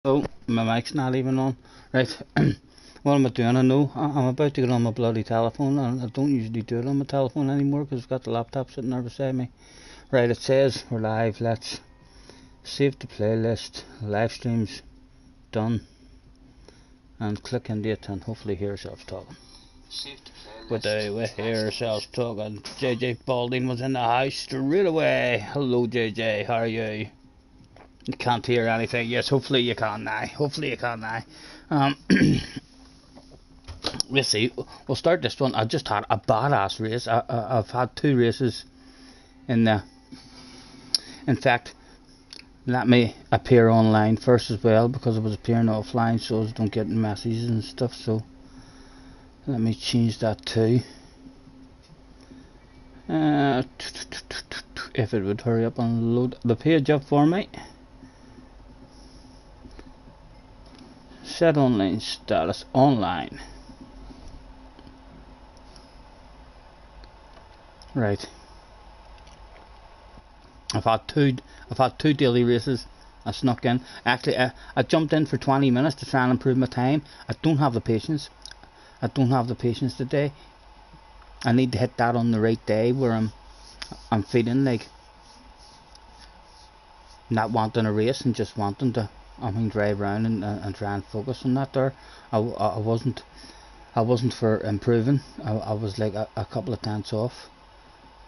Oh, my mic's not even on. Right. What am I doing? I know I'm about to get on my bloody telephone, and I don't usually do it on my telephone anymore because I've got the laptop sitting there beside me. Right, it says we're live. Let's save the playlist. Live streams done. And click into it and hopefully hear ourselves talking. We hear ourselves talking. JJ Balding was in the house straight away. Hello, JJ. How are you? You can't hear anything. Yes, hopefully you can now. Hopefully you can now. We'll see. We'll start this one. I just had a badass race. I've had two races in the. In fact, let me appear online first as well because I was appearing offline, so I don't get messages and stuff. So let me change that too. If it would hurry up and load the page up for me. Set online status online. Right. I've had two daily races. I snuck in. Actually, I jumped in for 20 minutes to try and improve my time. I don't have the patience. I don't have the patience today. I need to hit that on the right day where I'm feeling like not wanting a race and just wanting to drive around and try and focus on that there. I wasn't for improving. I was like a couple of tenths off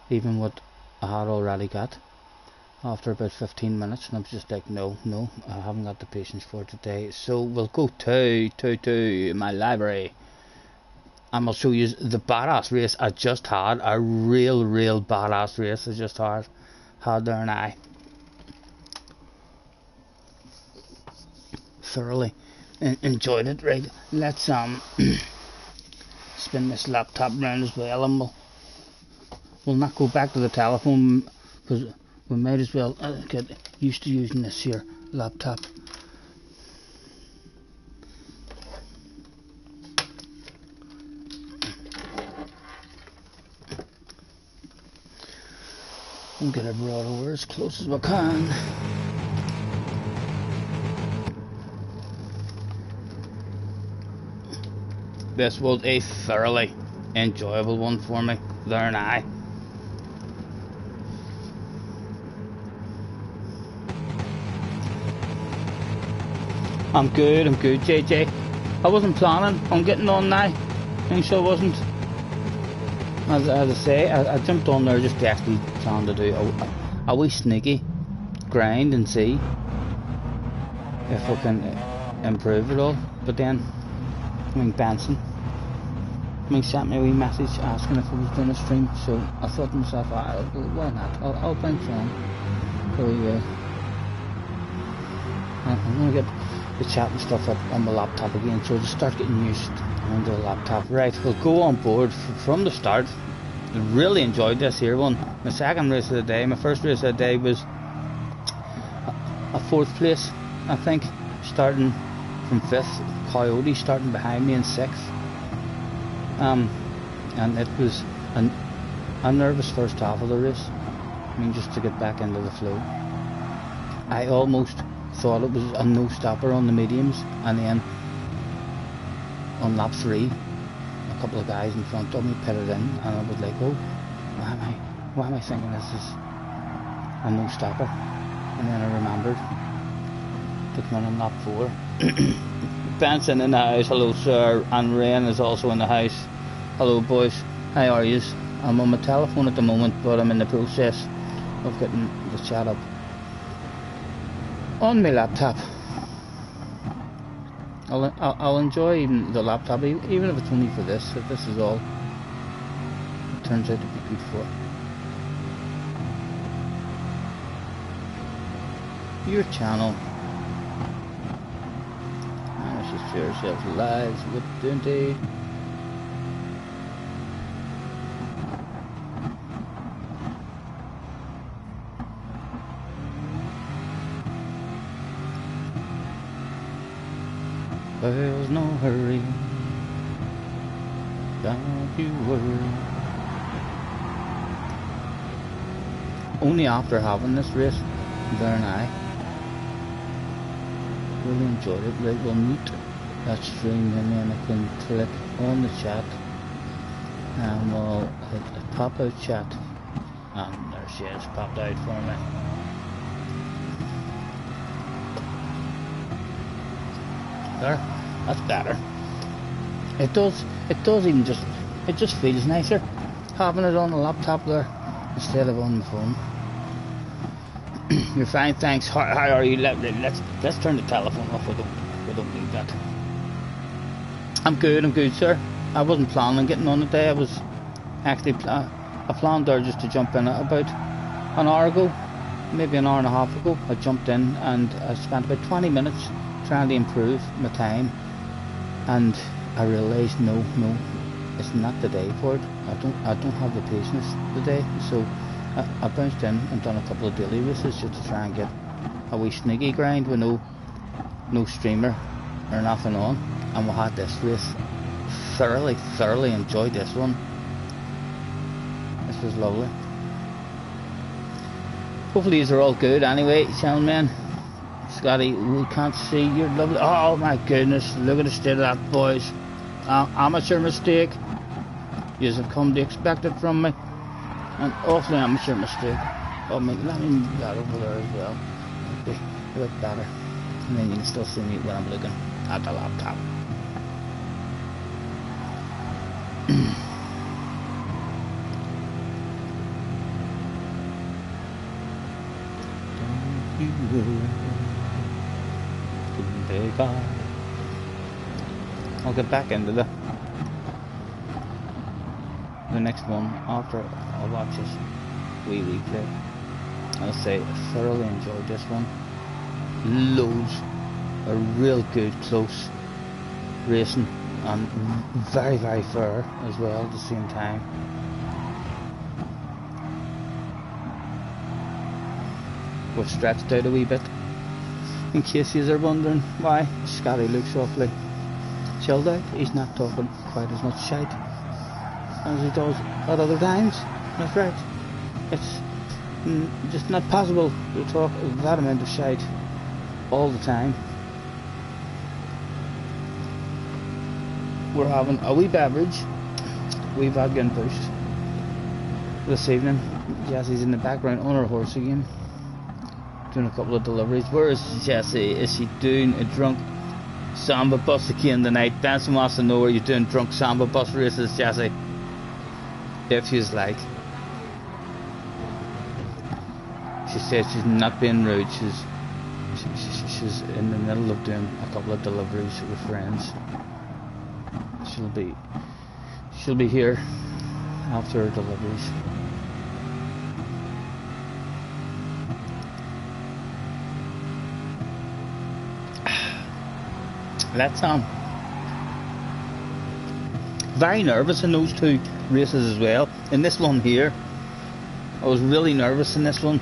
even what I had already got after about 15 minutes, and I was just like no, I haven't got the patience for today. So we'll go to my library and I'll show you the badass race I just had. A real badass race I just had there, and I thoroughly enjoyed it. Right, let's spin this laptop around as well, and we'll not go back to the telephone because we might as well get used to using this here laptop. And get it brought over as close as we can. This was a thoroughly enjoyable one for me there, and I'm good, JJ. I wasn't planning on getting on now. I sure wasn't. As I say, I jumped on there just to actually plan to do a wee sneaky grind and see if we can improve it all. But then, Benson sent me a wee message asking if I was doing a stream, so I thought to myself, why not? I'll bring some for a wee. I'm going to get the chat and stuff up on my laptop again, so just start getting used to the laptop. Right, we'll go on board from the start. I really enjoyed this here one. My second race of the day. My first race of the day was a fourth place, I think, starting from fifth. Coyote starting behind me in sixth. And it was a nervous first half of the race. Just to get back into the flow. I almost thought it was a no-stopper on the mediums, and then on lap 3 a couple of guys in front of me pitted in, and I was like, oh, why am I thinking this is a no-stopper? And then I remembered to come in on lap 4. Benson in the house, hello sir, and Rain is also in the house. Hello boys, how are yous? I'm on my telephone at the moment, but I'm in the process of getting the chat up on my laptop. I'll enjoy even the laptop, even if it's only for this. If this is all it turns out to be good for. Your channel. And let's just share ourselves live with Dante. There's no hurry, don't you worry. Only after having this race, there and Really enjoyed it. Right, we'll mute that stream and then I can click on the chat and we'll hit a pop out chat, and there she is, popped out for me. There, that's better. It does even just, it just feels nicer having it on the laptop there instead of on the phone. You're fine, thanks. How are you? Let's turn the telephone off. We don't need that. I'm good, sir. I wasn't planning on getting on today. I was actually I planned there just to jump in about an hour ago, maybe an hour and a half ago. I jumped in and I spent about 20 minutes trying to improve my time, and I realised no, it's not the day for it. I don't have the patience today, so I bounced in and done a couple of daily races just to try and get a wee sneaky grind with no streamer or nothing on, and we had this race. Thoroughly enjoyed this one. This was lovely. Hopefully these are all good anyway, gentlemen. Scotty, we can't see, you're lovely. Oh my goodness, look at the state of that, boys. Amateur mistake. You have come to expect it from me. An awfully amateur mistake. Oh, let me move that over there as well. It'll be a bit better. And then you can still see me when I'm looking at the laptop. I'll get back into the next one after I watch this wee replay. I'll say I thoroughly enjoyed this one. Loads a real good close racing and very fair as well at the same time. We've stretched out a wee bit in case you are wondering why. Scotty looks awfully chilled out. He's not talking quite as much shite as he does at other times. That's right. It's just not possible to talk that amount of shite all the time. We're having a wee beverage. We've had gun boost this evening. Jessie's in the background on her horse again, doing a couple of deliveries. Where is Jessie? Is she doing a drunk samba bus again tonight? Benson wants to know where you're doing drunk samba bus races, Jessie. If she's like. She says she's not being rude. She's in the middle of doing a couple of deliveries with friends. She'll be here after her deliveries. Let's very nervous in those two races as well. In this one here, I was really nervous in this one.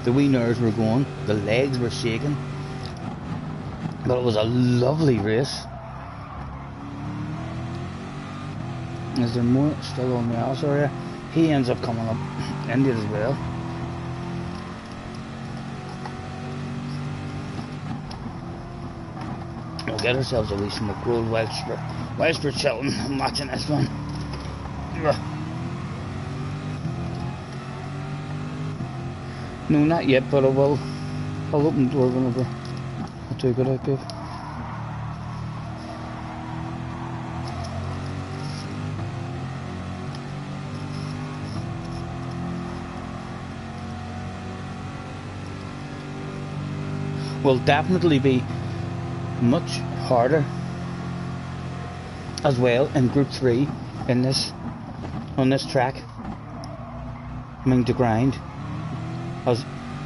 The wee nerves were going, the legs were shaking, but it was a lovely race. Is there more still on the house area? He ends up coming up into it as well. We'll get ourselves a wee smoke roll whilst we're chilling and watching this one. No, not yet, but I will. I'll open the door whenever I take it out, babe. Will definitely be much harder as well in Group 3 on this track. I mean, to grind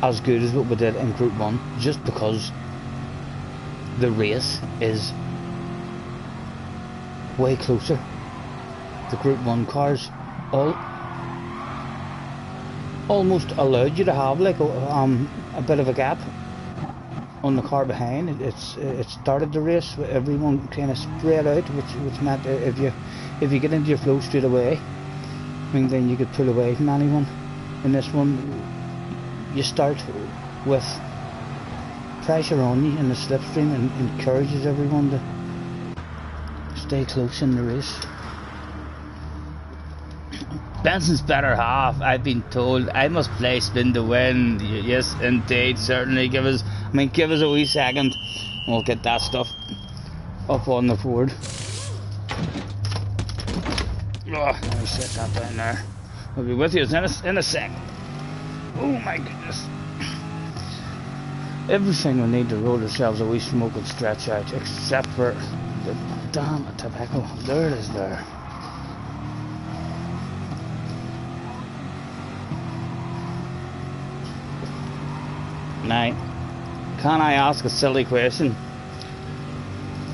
as good as what we did in Group 1, just because the race is way closer. The Group 1 cars almost allowed you to have like a bit of a gap on the car behind. It started the race with everyone kind of spread out, which meant if you get into your flow straight away, I mean, then you could pull away from anyone. In this one, you start with pressure on you in the slipstream and encourages everyone to stay close in the race. Benson's better half, I've been told. I must play spin to win. Yes, indeed, certainly. Give us a wee second and we'll get that stuff up on the board. Oh, let me set that down there. We'll be with you in a sec. Oh my goodness. Everything we need to roll ourselves a wee smoke and stretch out, except for the damn tobacco. There it is there. Now, can I ask a silly question?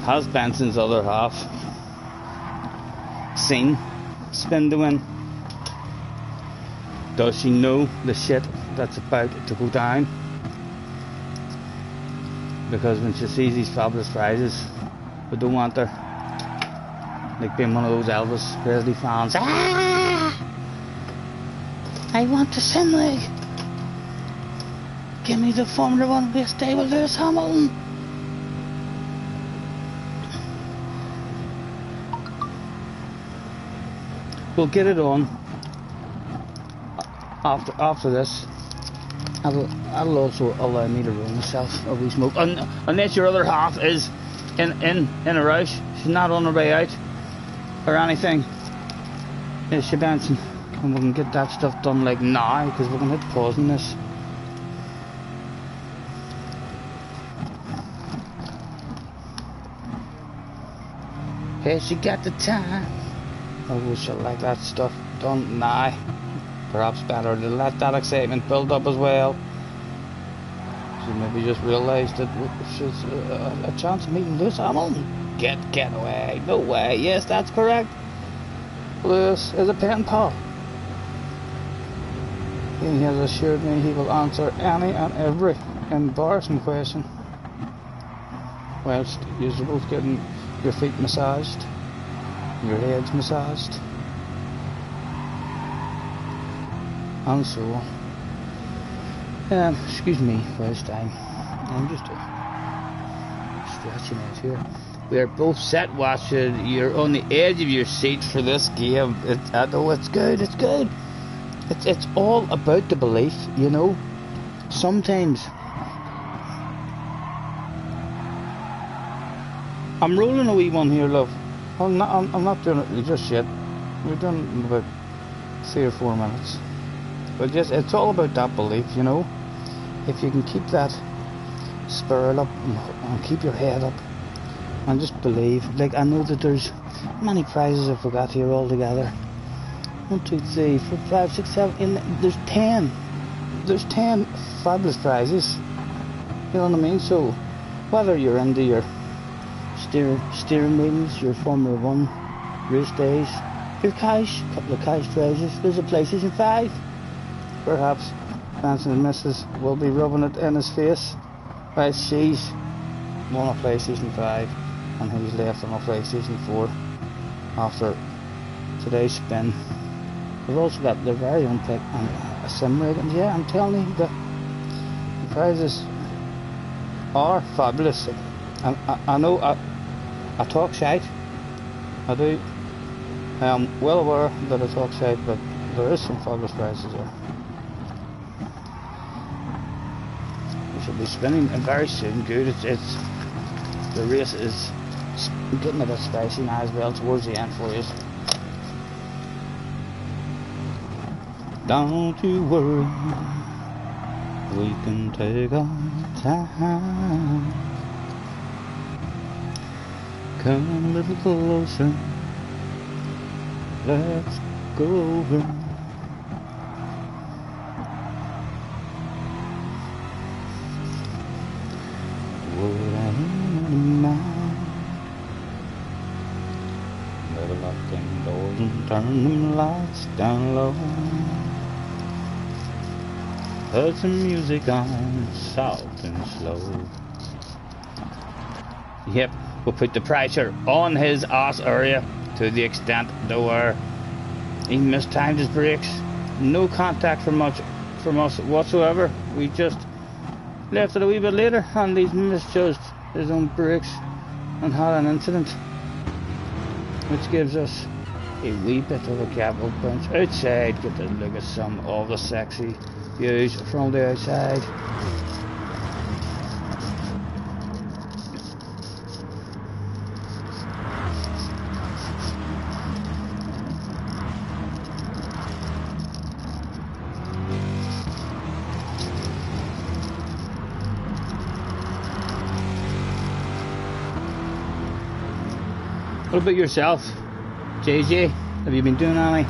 Has Benson's other half seen spin to win? Does she know the shit that's about to go down? Because when she sees these fabulous prizes, we don't want her like being one of those Elvis Presley fans. Ah! I want the sim leg. Give me the Formula 1 race day with Lewis Hamilton. We'll get it on after this. That'll also allow me to roll myself a wee smoke. Unless your other half is in a rush. She's not on her way out or anything. Is she, Benson? And we can get that stuff done like now, because we can hit pause on this. Has she got the time? Or we shall like that stuff done now. Perhaps better to let that excitement build up as well. She maybe just realised that she's a chance of meeting Lewis Hamilton. Get away. No way. Yes, that's correct. Lewis is a pen pal. He has assured me he will answer any and every embarrassing question, whilst you're both getting your feet massaged, your heads massaged, and so on. Excuse me whilst I'm just stretching out here. We are both set watching. You're on the edge of your seat for this game. I know it's good. It's good. It's all about the belief, you know. Sometimes I'm rolling a wee one here, love. I'm not doing it just yet. We're done in about 3 or 4 minutes. But just it's all about that belief, you know. If you can keep that spirit up and keep your head up and just believe. Like, I know that there's many prizes I forgot here altogether. 1, 2, 3, 4, 5, 6, 7, 8, there's 10. There's 10 fabulous prizes. You know what I mean? So whether you're into your steering wheels, your Formula 1 race days, your cash, a couple of cash prizes, there's a PlayStation 5. Perhaps Benson and Mrs. will be rubbing it in his face while she's won a PlayStation 5 and he's left on a PlayStation 4 after today's spin. They've also got their very own pick and a sim rig, and yeah, I'm telling you, the prizes are fabulous. And I know I talk shite, I do. I am well aware that I talk shite, but there is some fabulous prizes there. We should be spinning very soon. Good. It's the race is getting a bit spicy now as well towards the end for you. Don't you worry, we can take our time. Come a little closer, let's go over. What I in mind. Better lock them doors and turn them lights down low. Put some music on, soft and slow. Yep, we'll put the pressure on his ass area to the extent that where he mistimed his brakes. No contact from us whatsoever. We just left it a wee bit later and he's misjudged his own brakes and had an incident, which gives us a wee bit of a gap open outside. Get a look at some of the sexy views from the outside. What about yourself, JJ? Have you been doing any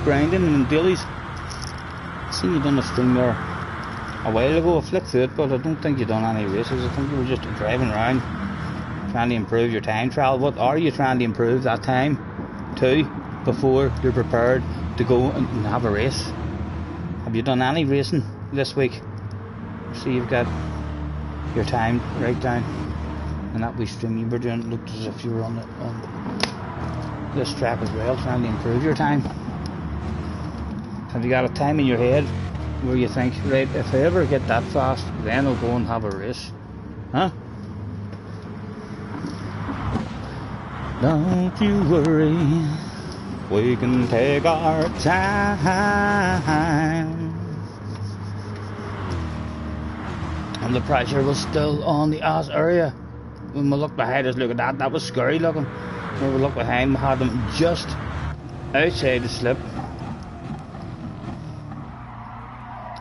grinding and dailies? I seen you done a stream there a while ago. I flicked through it, but I don't think you done any races. I think you were just driving around trying to improve your time trial. What are you trying to improve that time to before you're prepared to go and have a race? Have you done any racing this week? So you've got your time right down. And that wee stream you were doing, it looked as if you were on this track as well, trying to improve your time. Have you got a time in your head where you think, right, if I ever get that fast, then I'll go and have a race? Huh? Don't you worry, we can take our time. And the pressure was still on the ass area. When we looked behind us, look at that, that was scary looking. When we looked behind, we had them just outside the slip.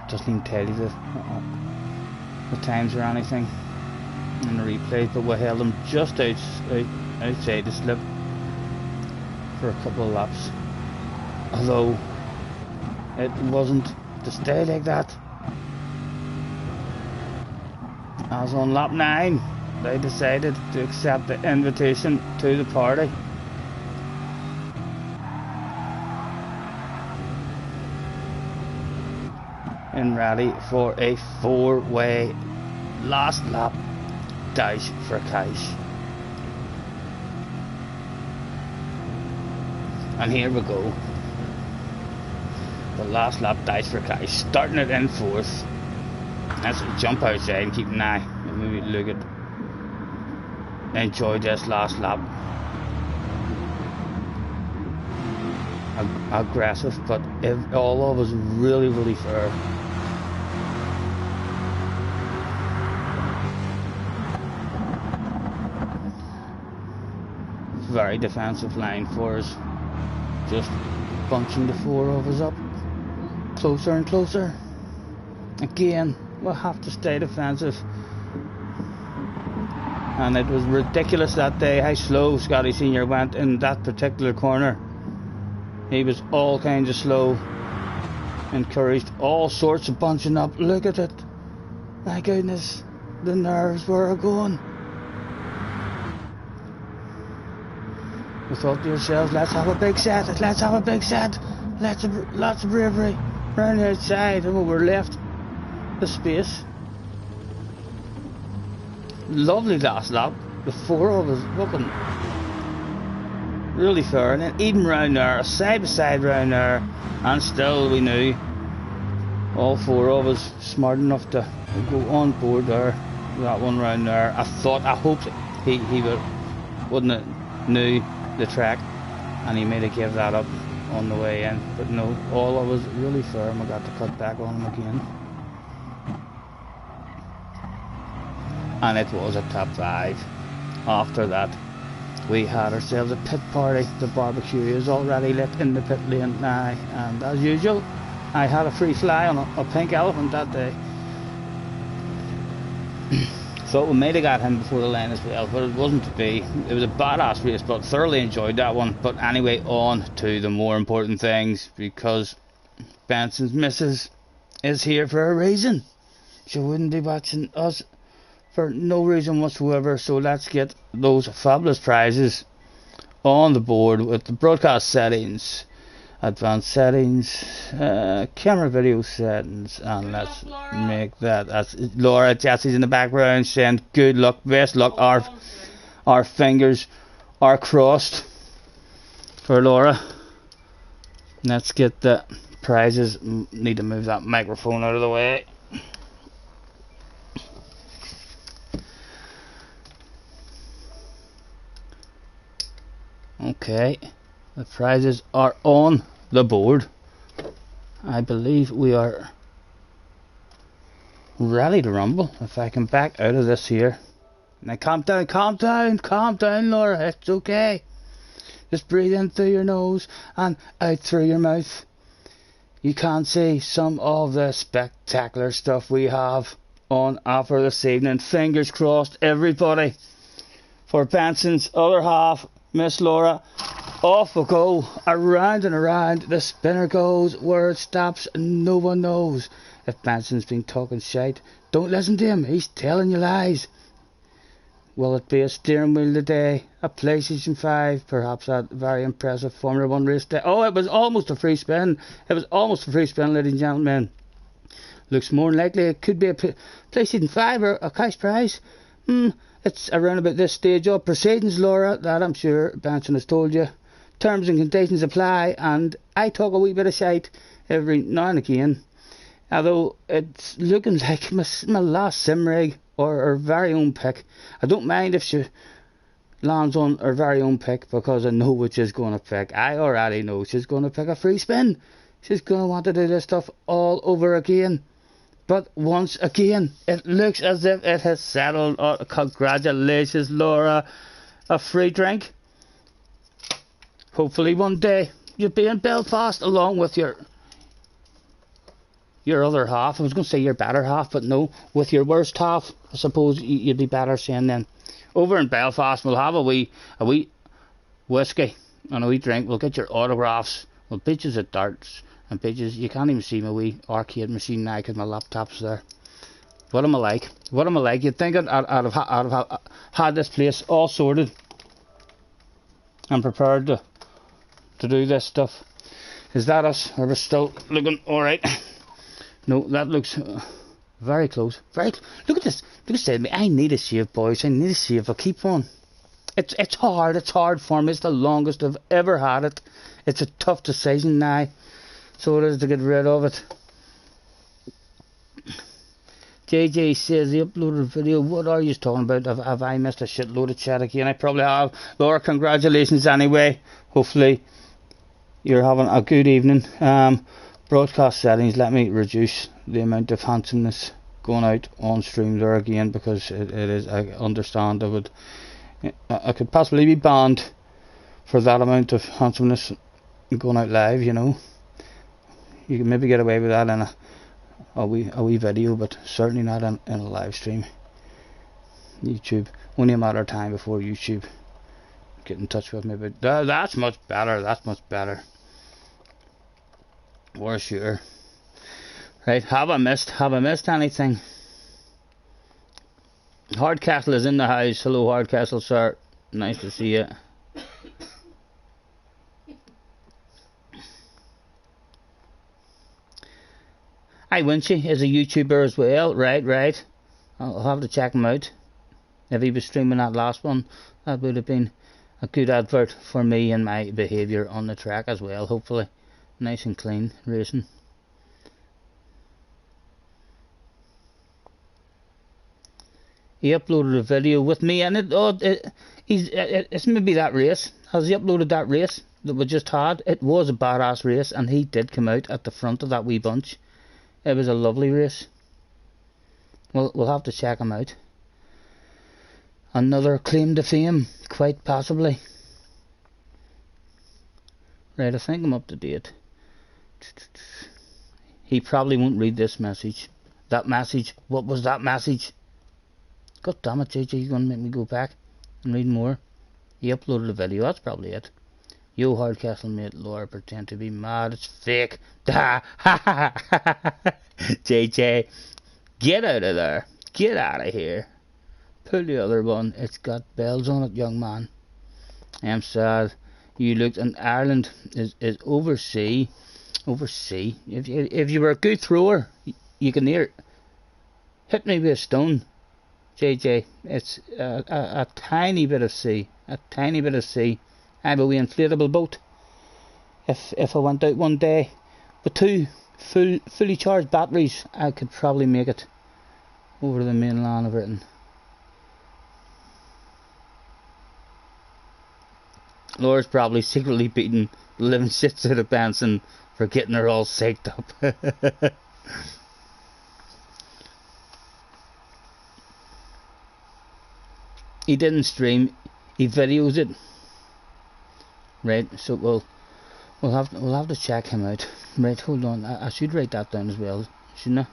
Doesn't even tell you the times or anything in the replay, but we held them just outside the slip for a couple of laps. Although it wasn't to stay like that. As on lap 9, they decided to accept the invitation to the party. And ready for a 4-way last lap dash for cash. And here we go. The last lap dash for cash, starting it in 4th. Let's jump outside and keep an eye. Maybe look at. Enjoy this last lap. Aggressive, but all of us really fair. Very defensive line for us. Just bunching the 4 of us up closer and closer. Again, we'll have to stay defensive. And it was ridiculous that day how slow Scotty Senior went in that particular corner. He was all kinds of slow. Encouraged all sorts of bunching up. Look at it. My goodness, the nerves were going. We thought to ourselves, let's have a big set. Let's have a big set. Lots of bravery. Round the outside, and we were left the space. Lovely last lap. The 4 of us looking really fair, and then even round there, side by side round there, and still we knew all 4 of us smart enough to go on board there. That one round there, I hoped he wouldn't have knew the track, and he may have gave that up on the way in. But no, all of us really firm. I got to cut back on him again. And it was a top 5. After that, we had ourselves a pit party. The barbecue is already lit in the pit lane now, and as usual, I had a free fly on a pink elephant that day. Thought we might have got him before the line as well, but it wasn't to be. It was a badass race, but thoroughly enjoyed that one. But anyway, on to the more important things, because Benson's missus is here for a reason. She wouldn't be watching us for no reason whatsoever. So let's get those fabulous prizes on the board with the broadcast settings, advanced settings, camera video settings, and let's make that. That's Laura. Jesse's in the background saying good luck, best luck. Our fingers are crossed for Laura. Let's get the prizes. Need to move that microphone out of the way. Okay, the prizes are on the board. I believe we are ready to rumble. If I can back out of this here. Now calm down, Laura, it's okay. Just breathe in through your nose and out through your mouth. You can't see some of the spectacular stuff we have on offer this evening. Fingers crossed, everybody, for Benson's other half, Miss Laura. Off we go, around and around. The spinner goes, where it stops, no one knows. If Benson's been talking shite, don't listen to him, he's telling you lies. Will it be a steering wheel today, a PlayStation 5, perhaps a very impressive Formula 1 race day? Oh, it was almost a free spin. It was almost a free spin, ladies and gentlemen. Looks more than likely it could be a PlayStation 5 or a cash prize. It's around about this stage of proceedings, Laura, that I'm sure Benson has told you. Terms and conditions apply, and I talk a wee bit of shite every now and again. Although it's looking like my last sim rig, or her very own pick. I don't mind if she lands on her very own pick, because I know what she's going to pick. I already know she's going to pick a free spin. She's going to want to do this stuff all over again. But once again, it looks as if it has settled. Oh, congratulations, Laura. A free drink. Hopefully one day you'll be in Belfast along with your other half. I was going to say your better half, but no, with your worst half. I suppose you'd be better saying then. Over in Belfast, we'll have a wee whiskey and a wee drink. We'll get your autographs. We'll beat you at darts and pitches. You can't even see my wee arcade machine now because my laptop's there. What am I like? What am I like? You'd think I'd have had this place all sorted and prepared to do this stuff. Is that us? Are we still looking alright? No, that looks very close. Look at this. Look at me. I need a shave, boys. I need a shave. I'll keep on. It's hard. It's hard for me. It's the longest I've ever had it. It's a tough decision now. So it is to get rid of it. JJ says he uploaded a video. What are you talking about? Have I missed a shitload of chat again? I probably have. Laura, congratulations anyway. Hopefully you're having a good evening. Broadcast settings, let me reduce the amount of handsomeness going out on stream there again, because it is, I understand I could possibly be banned for that amount of handsomeness going out live, you know. You can maybe get away with that in a wee video, but certainly not in a live stream. YouTube, only a matter of time before YouTube get in touch with me, but that's much better, for sure. Right, have I missed anything? Hardcastle is in the house. Hello, Hardcastle, sir. Nice to see you. Hi, Winchy is a YouTuber as well. Right. I'll have to check him out. If he was streaming that last one, that would have been a good advert for me and my behaviour on the track as well, hopefully. Nice and clean racing. He uploaded a video with me and it's maybe that race. Has he uploaded that race that we just had? It was a badass race, and he did come out at the front of that wee bunch. It was a lovely race. We'll have to check him out. Another claim to fame, quite possibly. Right, I think I'm up to date. He probably won't read this message. That message. What was that message? God damn it, JJ, you're going to make me go back and read more. He uploaded a video, that's probably it. Yo, Hardcastle mate, Laura, pretend to be mad, it's fake. JJ, get out of there. Get out of here. Pull the other one, it's got bells on it, young man. I'm sad. You looked, and Ireland is overseas. If you were a good thrower, you can hear. Hit me with a stone, JJ. It's a tiny bit of sea. A tiny bit of sea. I have a wee inflatable boat. If I went out one day with two fully charged batteries, I could probably make it over the mainland of Britain. Laura's probably secretly beating the living shits out of Benson for getting her all psyched up. He didn't stream, he videos it. Right, so we'll have to check him out. Right, hold on. I should write that down as well, shouldn't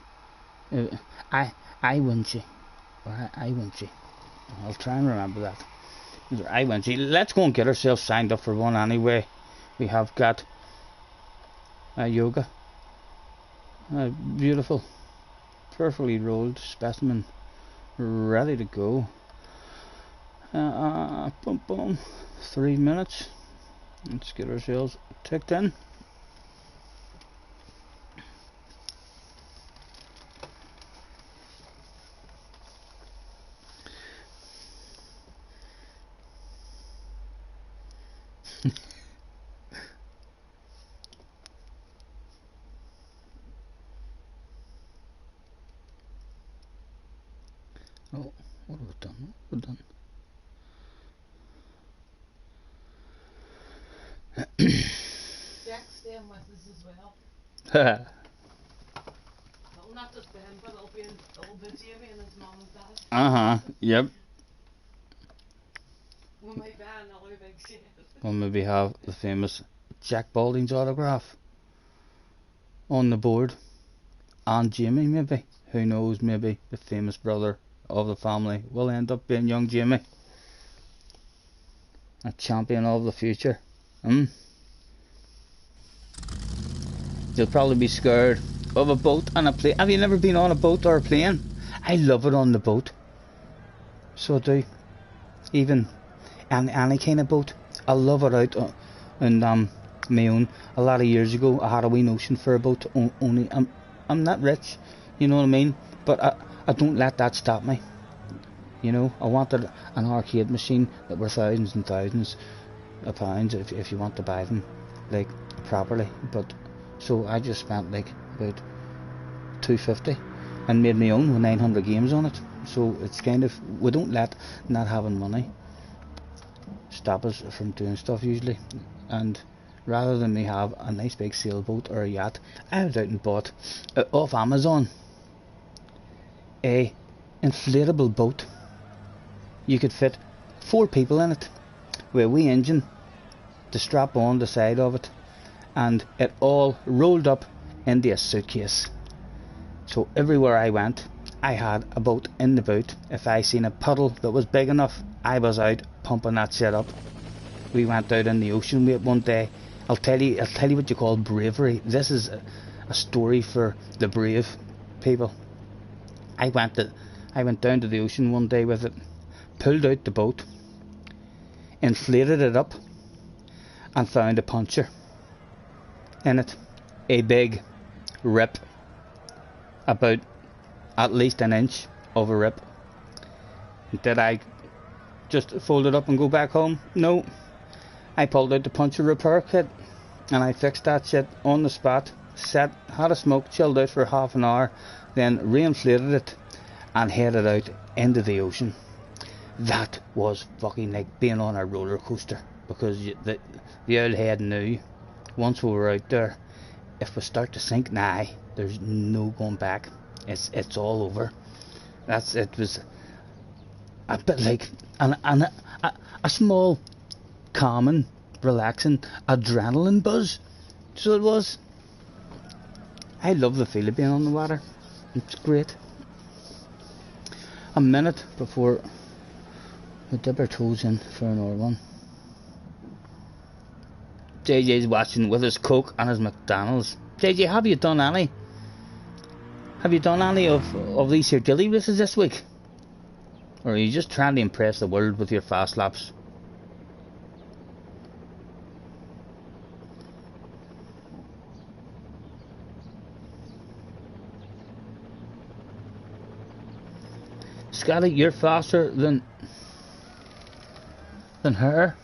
I? I Winchy. Or I Winchy. I'll try and remember that. I Winchy. Let's go and get ourselves signed up for one anyway. We have got yoga. Beautiful. Perfectly rolled specimen. Ready to go. Boom boom. 3 minutes. Let's get ourselves ticked in. Oh, what have we done? What have we done? Jack's staying with us as well. Well, not just for him, but it'll be Jamie and his mum and dad. Yep. We might buy another big shed. We'll maybe have the famous Jack Balding's autograph on the board. And Jamie, maybe. Who knows, maybe the famous brother of the family will end up being young Jamie. A champion of the future. You'll probably be scared of a boat and a plane. Have you never been on a boat or a plane? I love it on the boat. So I do. Even any kind of boat. I love it out on my own. A lot of years ago I had a wee notion for a boat. Only I'm not rich, you know what I mean? But I don't let that stop me. You know, I wanted an arcade machine that were thousands and thousands of pounds if you want to buy them like properly. But so I just spent like about $250 and made my own with 900 games on it. So it's kind of, we don't let not having money stop us from doing stuff usually. And rather than me have a nice big sailboat or a yacht, I went out and bought off Amazon a inflatable boat. You could fit 4 people in it with a wee engine to strap on the side of it, and it all rolled up into a suitcase. So everywhere I went, I had a boat in the boot. If I seen a puddle that was big enough, I was out pumping that shit up. We went out in the ocean with it one day. I'll tell you what you call bravery. This is a story for the brave people. I went down to the ocean one day with it, pulled out the boat, inflated it up, and found a puncher in it. A big rip, about at least an inch of a rip. Did I just fold it up and go back home? No. I pulled out the puncher repair kit and I fixed that shit on the spot, had a smoke, chilled out for half an hour, then reinflated it and headed out into the ocean. That was fucking like being on a roller coaster, because the old head knew once we were out there, if we start to sink, there's no going back. It's all over. It was a bit like a small, calming, relaxing adrenaline buzz. So it was. I love the feel of being on the water. It's great. A minute before we dip our toes in for another one. JJ's watching with his Coke and his McDonald's. JJ, have you done any of these here dilly races this week? Or are you just trying to impress the world with your fast laps? Scotty, you're faster than her?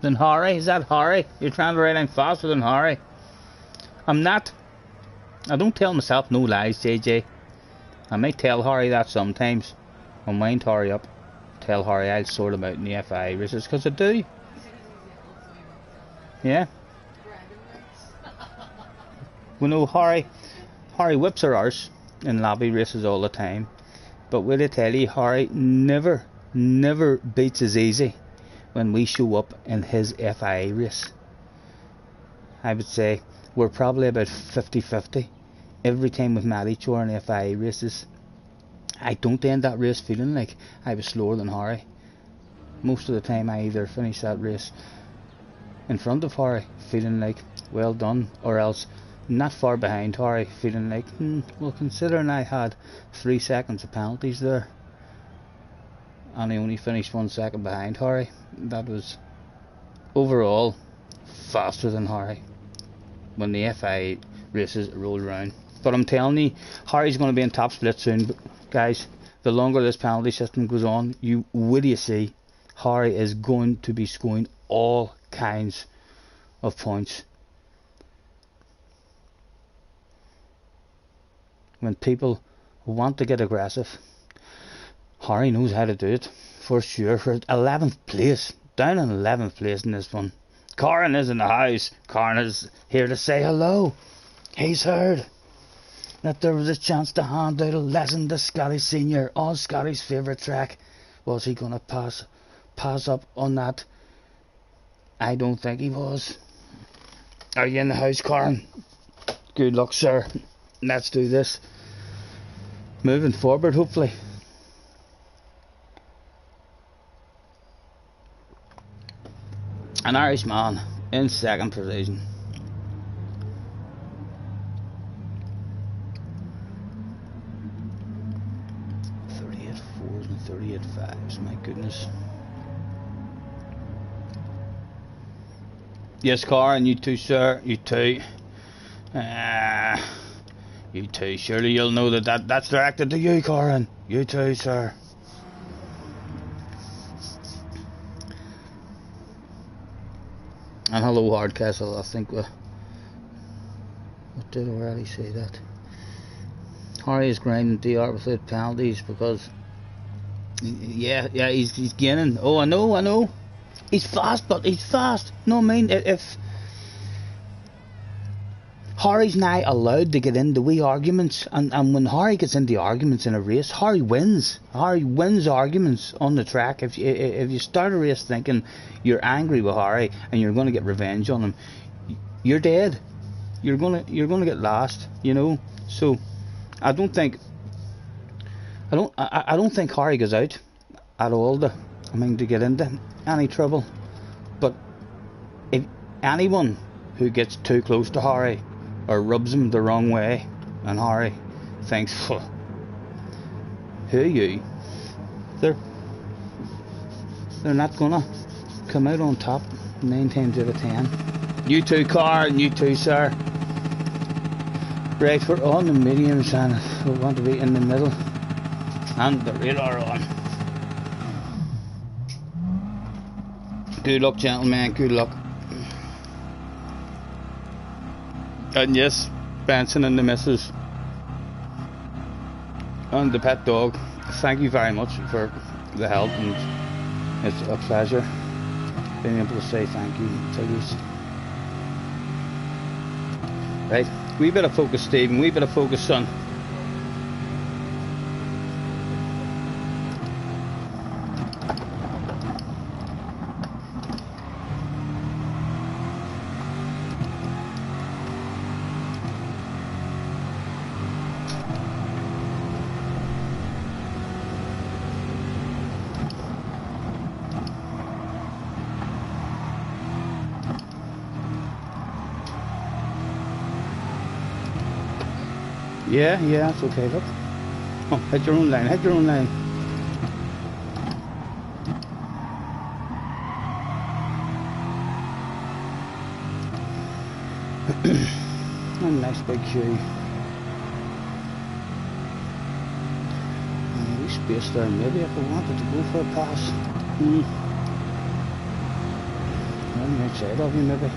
Than Harry? Is that Harry? You're trying to write I'm faster than Harry? I'm not. I don't tell myself no lies, JJ. I might tell Harry that sometimes. I'll wind Harry up. Tell Harry I'll sort him out in the FI races, because I do. Yeah. Bragging rights. We know Harry whips her arse in lobby races all the time. But will I tell you, Harry never beats us easy when we show up in his FIA race. I would say we're probably about 50-50 every time we've met each other in FIA races. I don't end that race feeling like I was slower than Harry. Most of the time I either finish that race in front of Harry feeling like well done, or else not far behind Harry feeling like well, considering I had 3 seconds of penalties there and I only finished 1 second behind Harry, that was overall faster than Harry when the FIA races rolled around. But I'm telling you, Harry's going to be in top split soon, guys. The longer this penalty system goes on, will you see Harry is going to be scoring all kinds of points. When people want to get aggressive, Harry knows how to do it for sure. For 11th place, down in 11th place in this one. Corin is in the house. Corin is here to say hello. He's heard that there was a chance to hand out a lesson to Scotty Senior on Scotty's favourite track. Was he going to pass up on that? I don't think he was. Are you in the house, Corin? Good luck, sir. Let's do this. Moving forward, hopefully. An Irishman in second position. .38.4s and .38.5s, my goodness. Yes, Corin, you too, sir. You too. You too. Surely you'll know that's directed to you, Corin. You too, sir. And hello, Hardcastle. I think what did I already say that? Harry is grinding DR without penalties because he's gaining. Oh, I know. He's fast, but he's fast. No, I mean, if Harry's now allowed to get into wee arguments, and when Harry gets into arguments in a race, Harry wins. Harry wins arguments on the track. If you start a race thinking you're angry with Harry and you're going to get revenge on him, you're dead. You're gonna get last, you know. So I don't think Harry goes out at all to get into any trouble. But if anyone who gets too close to Harry or rubs him the wrong way, and Harry thinks, who are you? They're not gonna come out on top 9 times out of 10. You too, car, and you too, sir. Right, we're on the mediums and we want to be in the middle, and the radar on. Good luck, gentlemen, good luck. And yes, Benson and the missus and the pet dog, thank you very much for the help, and it's a pleasure being able to say thank you to you. Right, we better focus, Stephen, we better focus, son. Yeah, it's okay, look. Oh, hit your own line, hit your own line. A nice big queue. And we space there, maybe if we wanted to go for a pass. On the outside of you, maybe.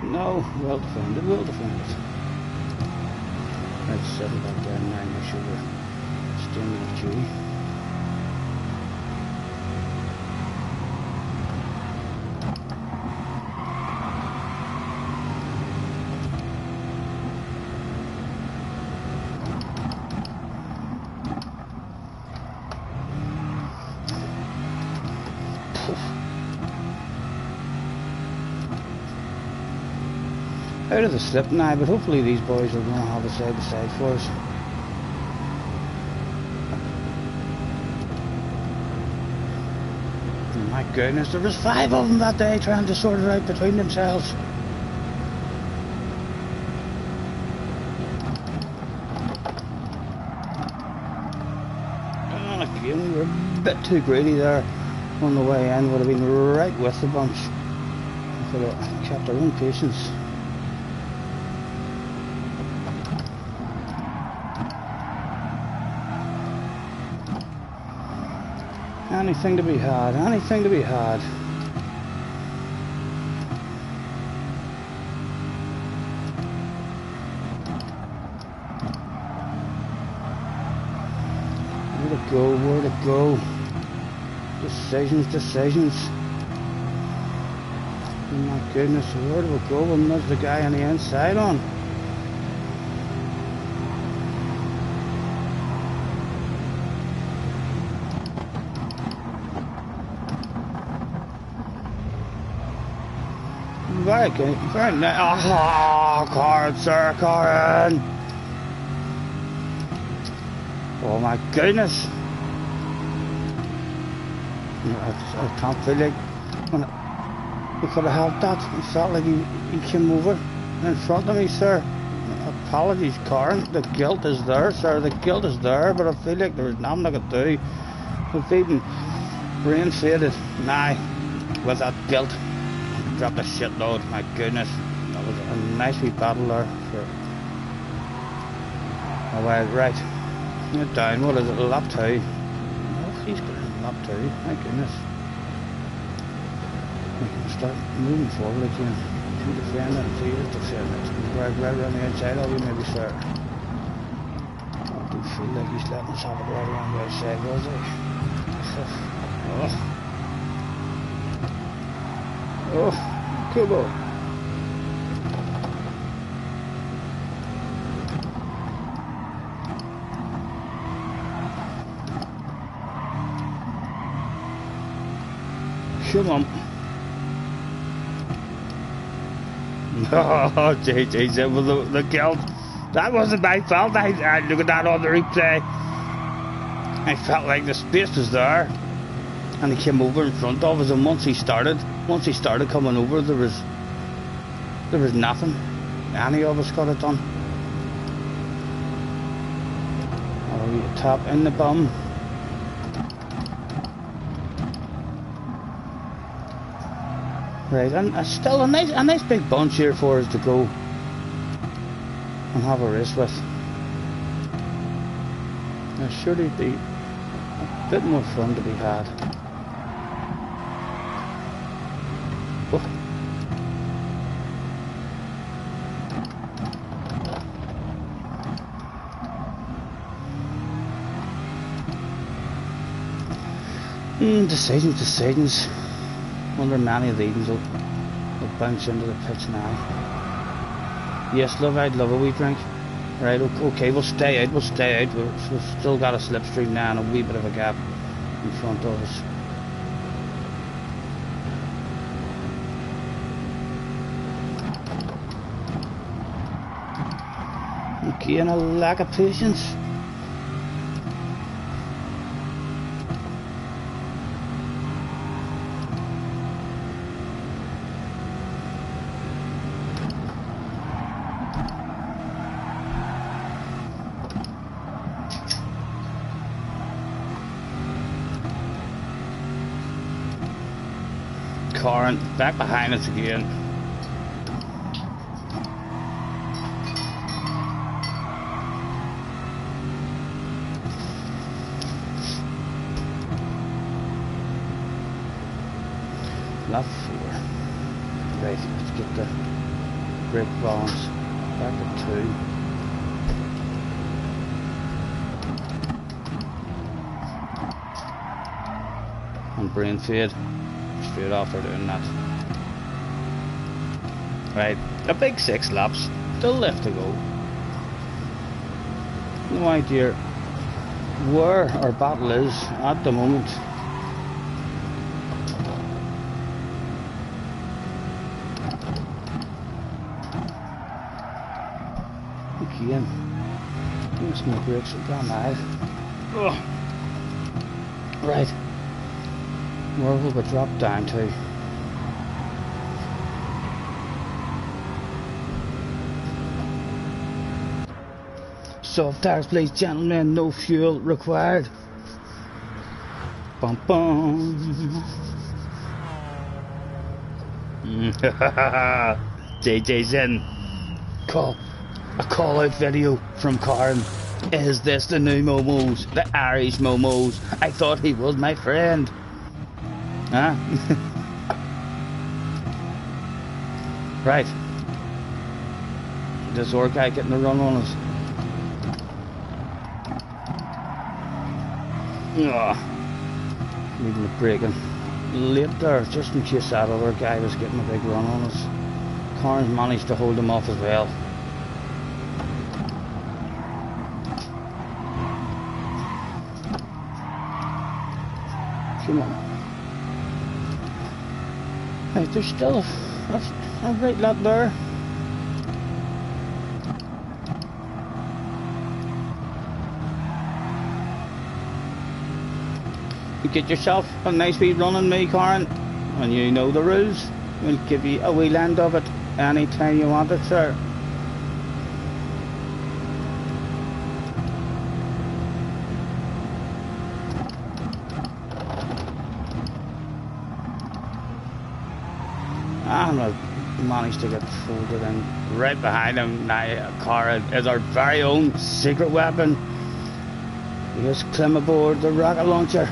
No, well defended, well defended. Let's settle back there and now make sure we're staying with the queue. out of the slip now, but hopefully these boys are going to have a side by side for us. Oh my goodness, there was 5 of them that day trying to sort it out between themselves. And again, we were a bit too greedy there on the way in. Would have been right with the bunch. Could have kept our own patience. Anything to be had, anything to be had. Where to go, where to go? Decisions, decisions. Oh my goodness, where do we go when there's the guy on the inside on? Very good, very nice. Oh, Corin, sir, Corin! Oh my goodness! I can't feel like we could have helped that. It felt like he came over in front of me, sir. Apologies, Corin. The guilt is there, sir. The guilt is there, but I feel like there was nothing I could do. We've even brain faded now with that guilt. Dropped a shitload, my goodness. That was a nice wee battle there for a while. Right, get down. What is it? Lap 2. Oh, he's got in lap 2. My goodness. We can start moving forward again. Two defending, 3 is defending. Right around the outside, are we maybe, sir? I do feel like he's letting us have it right around the outside, was he? Oh. Oh, come on. Come on. Oh, JJ, that was the guilt. That wasn't my fault. I look at that on the replay. I felt like the space was there. And he came over in front of us, and once he started coming over, there was nothing any of us got it done. Oh, you tap in the bum. Right, and still a nice big bunch here for us to go and have a race with. There'll surely be a bit more fun to be had. Oh. Decisions. Wonder many of these will bounce into the pitch now. Yes, love, I'd love a wee drink. Right, okay, we'll stay out. We've still got a slipstream now and a wee bit of a gap in front of us. Okay, and a lack of patience. Corin back behind us again. Lap 4. Right, let's get the brake balance back at 2. And brain fade. Straight after doing that. Right, a big 6 laps, still left to go. No idea where our battle is at the moment. Miss my brakes are damn high. Oh. Right. Where will we drop down to? Soft tires, please, gentlemen. No fuel required. Bum bum. JJ's in. A call out video from Karen. Is this the new Momos? The Irish Momos? I thought he was my friend. Huh? Right. This old guy getting a run on us. Needing a break late there, just in case that other guy was getting a big run on us. Karen's managed to hold him off as well. Come on. Right, there's still a right lot there. You get yourself a nice wee run on me, Karen, and you know the rules. We'll give you a wee land of it anytime you want it, sir. And I managed to get folded in right behind him. Now Karen is our very own secret weapon. We just climb aboard the rocket launcher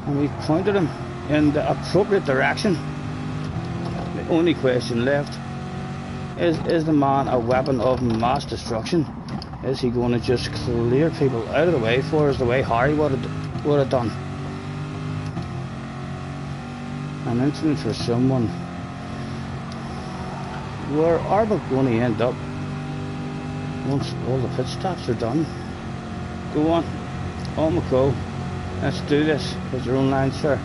and we pointed him in the appropriate direction. The only question left is the man a weapon of mass destruction? Is he going to just clear people out of the way for us the way Harry would have done? An incident for someone. Where are we going to end up once all the pit stops are done? Go on, go. Let's do this. Here's your own line, sir.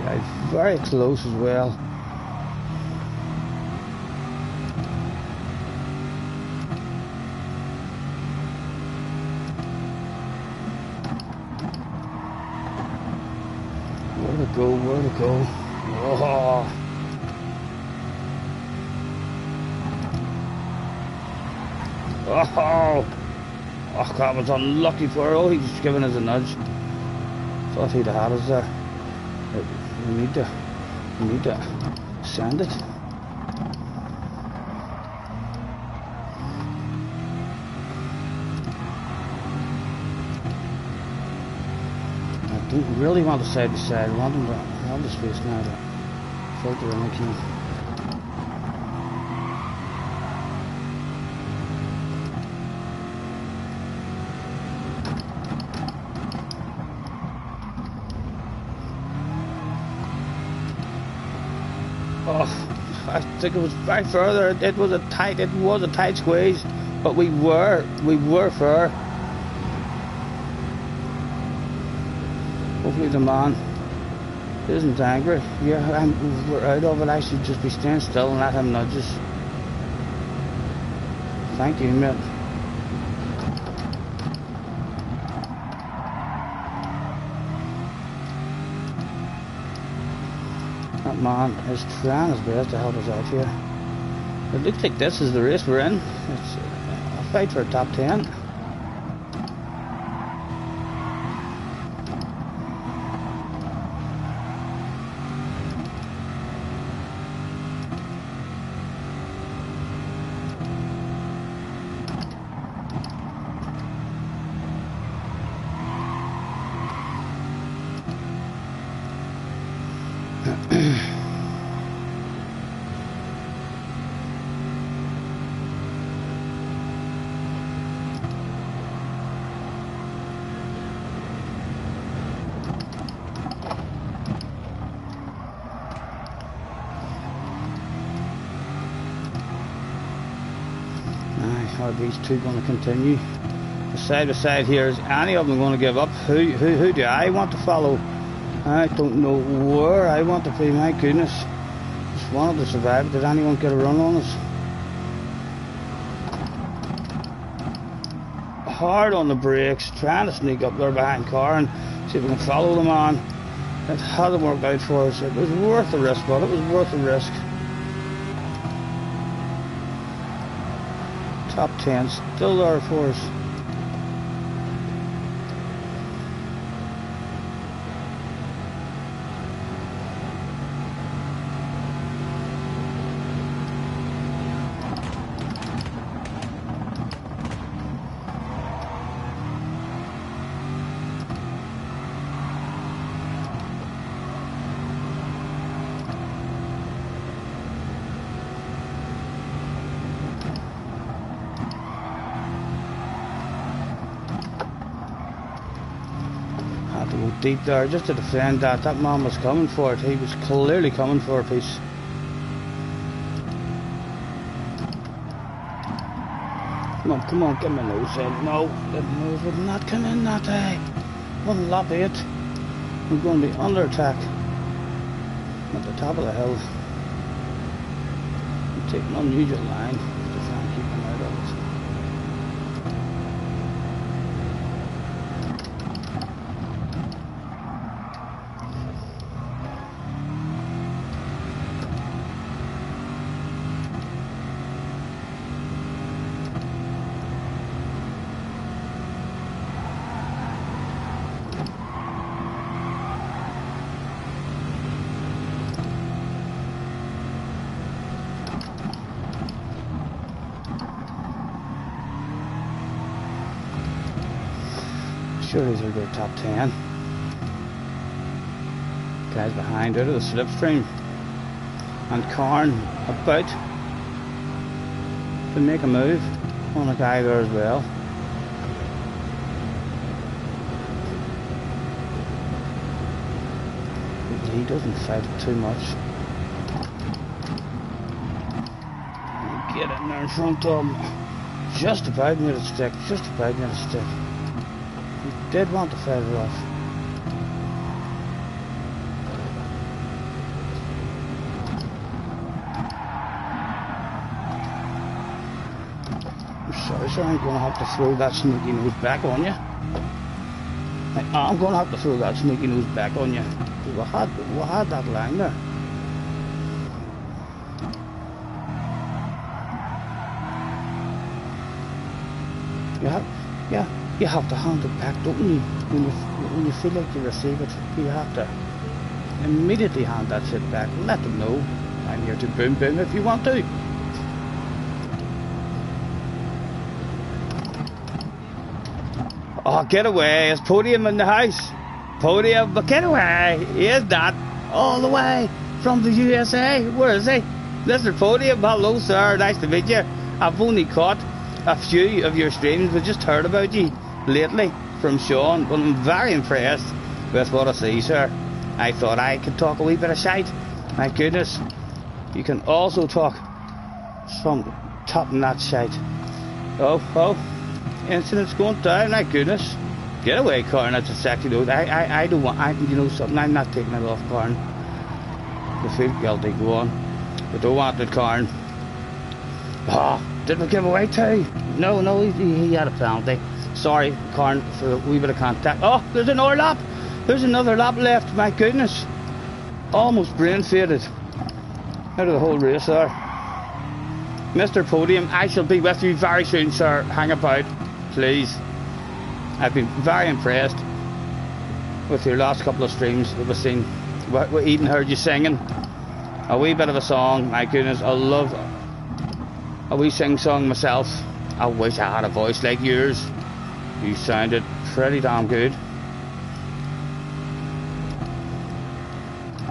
Okay, very close as well. Where to go? Oh. Oh, that was unlucky for her. Oh, he was giving us a nudge. Thought he'd have had us there. We need to send it. I don't really want to side to side. I want him to have the space now to filter in again. Oh, I think it was back further. It was a tight squeeze, but we were fair. Hopefully the man isn't angry. Yeah, we're out of it. I should just be staying still and let him nudge us. Thank you, mate. That man is trying his best to help us out here. It looks like this is the race we're in. It's a fight for a top 10. Are these two going to continue? The side by side here, is any of them going to give up? Who do I want to follow? I don't know where I want to be, my goodness. Just wanted to survive. Did anyone get a run on us? Hard on the brakes, trying to sneak up there behind car and see if we can follow them on. It hasn't worked out for us. It was worth the risk, but it was worth the risk. Top 10 still there for us. To go deep there just to defend that. That man was coming for it. He was clearly coming for a piece. Come on, get my nose in. No, the nose would not come in that day. Wouldn't lap it. We're going to be under attack at the top of the hill. I'm taking an unusual line to try and keep them out of it. Sure these will go top 10. Guys behind out of the slipstream. And comn about to make a move on a guy there as well. He doesn't fight it too much. Get in there in front of him. Just about made it stick. Just about made it stick. He did want to fight it off. I'm sorry, sir, I'm going to have to throw that sneaky nose back on you. I'm going to have to throw that sneaky nose back on you. We had that line there. You have to hand it back, don't you? When you feel like you receive it, you have to immediately hand that shit back. Let them know I'm here to boom boom if you want to. Oh, get away! Is Podium in the house? Podium, but get away! Here's that all the way from the USA. Where is he? Mr. Podium, hello sir, nice to meet you. I've only caught a few of your streams, but just heard about you lately from Sean. But I'm very impressed with what I see, sir. I thought I could talk a wee bit of shite. My goodness, you can also talk some top-notch shite. Oh, incident's going down. My goodness, get away, comn. That's a sexy note. I don't want. You know something. I'm not taking it off, comn. I feel guilty. Go on. I don't want it, comn. Oh, did we give away too? No, he had a penalty. Sorry, comn, for a wee bit of contact. Oh, there's another lap. There's another lap left. My goodness. Almost brain faded. Out of the whole race there. Mr. Podium, I shall be with you very soon, sir. Hang about, please. I've been very impressed with your last couple of streams that we've seen. We even heard you singing a wee bit of a song. My goodness, I love a wee sing song myself. I wish I had a voice like yours. You sounded pretty damn good.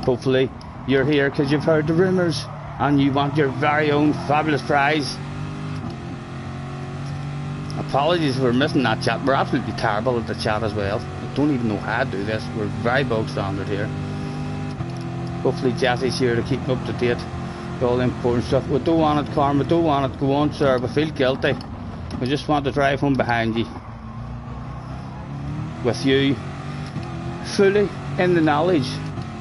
Hopefully you're here because you've heard the rumours and you want your very own fabulous prize. Apologies for missing that chat. We're absolutely terrible at the chat as well. I don't even know how to do this. We're very bog standard here. Hopefully Jesse's here to keep me up to date with all the important stuff. We don't want it, comn. We don't want it. Go on, sir. We feel guilty. I just want to drive home behind you, with you fully in the knowledge,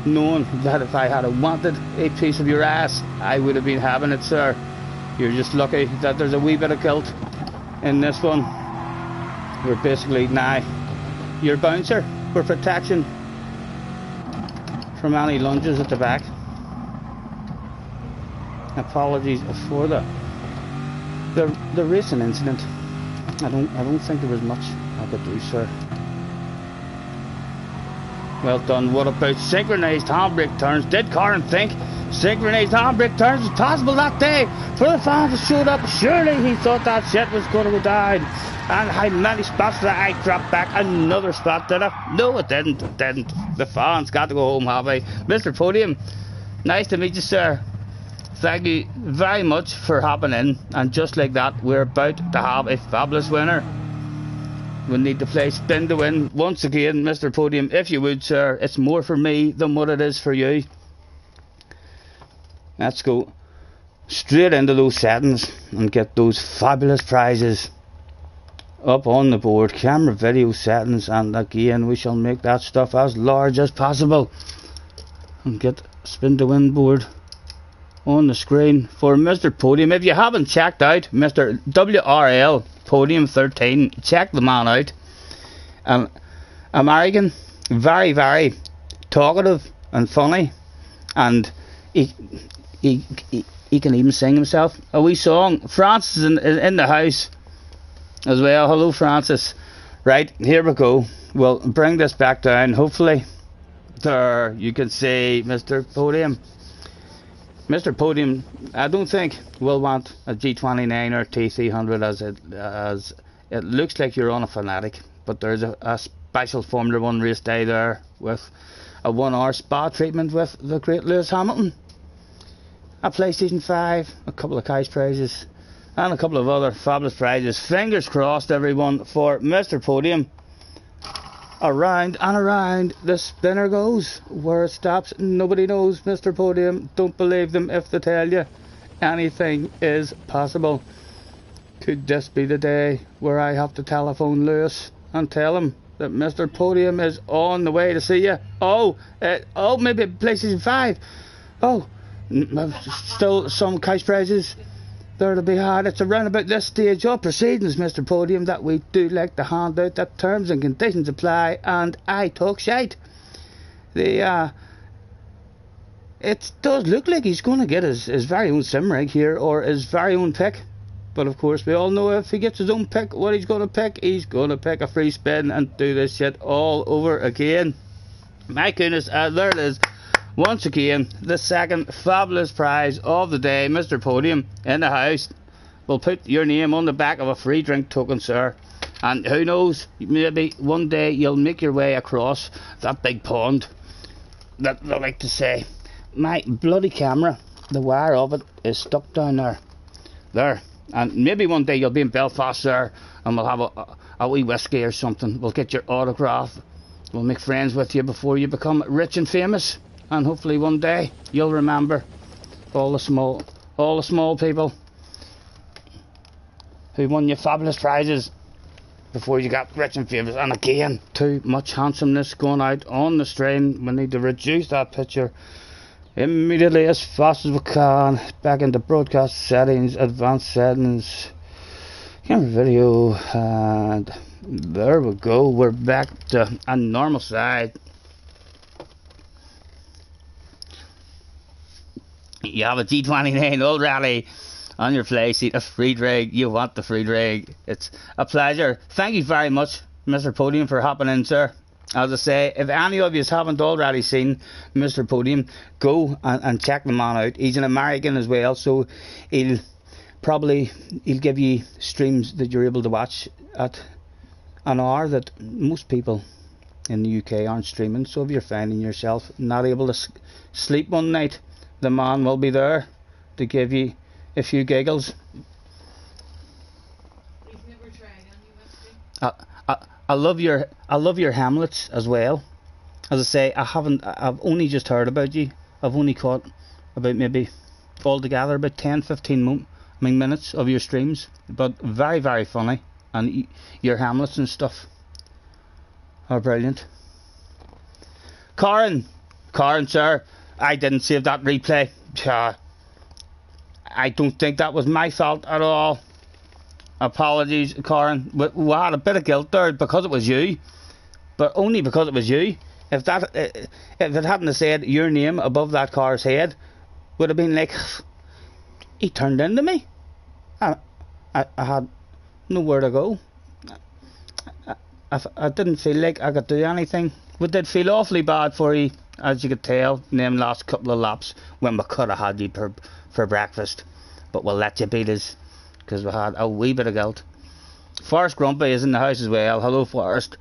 knowing that if I had wanted a piece of your ass, I would have been having it, sir. You're just lucky that there's a wee bit of guilt in this one. We're basically now your bouncer for protection from any lunges at the back. Apologies for the racing incident. I don't think there was much I could do, sir. Well done. What about synchronised handbrake turns? Did Karen think synchronised handbrake turns was possible that day for the fans that showed up? Surely he thought that shit was going to go down. And how many spots did I drop back? Another spot, did I? No, it didn't. It didn't. The fans got to go home happy. Mr. Podium, nice to meet you, sir. Thank you very much for hopping in. And just like that, we're about to have a fabulous winner. We need to play spin to win once again, Mr. Podium, if you would, sir. It's more for me than what it is for you. Let's go straight into those settings and get those fabulous prizes up on the board. Camera, video settings, and again we shall make that stuff as large as possible and get spin to win board on the screen for Mr. Podium. If you haven't checked out Mr. WRL Podium 13, check the man out. American, very, very talkative and funny, and he can even sing himself a wee song. Francis is in the house as well. Hello, Francis. Right, here we go. We'll bring this back down. Hopefully, there you can see Mr. Podium. Mr. Podium, I don't think we'll want a G29 or T300 as it looks like you're on a Fanatic, but there's a special Formula 1 race day there with a 1 hour spa treatment with the great Lewis Hamilton, a PlayStation 5, a couple of cash prizes, and a couple of other fabulous prizes. Fingers crossed, everyone, for Mr. Podium. Around and around the spinner goes. Where it stops, nobody knows, Mr. Podium. Don't believe them if they tell you. Anything is possible. Could this be the day where I have to telephone Lewis and tell him that Mr. Podium is on the way to see you? Oh, maybe PlayStation 5. Oh, still some cash prizes there to be had. It's around about this stage of proceedings, Mr. Podium, that we do like to hand out that terms and conditions apply, and I talk shite. It does look like he's going to get his very own sim rig here, or his very own pick. But of course, we all know if he gets his own pick, what he's going to pick. He's going to pick a free spin and do this shit all over again. My goodness, there it is. Once again, the second fabulous prize of the day, Mr. Podium, in the house. We'll put your name on the back of a free drink token, sir. And who knows, maybe one day you'll make your way across that big pond that they like to say. My bloody camera, the wire of it is stuck down there. There. And maybe one day you'll be in Belfast, sir, and we'll have a wee whiskey or something. We'll get your autograph. We'll make friends with you before you become rich and famous. And hopefully one day you'll remember all the small people who won you fabulous prizes before you got rich and famous. And again, too much handsomeness going out on the stream. We need to reduce that picture immediately as fast as we can. Back into broadcast settings, advanced settings, camera, video, and there we go. We're back to a normal side. You have a G29 already on your play seat, a free drag. You want the free drag. It's a pleasure. Thank you very much, Mr. Podium, for hopping in, sir. As I say, if any of you haven't already seen Mr. Podium, go and check the man out. He's an American as well, so he'll give you streams that you're able to watch at an hour that most people in the UK aren't streaming. So if you're finding yourself not able to sleep one night, the man will be there to give you a few giggles. He's never tried any whiskey. I love your Hamlets as well. As I say, I've only just heard about you. I've only caught about maybe altogether about 10-15 minutes of your streams, but very, very funny, and your Hamlets and stuff are brilliant. Karen, sir, I didn't save that replay. I don't think that was my fault at all. Apologies, Karen. We had a bit of guilt there because it was you, but only because it was you. If it hadn't have said your name above that car's head, would have been like, he turned into me. I had nowhere to go. I didn't feel like I could do anything. We did feel awfully bad for you, as you could tell, in them last couple of laps when we could have had you for breakfast. But we'll let you beat us, because we had a wee bit of guilt. Forrest Grumpy is in the house as well. Hello, Forrest.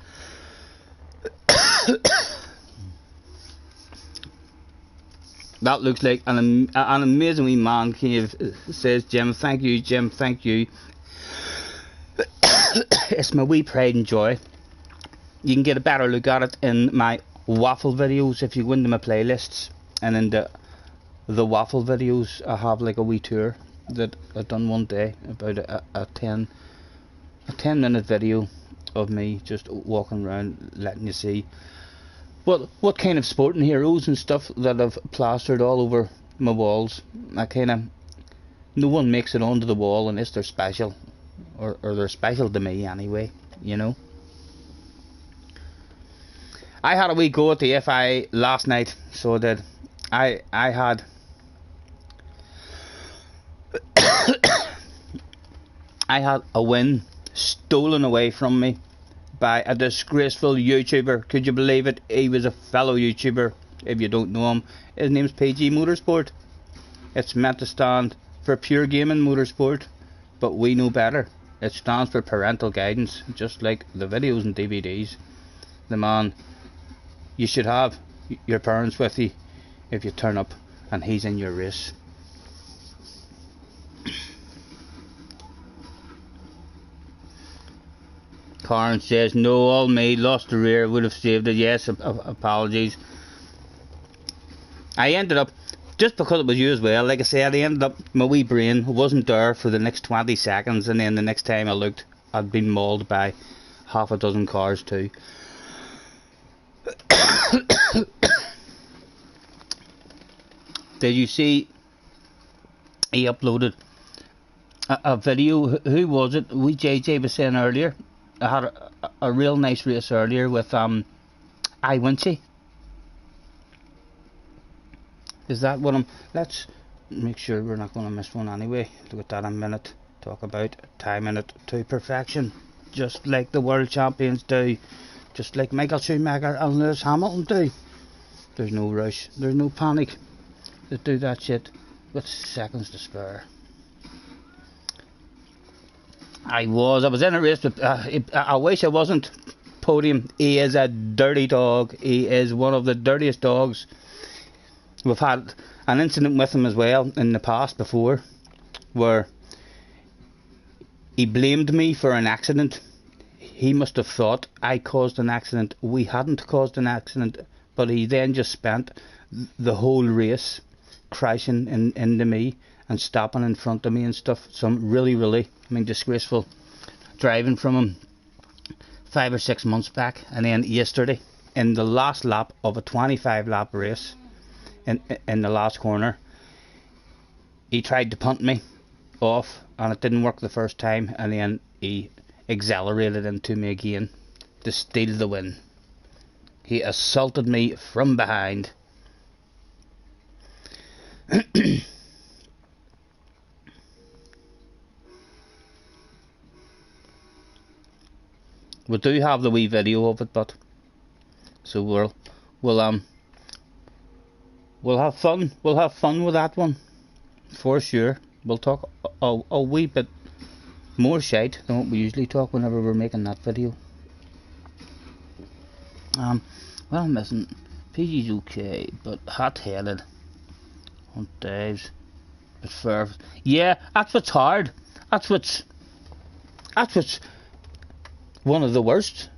That looks like an amazing wee man cave, says Jim. Thank you, Jim. Thank you. It's my wee pride and joy. You can get a better look at it in my waffle videos if you go into my playlists. And in the waffle videos, I have like a wee tour that I done one day, about a 10-minute video of me just walking around, letting you see what kind of sporting heroes and stuff that I've plastered all over my walls. No one makes it onto the wall unless they're special, or they're special to me anyway, you know. I had a wee go at the FI last night, so I did. I had I had a win stolen away from me by a disgraceful YouTuber. Could you believe it? He was a fellow YouTuber. If you don't know him, his name's PG Motorsport. It's meant to stand for Pure Gaming Motorsport, but we know better. It stands for parental guidance, just like the videos and DVDs. The man, you should have your parents with you if you turn up and he's in your race. Karen says, no, all me, lost the rear, would have saved it. Yes, apologies. I ended up, just because it was you as well, like I said, I ended up, my wee brain wasn't there for the next 20 seconds, and then the next time I looked, I'd been mauled by half a dozen cars too. Did you see he uploaded a video? Who was it? We JJ was saying earlier, I had a real nice race earlier with iWinchy. Is that what I'm... Let's make sure we're not going to miss one anyway. Look at that in a minute. Talk about timing it to perfection, just like the world champions do, just like Michael Schumacher and Lewis Hamilton do. There's no rush, there's no panic to do that shit with seconds to spare. I was in a race, but I wish I wasn't. Podium, he is a dirty dog. He is one of the dirtiest dogs. We've had an incident with him as well in the past before, where he blamed me for an accident. He must have thought I caused an accident. We hadn't caused an accident, but he then just spent the whole race crashing into me and stopping in front of me and stuff. Some really, disgraceful driving from him 5 or 6 months back. And then yesterday, in the last lap of a 25 lap race, in the last corner, he tried to punt me off, and it didn't work the first time, and then he accelerated into me again to steal the win. He assaulted me from behind. We do have the wee video of it, but so we'll have fun. We'll have fun with that one for sure. We'll talk a wee bit more shite than what we usually talk whenever we're making that video. Well, I'm missing. PG's okay, but hot-headed on Dave's. But fair. Yeah, that's what's hard. That's what's one of the worst.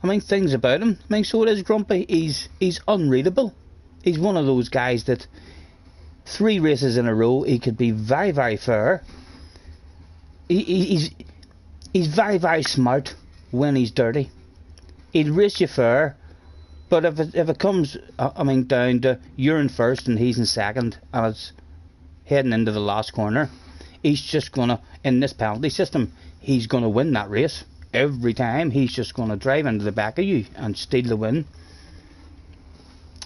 I mean, things about him. I mean, so it is Grumpy. He's unreadable. He's one of those guys that 3 races in a row, he could be very, very fair. He's very, very smart when he's dirty. He'll race you fair, but if it comes, down to you're in first and he's in second, and it's heading into the last corner, he's just gonna, in this penalty system, he's gonna win that race every time. He's just gonna drive into the back of you and steal the win.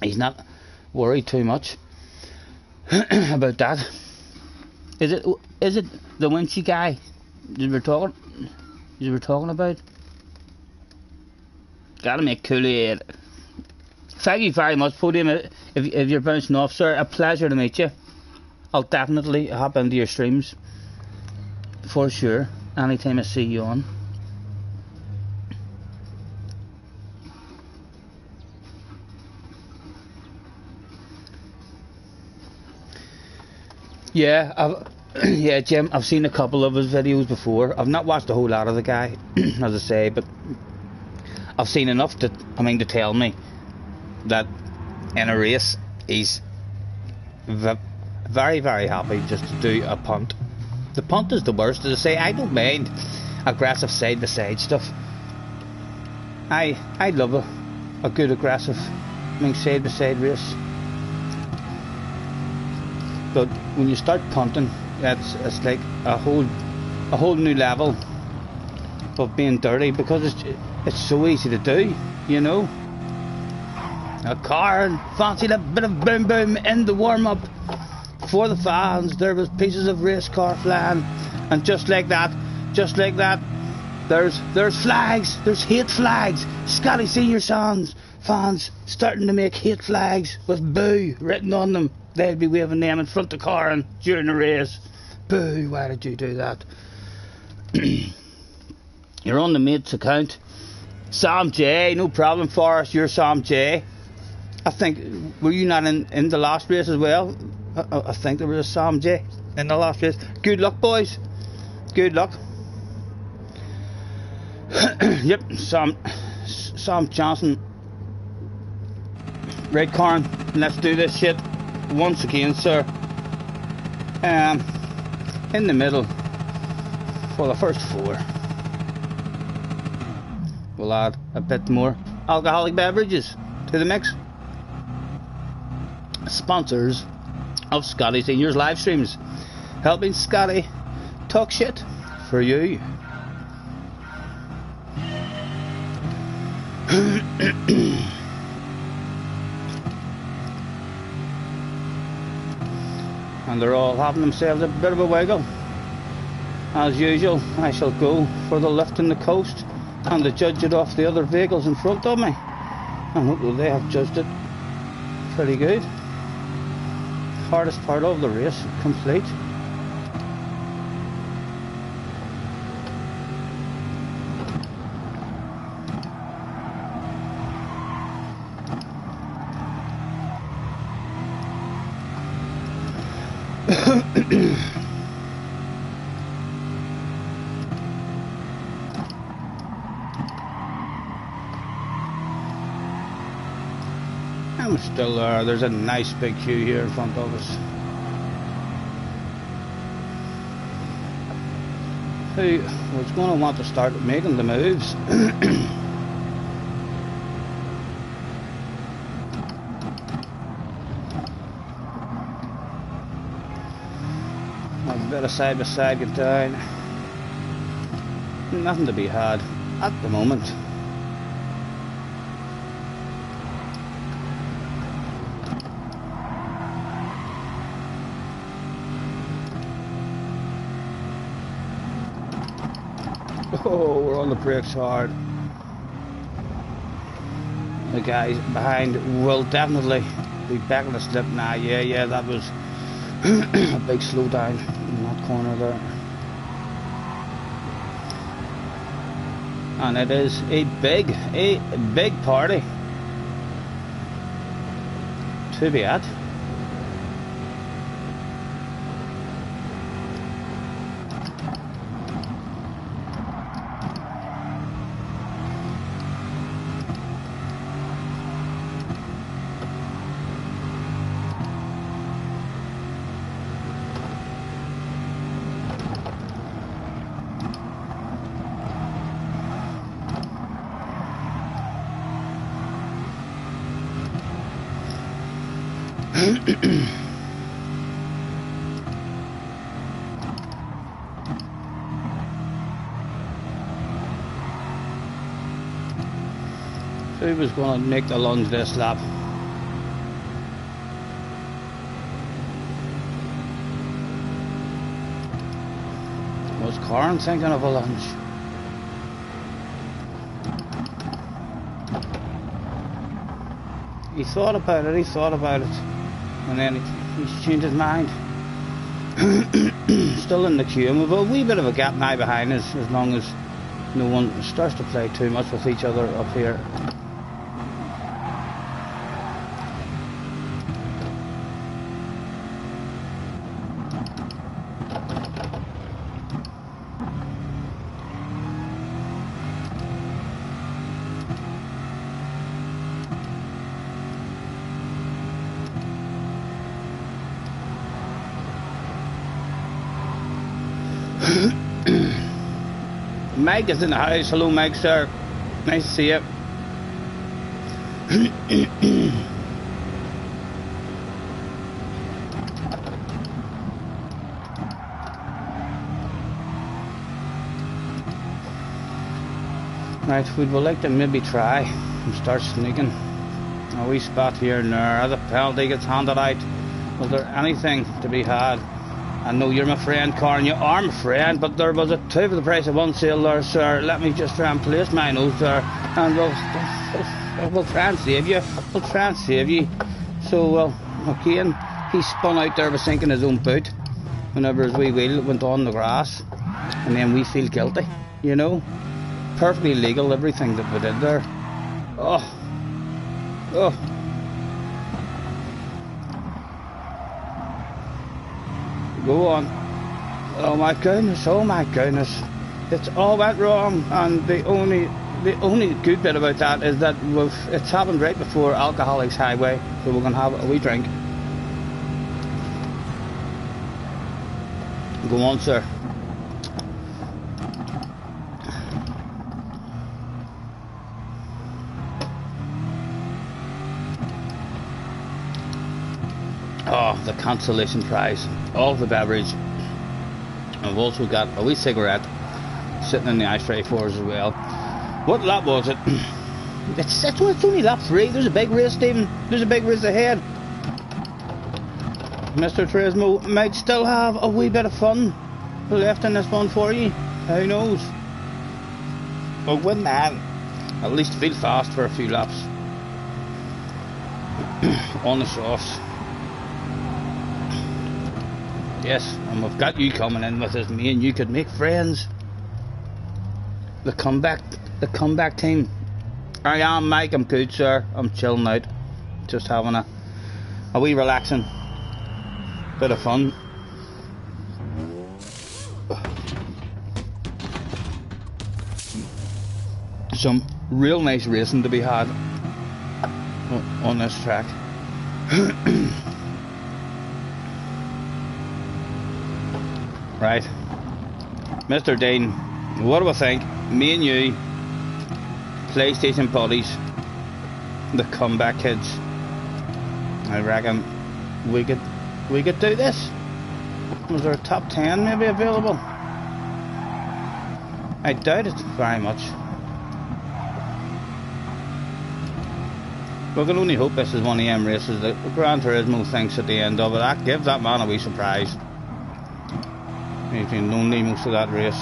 He's not worried too much about that. Is it the Winchy guy you were talking about? Gotta make Kool-Aid. Thank you very much, Podium. If you're bouncing off, sir, a pleasure to meet you. I'll definitely hop into your streams for sure anytime I see you on. Yeah, yeah, Jim, I've seen a couple of his videos before. I've not watched a whole lot of the guy, as I say, but I've seen enough to tell me that in a race he's very, very happy just to do a punt. The punt is the worst. As I say, I don't mind aggressive side-to-side stuff. I love a good aggressive side-to-side race. But when you start punting, it's like a whole new level of being dirty, because it's so easy to do, you know. A car and fancy a bit of boom boom in the warm up for the fans. There was pieces of race car flying, and just like that, there's flags, there's hate flags. Scotty Senior fans starting to make hate flags with boo written on them. They'll be waving them in front of the car and during the race. Boo, why did you do that? You're on the mate's account. Sam J, no problem for us, you're Sam J. I think, were you not in the last race as well? I think there was a Sam J in the last race. Good luck, boys. Good luck. Yep, Sam Johnson. Right, Corn, let's do this shit once again, sir. In the middle for the first 4. We'll add a bit more alcoholic beverages to the mix. Sponsors of Scotty Senior's live streams, helping Scotty talk shit for you. And they're all having themselves a bit of a wiggle. As usual, I shall go for the lift in the coast and to judge it off the other vehicles in front of me. And hopefully they have judged it pretty good. Hardest part of the race complete. I'm still there. There's a nice big queue here in front of us. Who was going to want to start making the moves? A bit of side by side get down. Nothing to be had at the moment. Oh, we're on the brakes hard. The guys behind will definitely be back on the slip now. Yeah, that was a big slowdown in that corner there. And it is a big party to be at. So he was going to make the lunge this lap. Was Corn thinking of a lunge? He thought about it, and then he's changed his mind. Still in the queue, and we've a wee bit of a gap now behind us, as long as no one starts to play too much with each other up here. Mike is in the house. Hello, Mike, sir. Nice to see you. Right, we would like to maybe try and start sneaking a wee spot here and there. As a penalty gets handed out, was there anything to be had? I know you're my friend, Corn, you are my friend, but there was a 2 for the price of 1 sale there, sir. Let me just try and place my nose there, and we'll try and save you. We'll try and save you. So, well, again, he spun out there by sinking his own boot whenever his wee wheel went on the grass, and then we feel guilty, you know. Perfectly legal, everything that we did there. Oh. Go on. Oh my goodness. It's all went wrong, and the only good bit about that is that it's happened right before Alcoholics Highway, so we're gonna have a wee drink. Go on, sir. Oh, the consolation prize of the beverage. And we've also got a wee cigarette sitting in the ashtray for us as well. What lap was it? It's only lap 3. There's a big race, Stephen. There's a big race ahead. Mr. Turismo might still have a wee bit of fun left in this one for you. Who knows? But wouldn't that at least feel fast for a few laps on the softs? Yes, and we've got you coming in with us. Me and you could make friends. The comeback team. I am Mike. I'm good, sir. I'm chilling out, just having a wee relaxing bit of fun. Some real nice racing to be had on this track. Right, Mr. Dean, what do I think? Me and you, PlayStation buddies, the comeback kids. I reckon we could do this. Was there a top 10 maybe available? I doubt it very much. We can only hope this is one of them races that Gran Turismo thinks at the end of it. That gives that man a wee surprise. He's been lonely most of that race.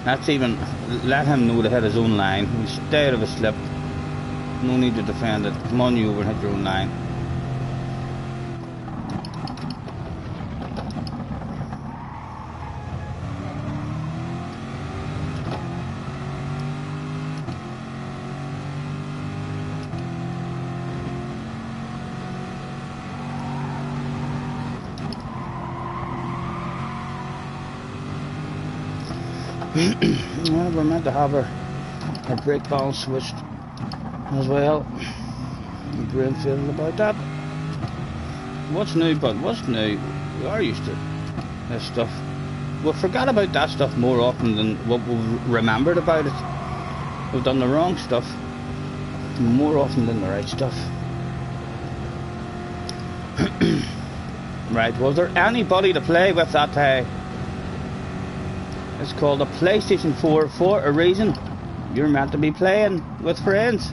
That's even let him know to hit his own line. We stay out of a slip. No need to defend it. Come on, you over and hit your own line. Well, we're meant to have our brake balance switched as well. I'm brain feeling about that. What's new, bud? What's new? We are used to this stuff. we forgot about that stuff more often than what we've remembered about it. We've done the wrong stuff more often than the right stuff. Right, was there anybody to play with that day? It's called a PlayStation 4 for a reason. You're meant to be playing with friends.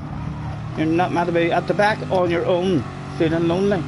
You're not meant to be at the back on your own, feeling lonely.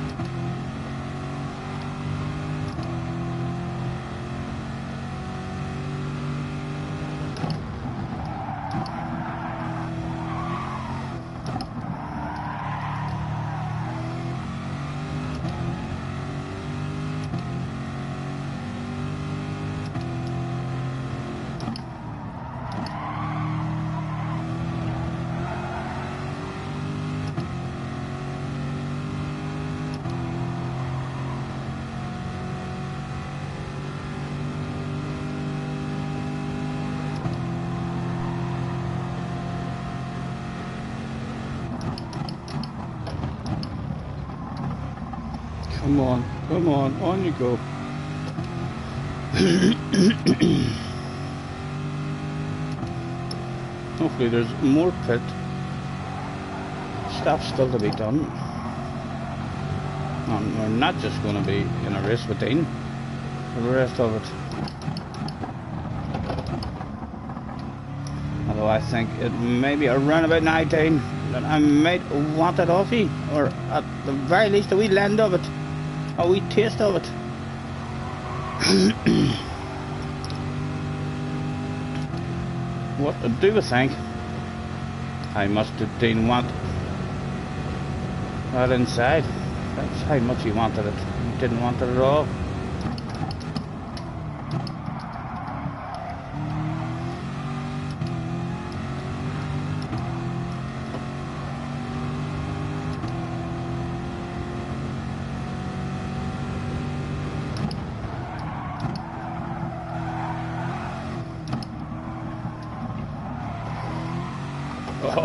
Come on you go. Hopefully there's more pit stuff still to be done. And we're not just going to be in a race with Dean for the rest of it. Although I think it may be around about 19 that I might want it off you, or at the very least a wee lend of it, a wee taste of it. What do you think? How much did Dean want that inside? That's how much he wanted it. He didn't want it at all.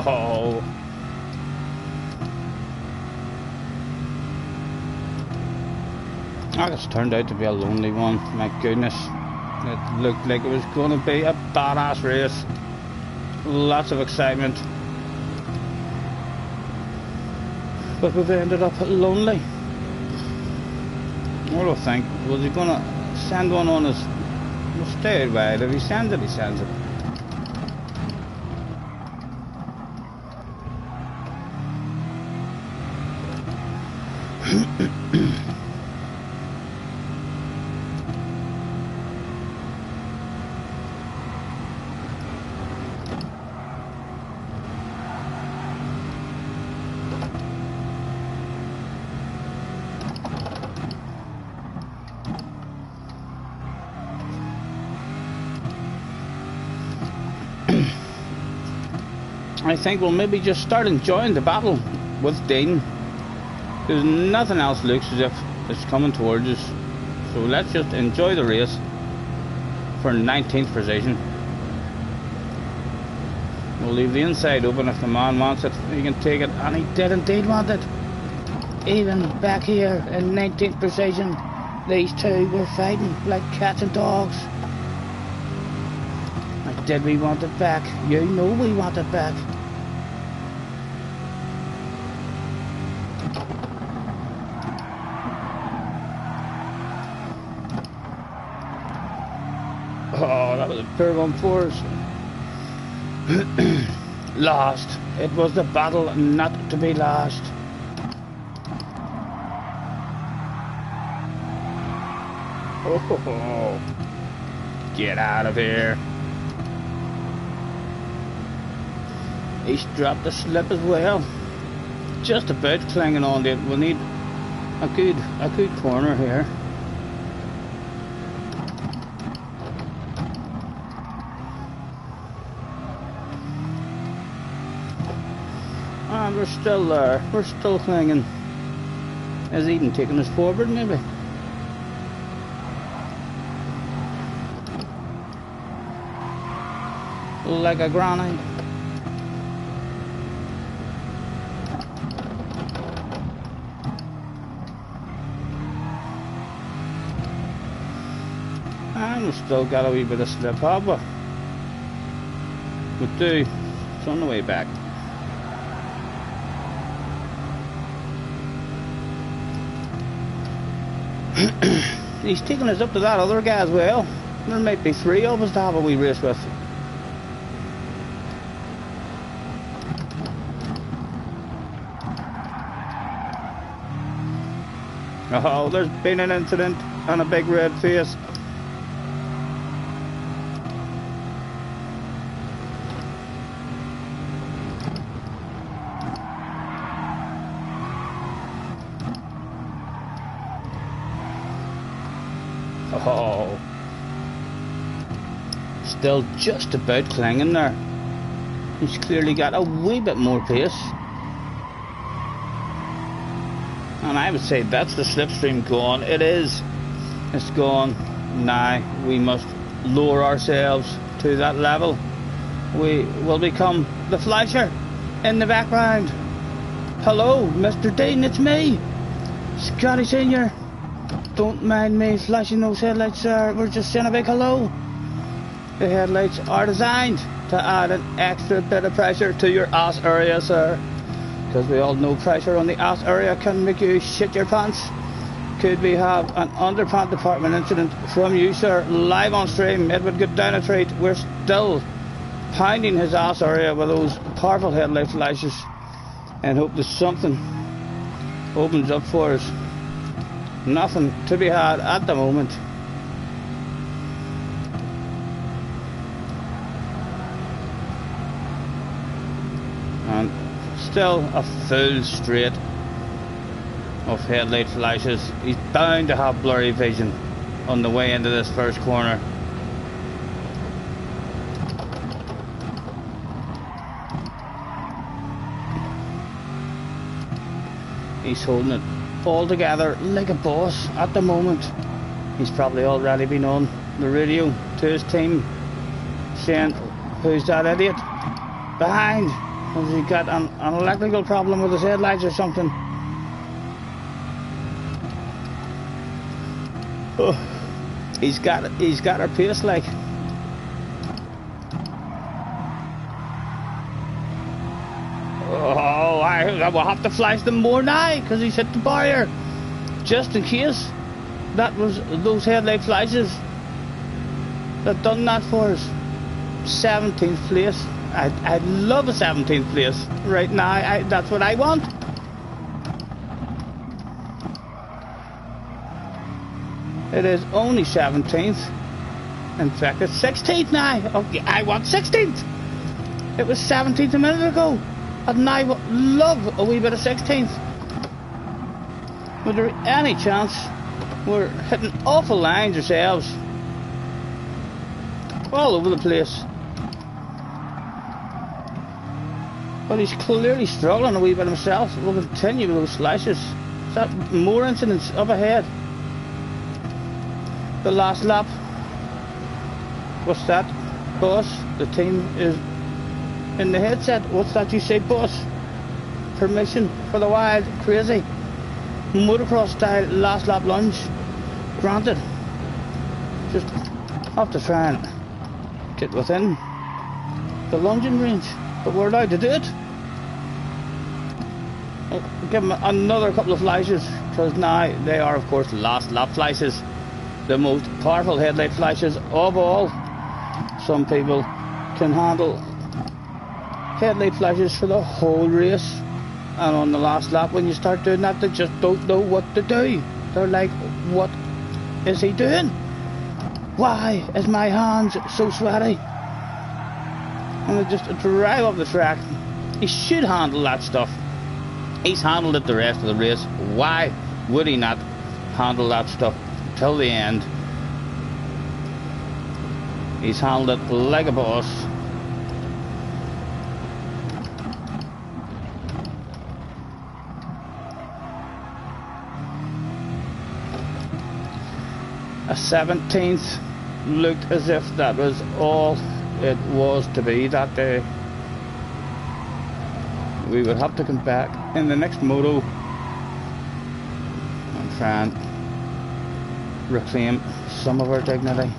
Oh. Oh, it's turned out to be a lonely one, my goodness. It looked like it was going to be a badass race. Lots of excitement. But we've ended up lonely. What do I think? Was he going to send one on us? We'll stay a while. If he sends it, he sends it. I think we'll maybe just start enjoying the battle with Dean. Because nothing else looks as if it's coming towards us. So let's just enjoy the race for 19th position. We'll leave the inside open if the man wants it. He can take it, and he did indeed want it. Even back here in 19th position, these two were fighting like cats and dogs. Did we want it back? You know we want it back. Oh, that was a poor one for us. Lost. It was the battle not to be lost. Oh, get out of here. He's dropped the slip as well. Just about clinging on to it. We'll need a good corner here. And we're still there. We're still clinging. Is Eden taking us forward maybe? Like a granny. We've still got a wee bit of slip, have we? We do. It's on the way back. He's taking us up to that other guy as well. There might be 3 of us to have a wee race with. Oh, there's been an incident and a big red face. Oh, still just about clinging there. He's clearly got a wee bit more pace. And I would say that's the slipstream gone. It is. It's gone. Now we must lower ourselves to that level. We will become the flasher in the background. Hello, Mr. Dean, it's me, Scotty Senior. Don't mind me flashing those headlights, sir. We're just saying a big hello. The headlights are designed to add an extra bit of pressure to your ass area, sir. Because we all know pressure on the ass area can make you shit your pants. Could we have an underpant department incident from you, sir, live on stream? It would go down a treat. We're still pounding his ass area with those powerful headlight flashes and hope that something opens up for us. Nothing to be had at the moment. And still a full straight of headlight flashes. He's bound to have blurry vision on the way into this first corner. He's holding it all together like a boss at the moment. He's probably already been on the radio to his team saying, who's that idiot behind? Has he got an electrical problem with his headlights or something? Oh, he's got her pace like. Oh, I will have to flash them more now because he's hit the barrier. Just in case that was those headlight flashes that done that for us. 17th place. I'd love a 17th place right now. That's what I want. It is only 17th. In fact, it's 16th now. Okay, I want 16th. It was 17th a minute ago. And I would love a wee bit of 16th. Would there be any chance we're hitting awful lines ourselves? All over the place. But he's clearly struggling a wee bit himself. We'll continue with those slashes. Is that more incidents up ahead? The last lap. What's that, boss? The team is in the headset. What's that you say, boss? Permission for the wild, crazy motocross style last lap lunge. Granted. Just have to try and get within the lunging range, but we're allowed to do it. I'll give them another couple of flashes, because now they are of course last lap flashes, the most powerful headlight flashes of all. Some people can handle headlight flashes for the whole race, and on the last lap when you start doing that, they just don't know what to do. They're like, what is he doing? Why is my hands so sweaty? And they just drive up the track. He should handle that stuff. He's handled it the rest of the race. Why would he not handle that stuff till the end? He's handled it like a boss. A 17th looked as if that was all it was to be that day. We would have to come back in the next moto and try and reclaim some of our dignity.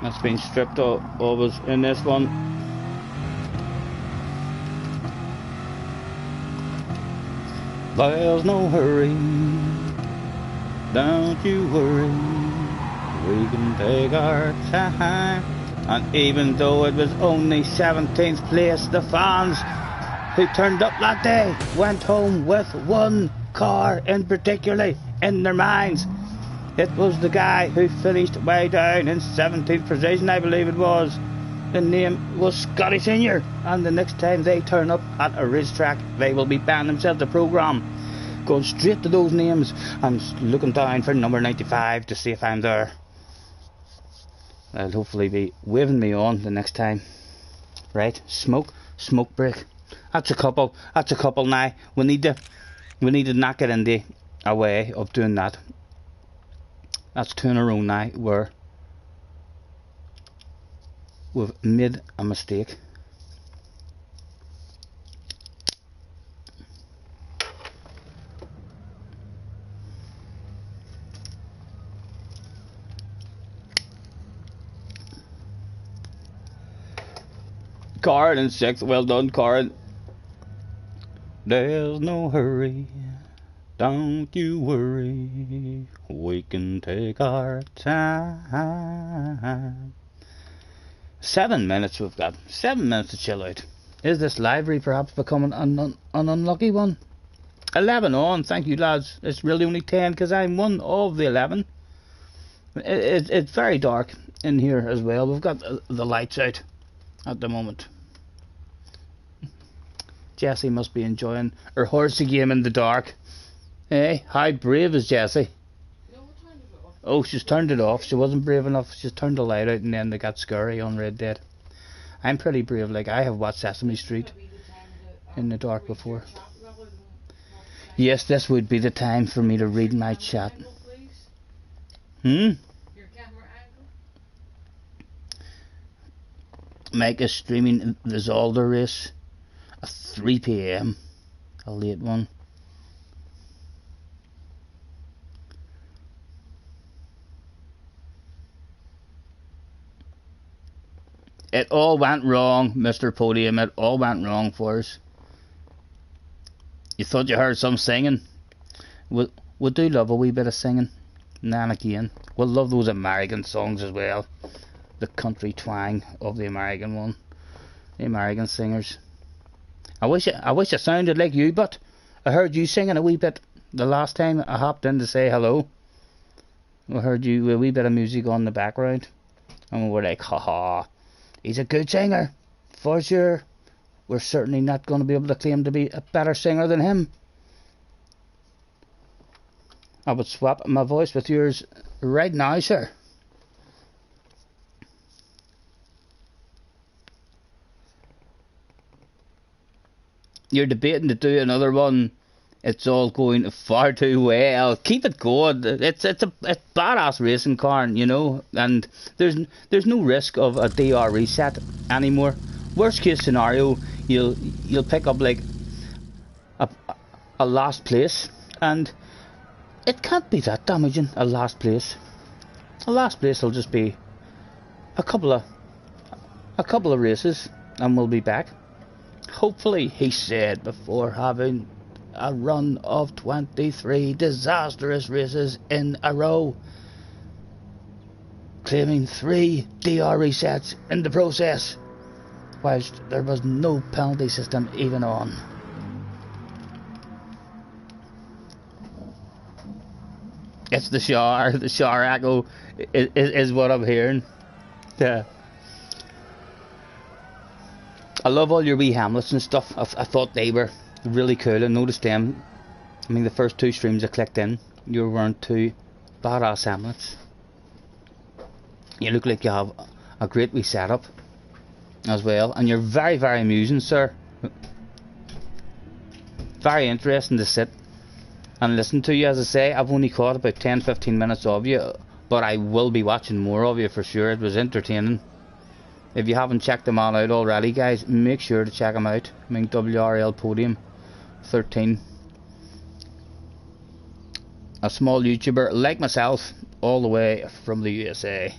That's been stripped of us in this one. There's no hurry, don't you worry, we can take our time. And even though it was only 17th place, the fans who turned up that day went home with one car in particular in their minds. It was the guy who finished way down in 17th position, I believe it was. The name was Scotty Senior, and the next time they turn up at a racetrack, they will be banning themselves the programme. Going straight to those names and looking down for number 95 to see if I'm there. They'll hopefully be waving me on the next time. Right, smoke break. That's a couple now. We need to knock it into a way of doing that. That's 2 in a row now where we've made a mistake. Card in 6th, well done, Card. There's no hurry, don't you worry, we can take our time. 7 minutes we've got, 7 minutes to chill out. Is this library perhaps becoming an unlucky one? 11 on, thank you lads. It's really only 10 because I'm one of the 11. It's very dark in here as well. We've got the lights out at the moment. Jessie must be enjoying her horsey game in the dark. Hey, how brave is Jessie? No, what time is it off? Oh, she's turned it off. She wasn't brave enough. She's turned the light out and then they got scary on Red Dead. I'm pretty brave. Like, I have watched Sesame Street in the dark before. Yes, this would be the time for me to read my chat. Your camera angle? Mike is streaming the Zolder race at 3 PM, a late one. It all went wrong, Mr. Podium. It all went wrong for us. You thought you heard some singing? We do love a wee bit of singing now and again. We'll love those American songs as well. The country twang of the American one. The American singers. I wish I sounded like you, but I heard you singing a wee bit the last time I hopped in to say hello. I heard you with a wee bit of music on the background. And we were like, haha, he's a good singer, for sure. We're certainly not going to be able to claim to be a better singer than him. I would swap my voice with yours right now, sir. You're debating to do another one. It's all going far too well. Keep it going. It's badass racing car, you know, and there's no risk of a DR reset anymore. Worst case scenario, you'll pick up like a last place, and it can't be that damaging. A last place will just be a couple of races, and we'll be back. Hopefully, he said, before having a run of 23 disastrous races in a row, claiming 3 DR resets in the process, whilst there was no penalty system even on. It's the shower echo is what I'm hearing. Yeah. I love all your wee hamlets and stuff. I thought they were really cool. I noticed them. I mean, the first 2 streams I clicked in, you were wearing 2 badass hamlets. You look like you have a great wee setup as well, and you're very, very amusing, sir. Very interesting to sit and listen to you. As I say, I've only caught about 10-15 minutes of you, but I will be watching more of you for sure. It was entertaining. If you haven't checked them all out already, guys, make sure to check them out. I mean, WRL Podium 13. A small YouTuber like myself, all the way from the USA.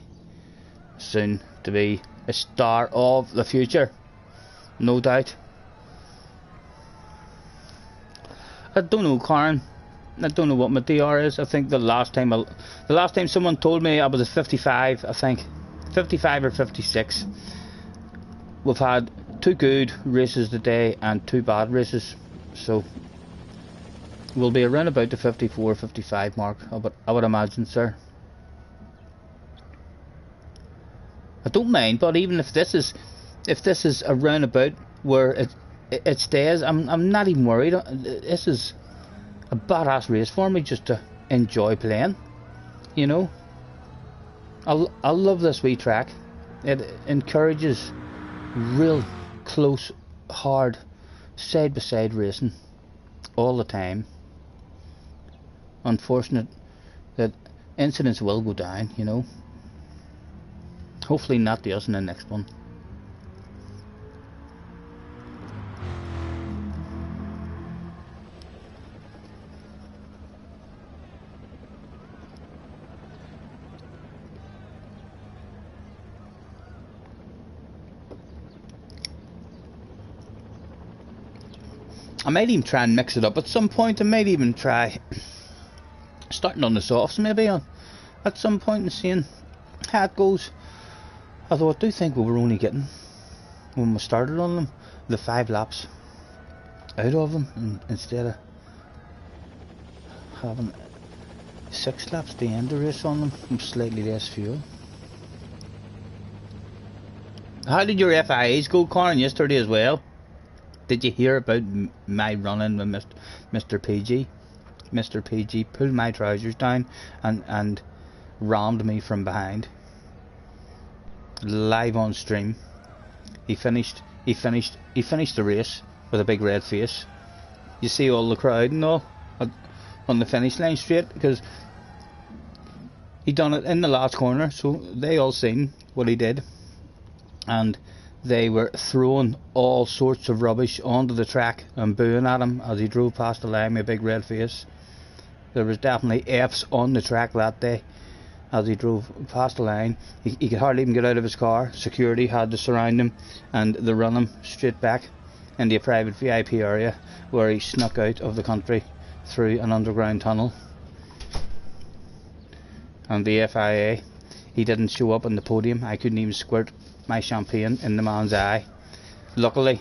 soon to be a star of the future, no doubt. I don't know, Karen. I don't know what my DR is. I think the last time someone told me I was at 55, I think 55 or 56. We've had 2 good races today and 2 bad races, so we'll be around about the 54, 55 mark. I would imagine, sir. I don't mind, but even if this is a roundabout where it stays, I'm not even worried. This is a badass race for me just to enjoy playing. You know, I love this wee track. It encourages real close, hard, side by side racing all the time. Unfortunate that incidents will go down, you know. Hopefully not to us in the next one. I might even try and mix it up at some point. I might even try starting on the softs maybe at some point and seeing how it goes. Although I do think we were only getting, when we started on them, the 5 laps out of them, instead of having 6 laps to end the race on them with slightly less fuel. How did your FIAs go, Karen, yesterday as well? Did you hear about my run-in with Mr. PG? Mr. PG pulled my trousers down and rammed me from behind. Live on stream. He finished the race with a big red face. You see all the crowd and all on the finish line straight, because he done it in the last corner, so they all seen what he did, and they were throwing all sorts of rubbish onto the track and booing at him as he drove past the line with a big red face. There was definitely F's on the track that day as he drove past the line. He could hardly even get out of his car. Security had to surround him, and they run him straight back into a private VIP area where he snuck out of the country through an underground tunnel. And the FIA, he didn't show up on the podium. I couldn't even squirt my champagne in the man's eye. Luckily,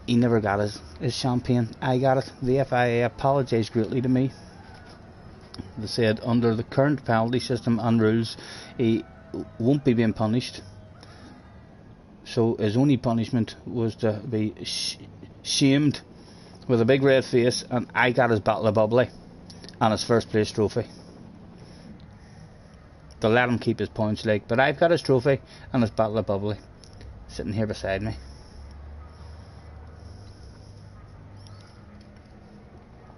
he never got his champagne. I got it. The FIA apologised greatly to me. They said under the current penalty system and rules, he won't be being punished. So his only punishment was to be shamed with a big red face, and I got his Battle of Bubbly and his first place trophy. To let him keep his points, like, but I've got his trophy and his Battle of Bubbly sitting here beside me.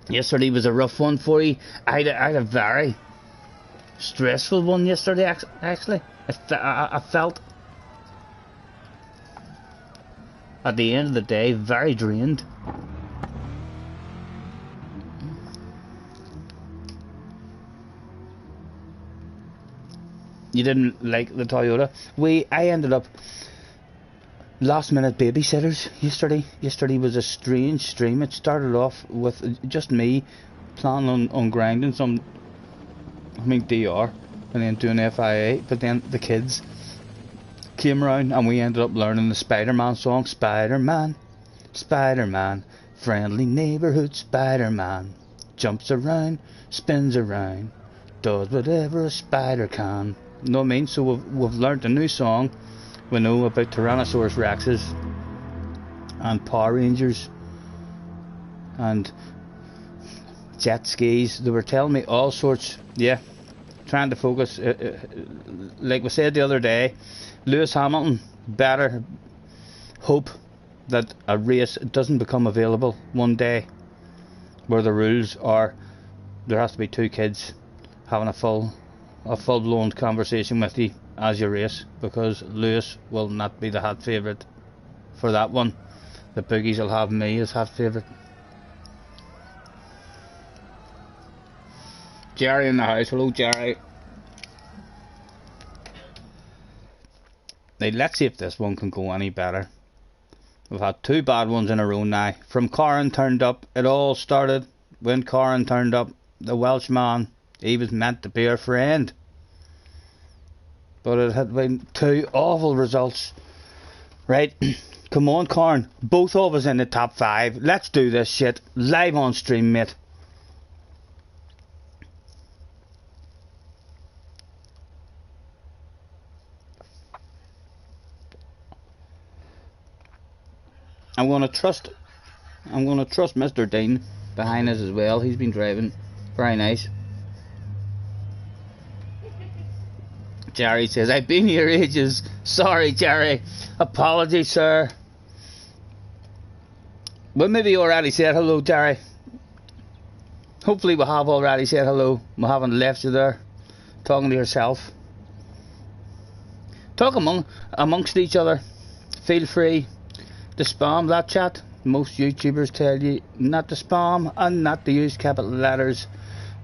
Yesterday was a rough one for you. I had a very stressful one yesterday, actually. I felt at the end of the day very drained. You didn't like the Toyota. I ended up last minute babysitters yesterday. Yesterday was a strange stream. It started off with just me planning on grinding some, DR, and then doing FIA, but then the kids came around and we ended up learning the Spider-Man song. Spider-Man, Spider-Man, friendly neighborhood Spider-Man, jumps around, spins around, does whatever a spider can. You know what I mean? So we've learnt a new song. We know about Tyrannosaurus Rexes and Power Rangers and jet skis. They were telling me all sorts. Yeah, trying to focus. Like we said the other day, Lewis Hamilton better hope that a race doesn't become available one day where the rules are there has to be 2 kids having a full-blown conversation with you as you race, because Lewis will not be the hot favourite for that one. The boogies will have me as hot favourite. Jerry in the house. Hello, Jerry. Now let's see if this one can go any better. We've had 2 bad ones in a row now. From Corin turned up, it all started when Corin turned up. The Welshman, he was meant to be our friend. But it had been 2 awful results. Right, come on Corin, both of us in the top 5. Let's do this shit live on stream, mate. I'm gonna trust Mr. Dean behind us as well. He's been driving very nice. Jerry says, I've been here ages. Sorry, Jerry. Apologies, sir. Well, maybe you already said hello, Jerry. Hopefully we have already said hello. We haven't left you there talking to yourself. Talk amongst each other. Feel free to spam that chat. Most YouTubers tell you not to spam and not to use capital letters.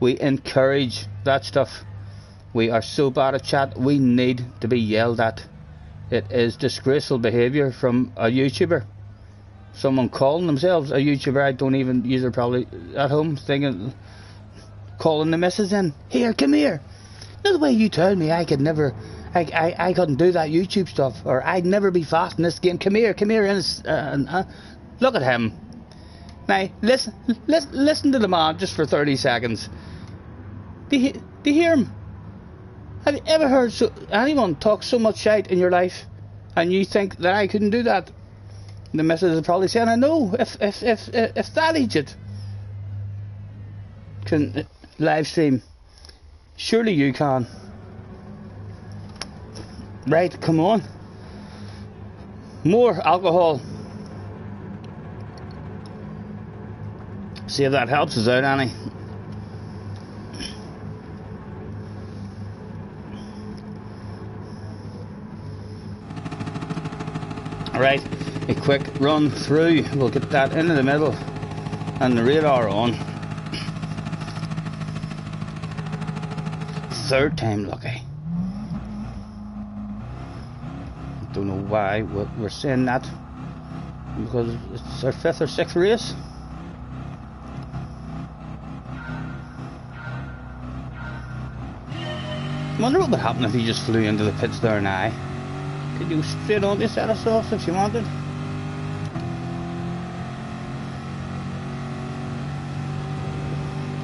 We encourage that stuff. We are so bad at chat, we need to be yelled at. It is disgraceful behaviour from a YouTuber. Someone calling themselves a YouTuber, I don't even use it, probably at home, thinking, calling the missus in. Here, come here. Now the way you tell me I could never, I couldn't do that YouTube stuff, or I'd never be fast in this game. Come here, and look at him. Now, listen to the man just for 30 seconds. Do you hear him? Have you ever heard anyone talk so much shite in your life, and you think that I couldn't do that? The missus is probably saying, I know, if that idiot can live stream, surely you can. Right, come on. More alcohol. See if that helps us out, Annie. Right, a quick run through. We'll get that into the middle and the radar on. 3rd time lucky. Don't know why we're saying that, because it's our 5th or 6th race. I wonder what would happen if you just flew into the pits there now. Could you straight on this set of sauce if you wanted?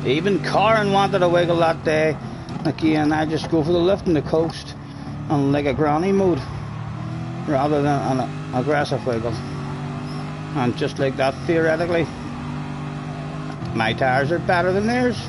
Even Corin wanted a wiggle that day. Again, I just go for the lift in the coast on like a granny mode rather than an aggressive wiggle. And just like that, theoretically, my tyres are better than theirs.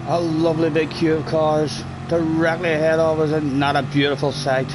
A lovely big queue of cars directly ahead of us, and not a beautiful sight.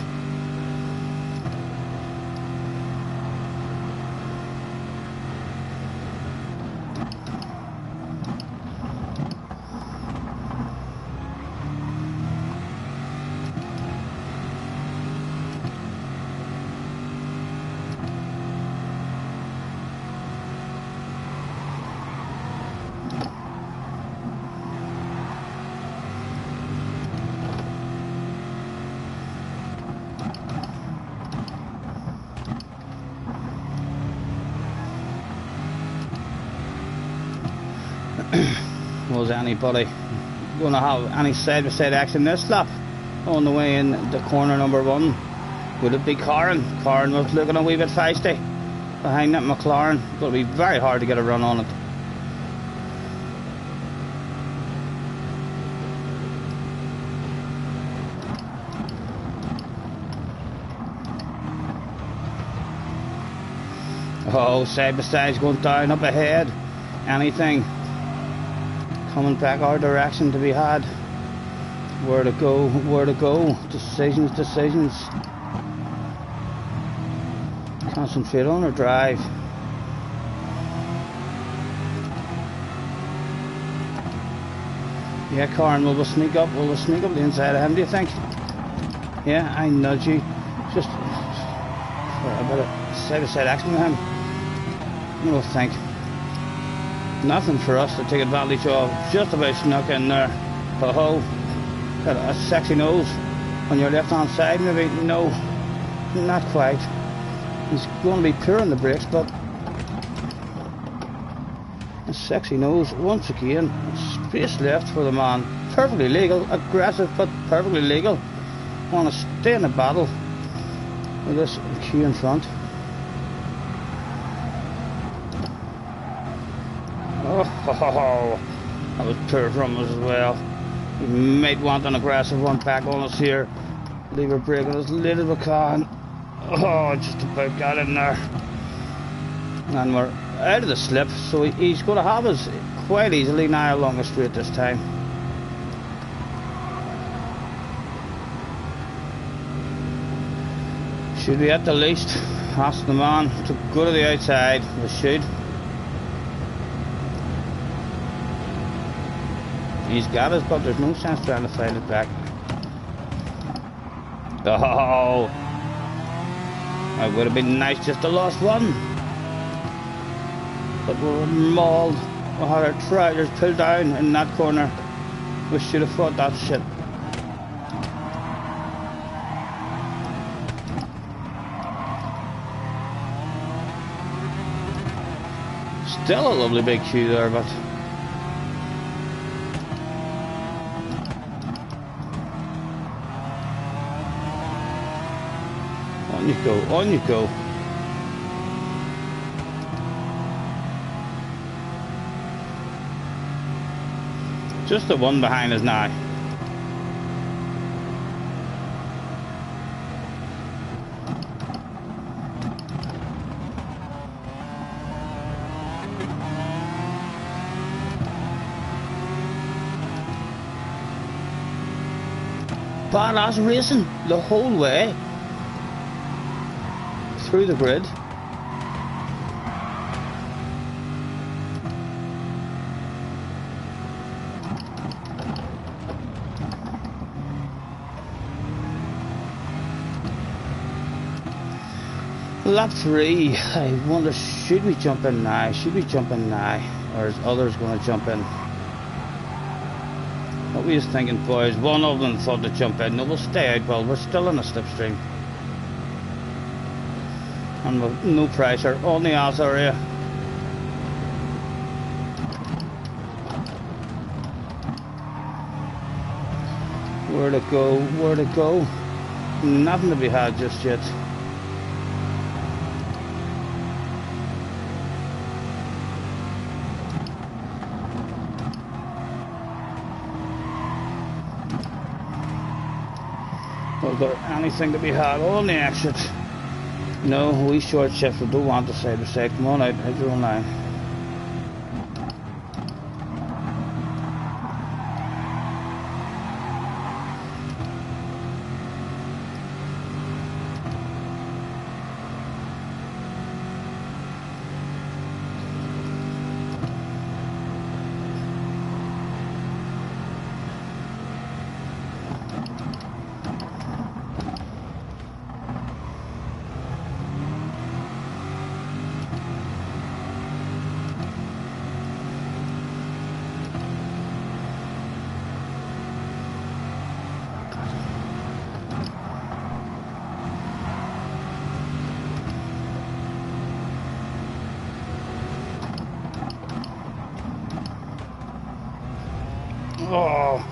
Was anybody going to have any side-by-side action this lap on the way in the corner number 1? Would it be Corin? Corin was looking a wee bit feisty behind that McLaren. It's going to be very hard to get a run on it. Oh, side-by-side's going down up ahead. Anything coming back our direction to be had. Where to go, where to go. Decisions. Concentrate on our drive. Yeah, Corin, will we sneak up? Will we sneak up the inside of him, do you think? Yeah, I nudge you. Just for a bit of side-to-side action with him. What do you think? Nothing for us to take advantage of. Just about snuck in there. Ho-ho. Got a sexy nose on your left-hand side, maybe? No, not quite. He's going to be poor on the brakes, but a sexy nose once again. Space left for the man. Perfectly legal, aggressive, but perfectly legal. Want to stay in the battle with this queue in front. Oh, that was poor from us as well. We might want an aggressive one back on us here. Leave her brake on as little as we can. Oh, just about got in there. And we're out of the slip, so he's going to have us quite easily now along the straight this time. Should we at the least ask the man to go to the outside? We should. He's got us, but there's no sense trying to fight it back. Oh, it would have been nice just to lost one. But we were mauled. We had our trousers pulled down in that corner. We should have fought that shit. Still a lovely big queue there, but on you go, on you go. Just the one behind us now. Badass racing the whole way through the grid. Lap 3, I wonder, should we jump in now? Should we jump in now? Or is others going to jump in? What were you thinking, boys? One of them thought to jump in. No, we'll stay out, well, we're still in a slipstream. And with no pressure on the ass area. Where to go? Where to go? Nothing to be had just yet. Was there anything to be had on the exit? No, we short shift, we don't want the side to side. Come on out, hit your own line. Oh,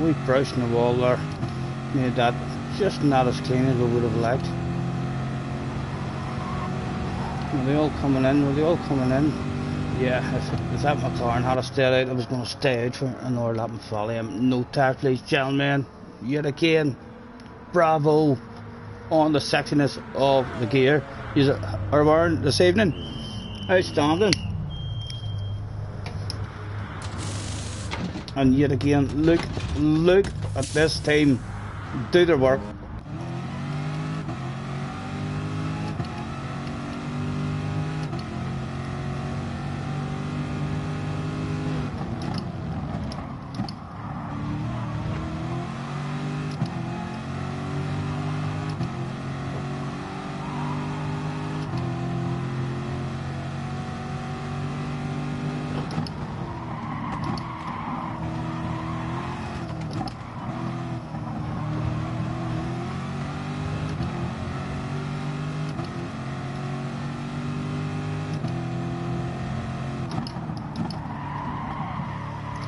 we brushing the wall there. Made that just not as clean as we would have liked. Were they all coming in? Were they all coming in? Yeah, if that McLaren had stayed out, I was going to stay out for another lap and follow him. No tire, please, gentlemen. Yet again, bravo on the sexiness of the gear you are wearing this evening. Outstanding. And yet again, look at this team do their work.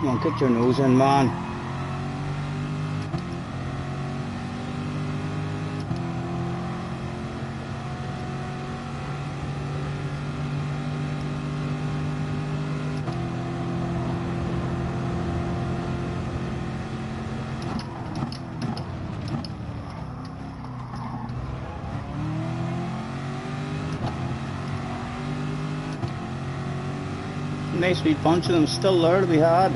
Come on, get your nose in, man. Nice wee bunch of them still there to be had.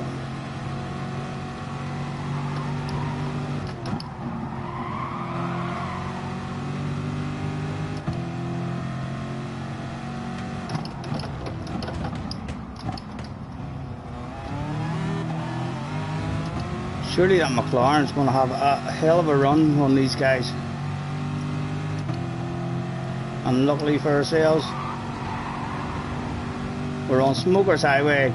Surely that McLaren's going to have a hell of a run on these guys. And luckily for ourselves, we're on Smokers Highway.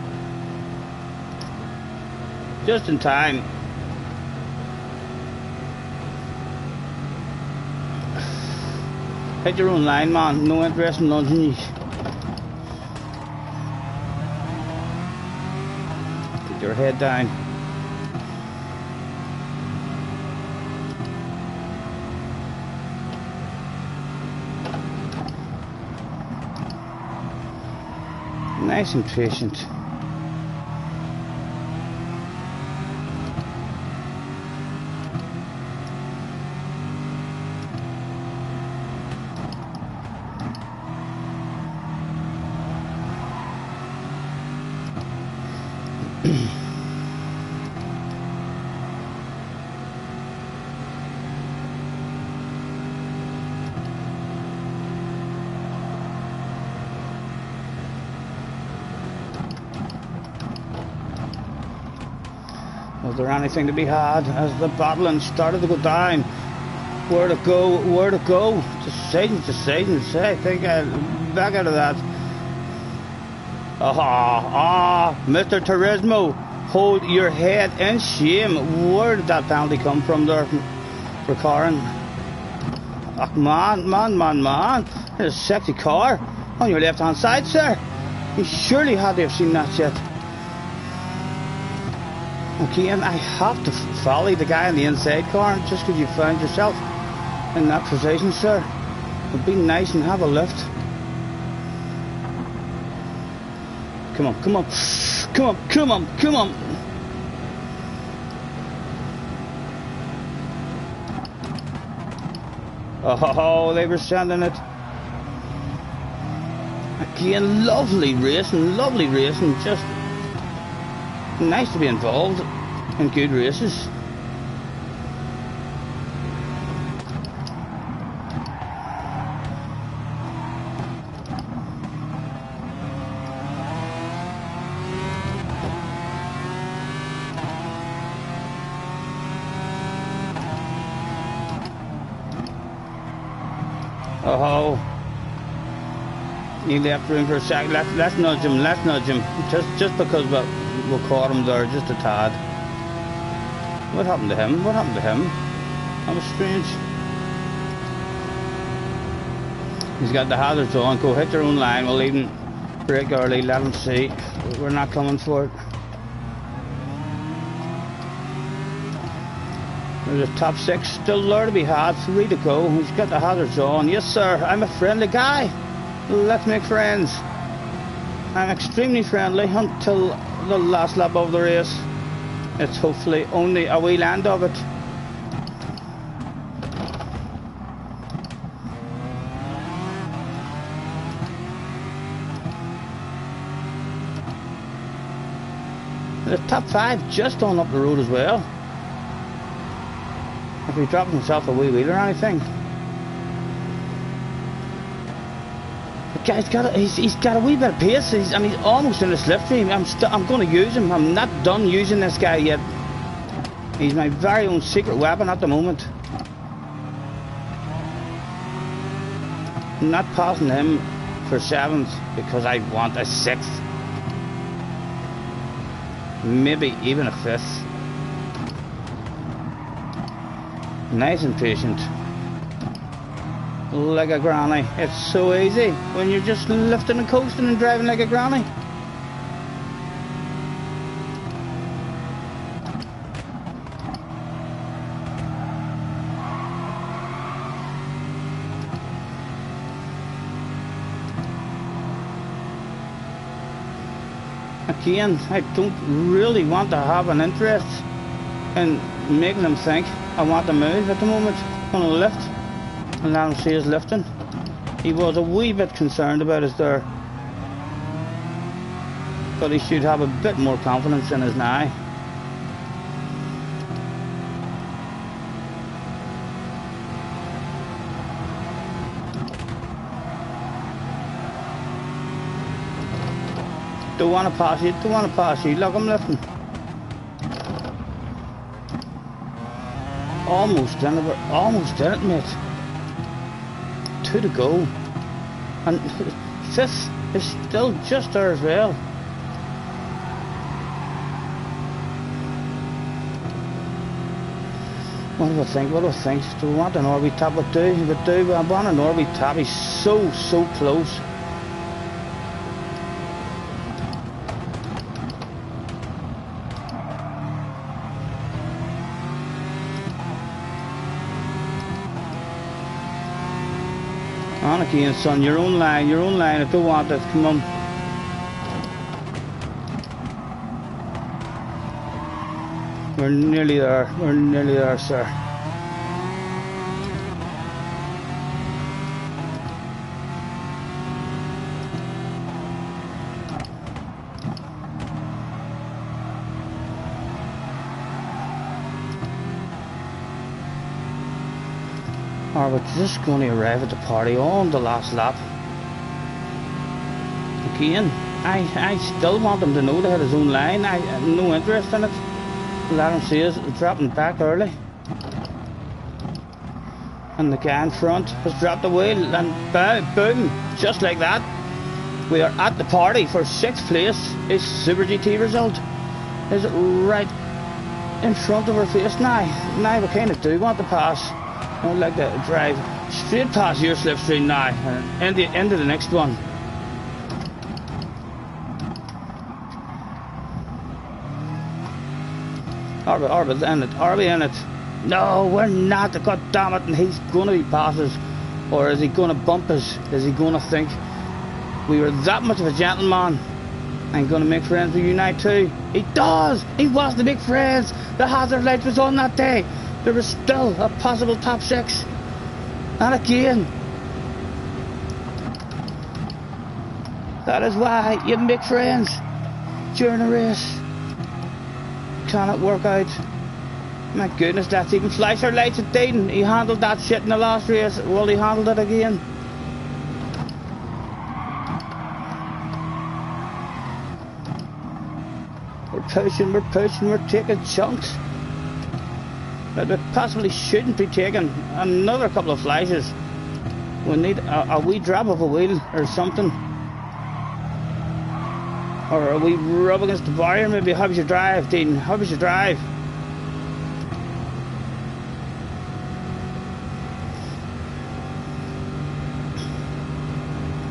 Just in time. Hit your own line, man. No interest in lunging you. Put your head down. Nice and patient. Was there anything to be had as the battling started to go down? Where to go, where to go? Decisions. I think back out of that. Mr. Turismo, hold your head in shame. Where did that penalty come from there for Karen? Oh, man. There's a sexy car on your left hand side, sir. You surely had to have seen that yet. Okay, and I have to follow the guy on the inside car just because you found yourself in that position, sir. But be nice and have a lift. Come on. Oh, they were sending it. Again, lovely racing, just nice to be involved in good races. Oh, he left room for a second. Let's nudge him. Just because we caught him there just a tad. What happened to him? That was strange. He's got the hazards on. Go hit your own line. We'll leave him break early. Let him see. We're not coming for it. There's a top six still there to be had. 3 to go. He's got the hazards on. Yes, sir. I'm a friendly guy. Let's make friends. I'm extremely friendly until the last lap of the race. It's hopefully only a wee land of it. The top 5 just on up the road as well. If he drops himself a wee wheel or anything. The guy's he's got a wee bit of pace. He's almost in the slipstream. I'm going to use him. I'm not done using this guy yet. He's my very own secret weapon at the moment. I'm not passing him for 7th because I want a 6th. Maybe even a 5th. Nice and patient. Like a granny. It's so easy when you're just lifting and coasting and driving like a granny. Again, I don't really want to have an interest in making him think I want to move at the moment. I'm going to lift and let him see his lifting. He was a wee bit concerned about us there, but he should have a bit more confidence in us now. Don't want to pass you, don't want to pass you. Look, I'm lifting. Almost in it, mate. 2 to go. And 5th is still just there as well. What do I think? What do I think? Do we want an Orby tap? We do. I want an Orby tap. He's so close. On again, son, your own line, I don't want it, come on. We're nearly there, sir. Are we just going to arrive at the party on the last lap? Again, I still want him to know they had his own line. I have no interest in it. Let him see us dropping back early. And the guy in front has dropped the wheel and boom, just like that. We are at the party for 6th place. His Super GT result is right in front of our face now. Now we kind of do want to pass. I would like to drive straight past your slipstream now and into the next one. Arby's in it, Arby in it. No, we're not, god damn it, and he's going to be past us. Or is he going to bump us? Is he going to think we were that much of a gentleman and going to make friends with you now too? He does! He wants to make friends! The hazard light was on that day. There was still a possible top 6. And again, that is why you make friends during a race. Cannot work out. My goodness, that's even flasher lights at Dayton. He handled that shit in the last race. Well, he handled it again. We're pushing, we're taking chunks that we possibly shouldn't be taking. Another couple of flashes. We need a wee drop of a wheel or something. Or are we rub against the barrier maybe? How was your drive, Dean? How was your drive?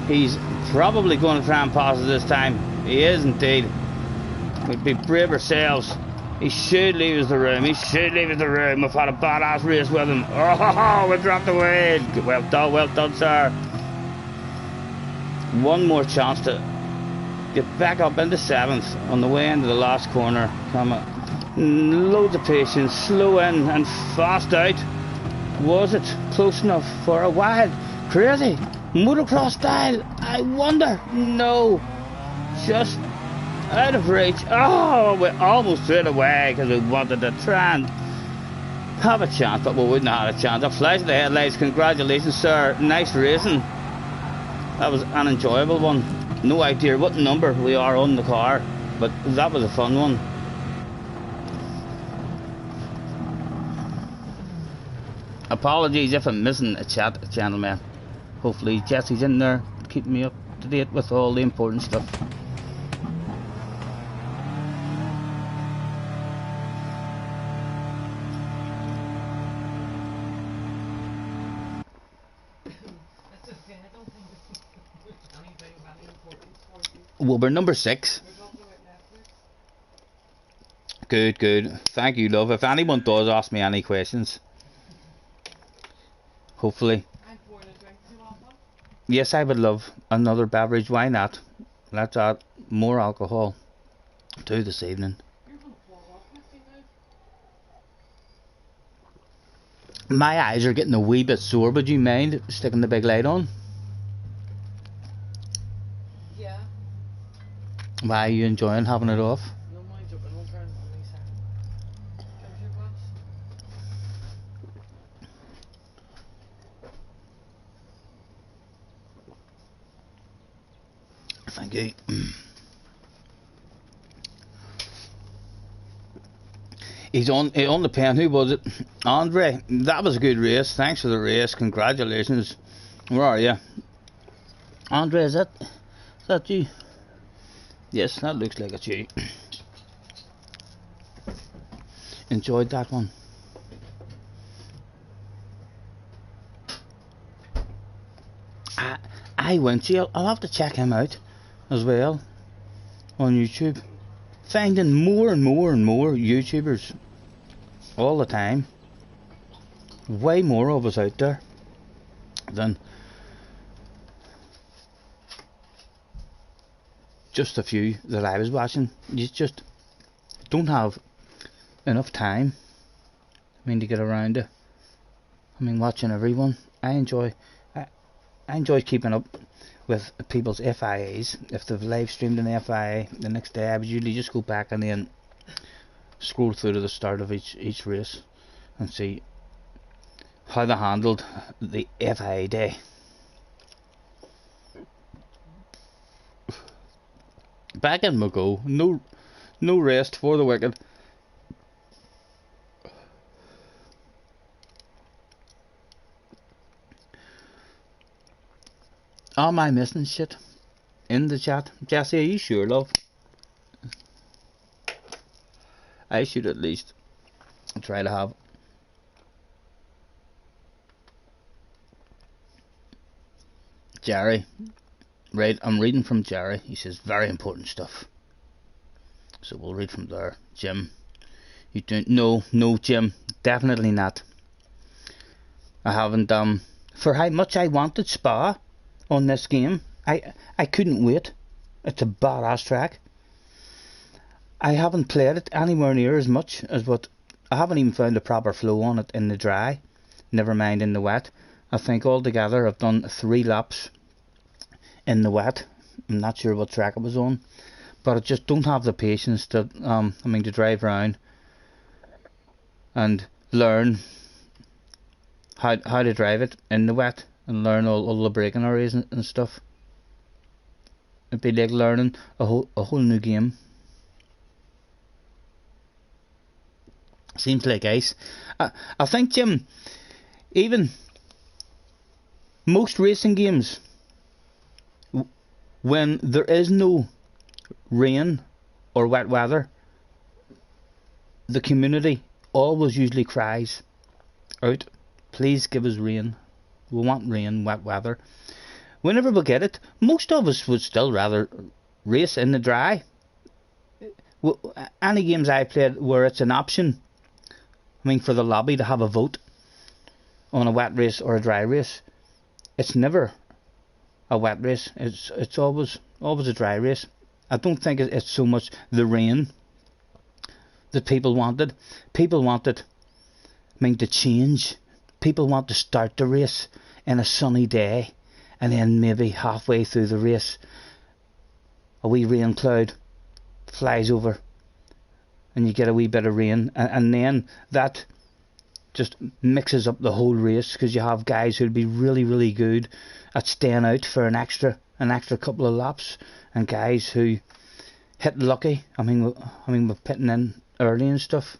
He's probably going to try and pass us this time. He is indeed. We'd be brave ourselves. He should leave us the room. He should leave us the room. We've had a badass race with him. Oh, we dropped the wheel. Well done, sir. One more chance to get back up into 7th on the way into the last corner. Come on. Loads of patience. Slow in and fast out. Was it close enough for a wild, crazy motocross style? I wonder. No. Just out of reach. Oh, we almost threw it away because we wanted to try and have a chance, but we wouldn't have had a chance. A flash of the headlights. Congratulations, sir. Nice racing. That was an enjoyable one. No idea what number we are on the car, but that was a fun one. Apologies if I'm missing a chat, gentlemen. Hopefully Jesse's in there keeping me up to date with all the important stuff. Well, we're number 6. Good. Thank you, love. If anyone does ask me any questions, hopefully. Yes, I would love another beverage. Why not? Let's add more alcohol. 2 this evening. You're gonna fall off with me now. My eyes are getting a wee bit sore. Would you mind sticking the big light on? Yeah. Why are you enjoying having it off? No mind jumping over and on these Give your glass. Thank you. He's on the pen. Who was it? Andre. That was a good race. Thanks for the race. Congratulations. Where are you? Andre, is that you? Yes, that looks like it's you. Enjoyed that one. I went to. I'll have to check him out as well on YouTube. Finding more and more and more YouTubers all the time. Way more of us out there than just a few that I was watching. You just don't have enough time, I mean, to get around it. I mean, watching everyone. I enjoy keeping up with people's FIAs. If they've live streamed an FIA the next day, I would usually just go back and then scroll through to the start of each race and see how they handled the FIA day. Back in Mago, no rest for the wicked. Am I missing shit in the chat? Jesse, are you sure, love? I should at least try to have. Jerry. Right, I'm reading from Jerry. He says very important stuff. So we'll read from there. Jim. You don't. No, Jim. Definitely not. I haven't, for how much I wanted Spa on this game, I couldn't wait. It's a badass track. I haven't played it anywhere near as much as what. I haven't even found a proper flow on it in the dry, never mind in the wet. I think altogether I've done 3 laps in the wet. I'm not sure what track it was on, but I just don't have the patience to to drive around and learn how to drive it in the wet and learn all the braking areas and stuff. It'd be like learning a whole new game. Seems like ice. I think, Jim, even most racing games, when there is no rain or wet weather, the community always usually cries out, please give us rain. We want rain, wet weather. Whenever we get it, most of us would still rather race in the dry. Any games I played where it's an option, for the lobby to have a vote on a wet race or a dry race, it's never a wet race. It's always a dry race. I don't think it's so much the rain that people wanted. People wanted, to change. People want to start the race in a sunny day, and then maybe halfway through the race, a wee rain cloud flies over, and you get a wee bit of rain, and then that just mixes up the whole race, because you have guys who'll be really, really good at staying out for an extra couple of laps, and guys who hit lucky. With pitting in early and stuff.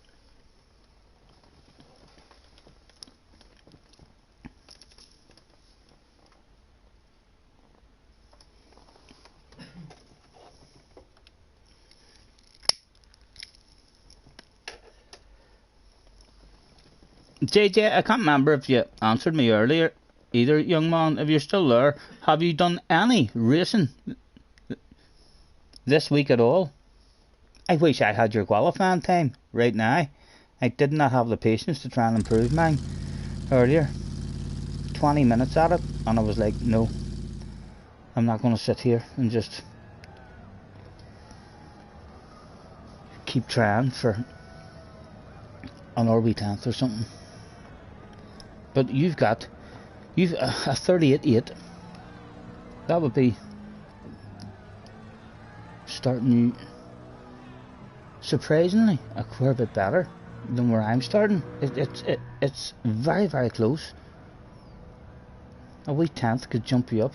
JJ, I can't remember if you answered me earlier either, young man. If you're still there, have you done any racing this week at all? I wish I had your qualifying time right now. I did not have the patience to try and improve mine earlier. 20 minutes at it, and I was like, no, I'm not going to sit here and just keep trying for an RB 10th or something. But you've a 38.8. That would be starting you surprisingly a quite bit better than where I'm starting. It's very, very close. A wee 10th could jump you up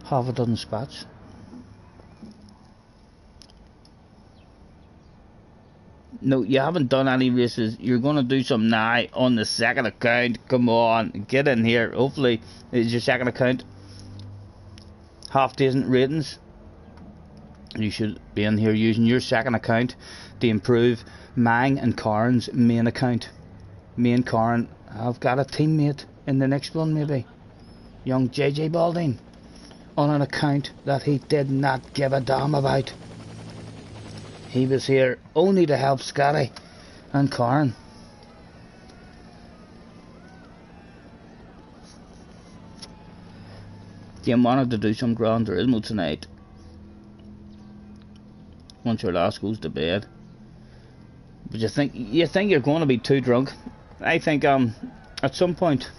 half a dozen spots. No, you haven't done any races. You're going to do some now on the second account. Come on, get in here. Hopefully it's your second account. Half decent ratings. You should be in here using your second account to improve mine and Karen's main account. Me and Karen have got a teammate in the next one, maybe. Young JJ Balding. On an account that he did not give a damn about. He was here only to help Scotty and Karen. Jim wanted to do some Gran Turismo tonight. Once your lass goes to bed. But you think you're going to be too drunk? I think at some point.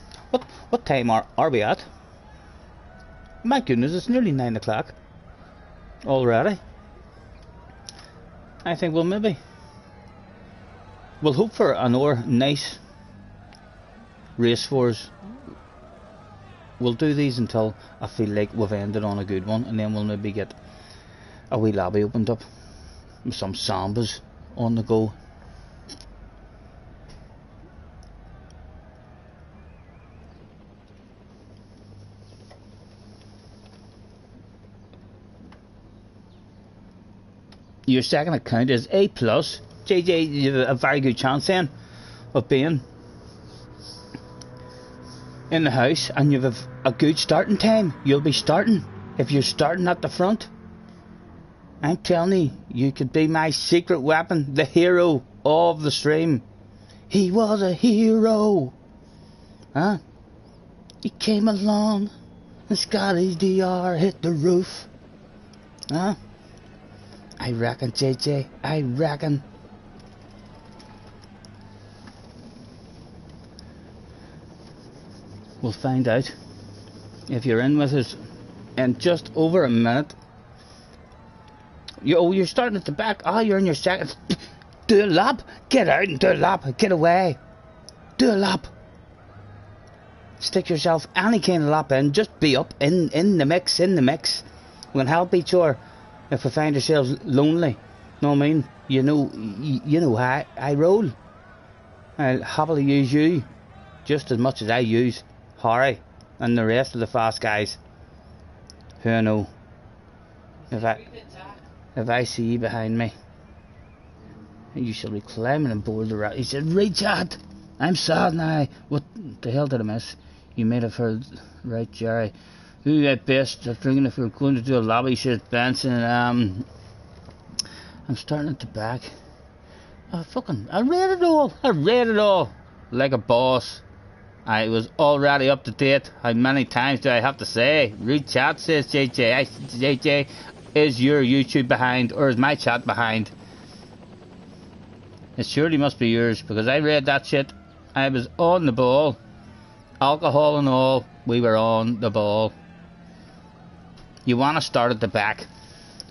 What time are we at? My goodness, it's nearly 9 o'clock already. I think we'll hope for another nice race for us. We'll do these until I feel like we've ended on a good one, and then we'll maybe get a wee lobby opened up with some sambas on the go. Your second account is A+. JJ, you have a very good chance then of being in the house, and you have a good starting time. You'll be starting. If you're starting at the front, I'm telling you, you could be my secret weapon, the hero of the stream. He was a hero. Huh? He came along and Scotty's DR hit the roof. Huh? I reckon, JJ, I reckon. We'll find out if you're in with us in just over a minute. You're starting at the back. You're in your second. Do a lap. Get out and do a lap. Get away. Do a lap. Stick yourself any kind of lap in. Just be up in the mix. We can help each other. If we find ourselves lonely, know what I mean? You know how I roll. I'll happily use you just as much as I use Harry and the rest of the fast guys. Who I know. If I see you behind me, you shall be climbing aboard the rat. He said, "Richard, I'm sad now." What the hell did I miss? You might have heard, right, Jerry? Who at best? I'm thinking if we're going to do a lobby, says Benson. I'm starting at the back. I read it all. Like a boss. I was already up to date. How many times do I have to say? Read chat, says JJ. JJ, is your YouTube behind, or is my chat behind? It surely must be yours, because I read that shit. I was on the ball. Alcohol and all, we were on the ball. You want to start at the back,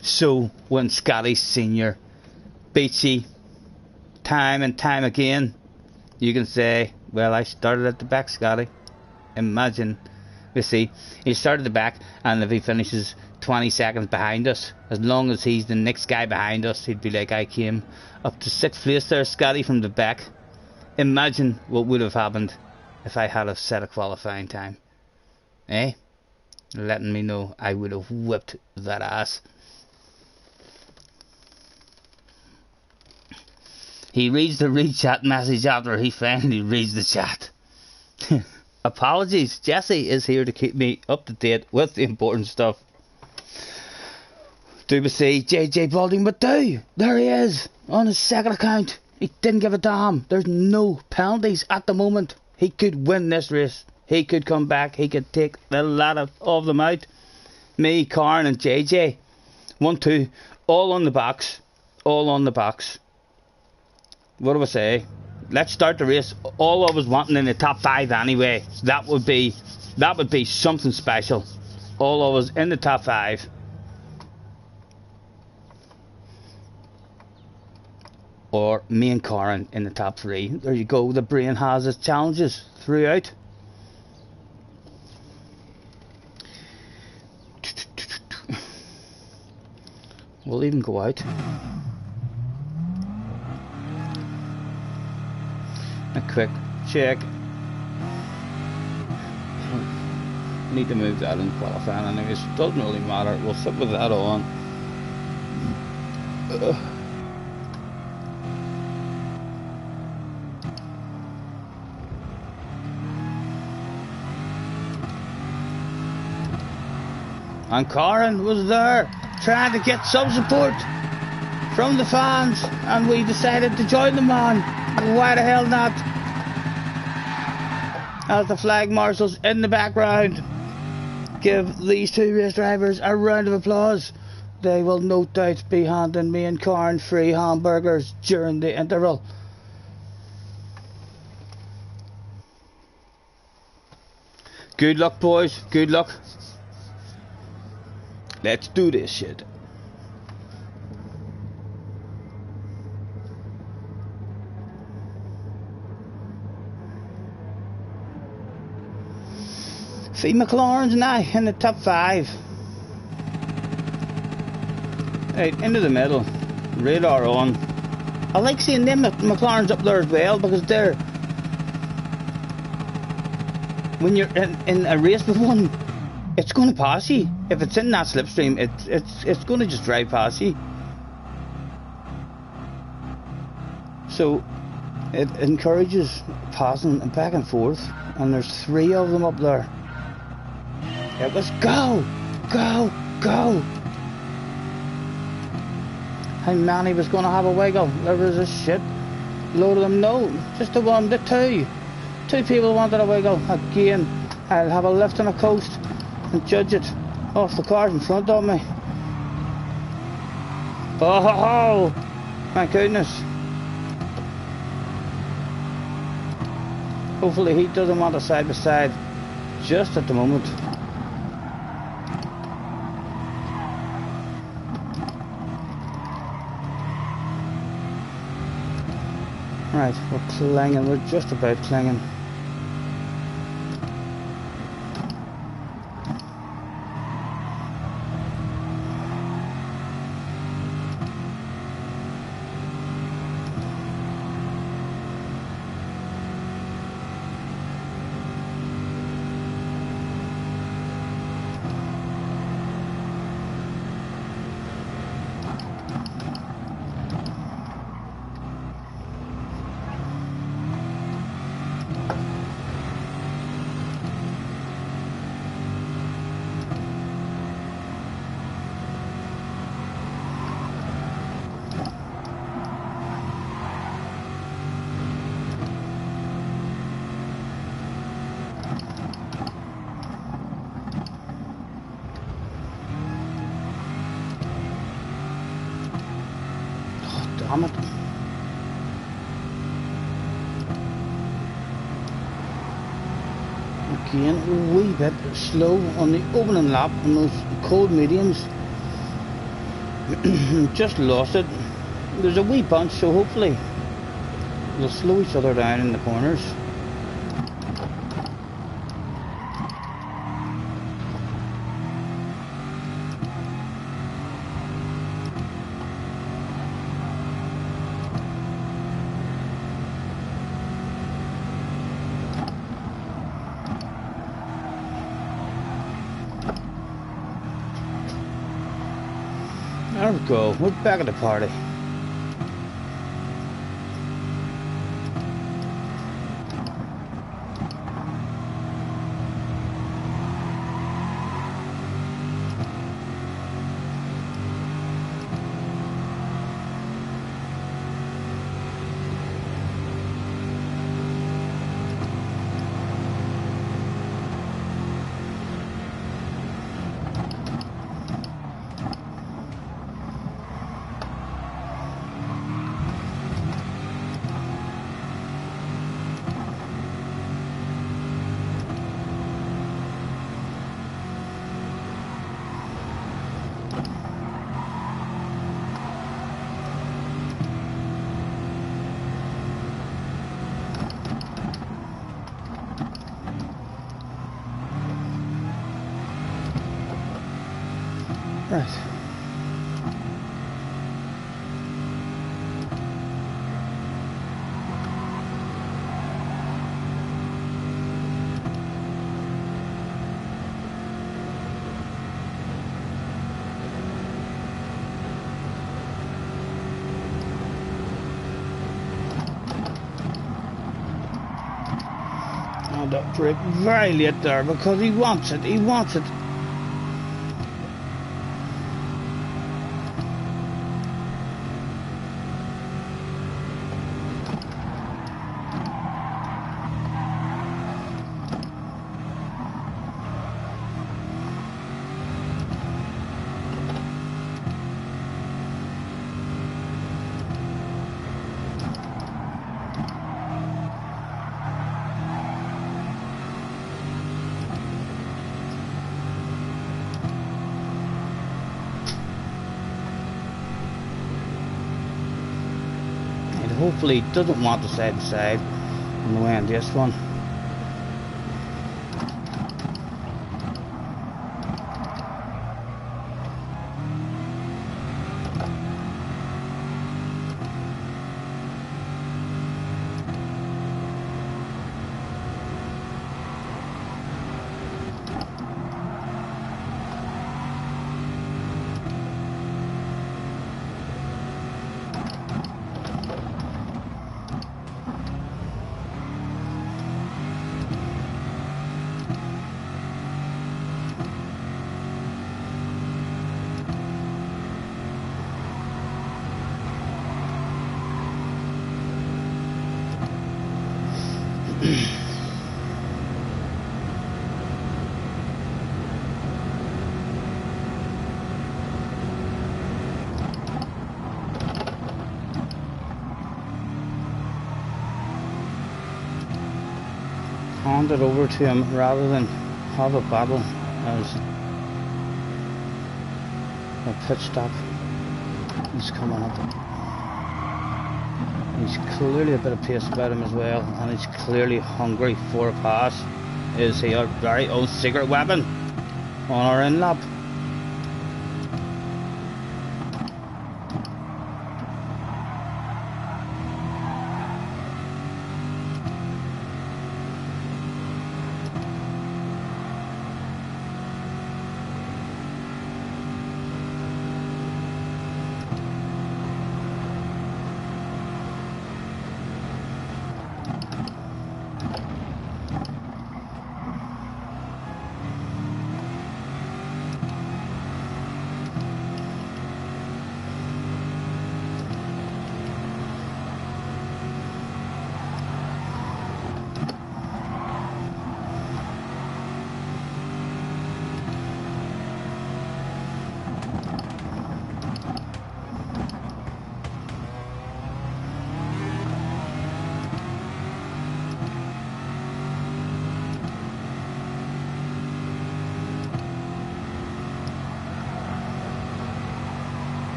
so when Scotty Senior beats you time and time again, you can say, "Well, I started at the back, Scotty." Imagine, you see, he started at the back, and if he finishes 20 seconds behind us, as long as he's the next guy behind us, he'd be like, "I came up to 6th place there, Scotty, from the back." Imagine what would have happened if I had a set of qualifying time, eh? Letting me know I would have whipped that ass. He reads the read chat message after he finally reads the chat. Apologies, Jesse is here to keep me up to date with the important stuff. Do we see JJ Balding? But there he is on his second account. He didn't give a damn. There's no penalties at the moment. He could win this race. He could come back. He could take the lot of them out. Me, Karen and JJ. 1, 2. All on the box. all on the box. What do I say? Let's start the race. All I was wanting in the top 5 anyway. That would be something special. All I was in the top 5. Or me and Karen in the top 3. There you go. The brain has its challenges throughout. We'll even go out. A quick check. Need to move that in qualifying anyways. Doesn't really matter. We'll sit with that on. And Karen was there trying to get some support from the fans, and we decided to join them on. Why the hell not? As the flag marshals in the background give these 2 race drivers a round of applause. They will no doubt be handing me and Karen free hamburgers during the interval. Good luck, boys. Good luck. Let's do this shit. See McLaren's now in the top 5. Right, into the middle. Radar on. I like seeing them McLaren's up there as well, because they're... when you're in a race with one, it's going to pass you. If it's in that slipstream, it's going to just drive past you. So it encourages passing back and forth, and there's 3 of them up there. It was go, go, go. How many was going to have a wiggle? There was a shit load of them. No, just the 1, the 2. 2 people wanted a wiggle. Again, I'll have a lift on a coast and judge it off the cars in front of me. Oh ho ho! My goodness. Hopefully he doesn't want a side by side just at the moment. Right, we're clinging, we're just about clinging. Damn it. Again, a wee bit slow on the opening lap on those cold mediums. Just lost it. There's a wee bunch, so hopefully they'll slow each other down in the corners. There we go, we're back at the party. Right. And that brake very late there because he wants it. He wants it. Hopefully he doesn't want the side to side on the way on this one. Hand it over to him rather than have a battle as a pit stop is coming up. He's clearly a bit of pace about him as well, and he's clearly hungry for a pass. Is he our very own secret weapon on our in lap?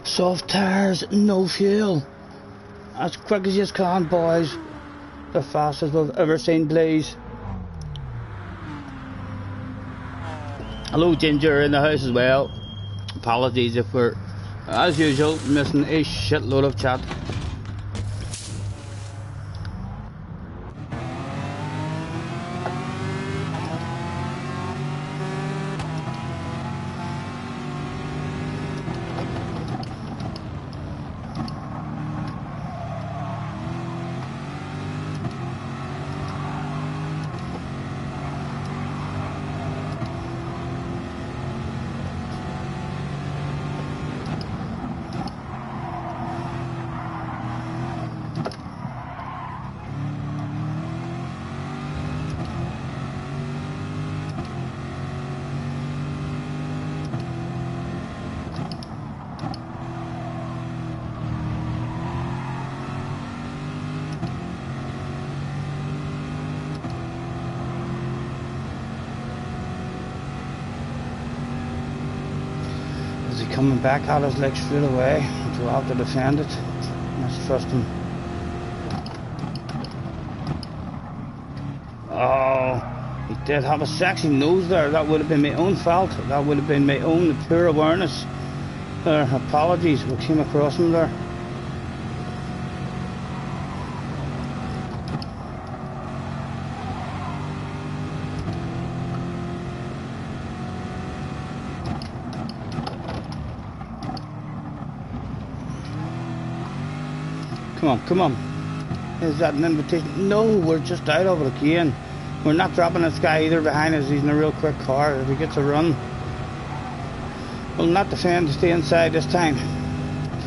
Soft tires, no fuel. As quick as you can, boys. The fastest we've ever seen, please. Hello, Ginger in the house as well. Apologies if we're, as usual, missing a shitload of chat. Coming back at us like straight away, we'll have to defend it. Let's trust him. Oh, he did have a sexy nose there. That would have been my own fault. That would have been my own poor awareness. Apologies, we came across him there. Come on, come on. Is that an invitation? No, we're just out of it again. We're not dropping this guy either behind us. He's in a real quick car. If he gets a run, we'll not defend to stay inside this time.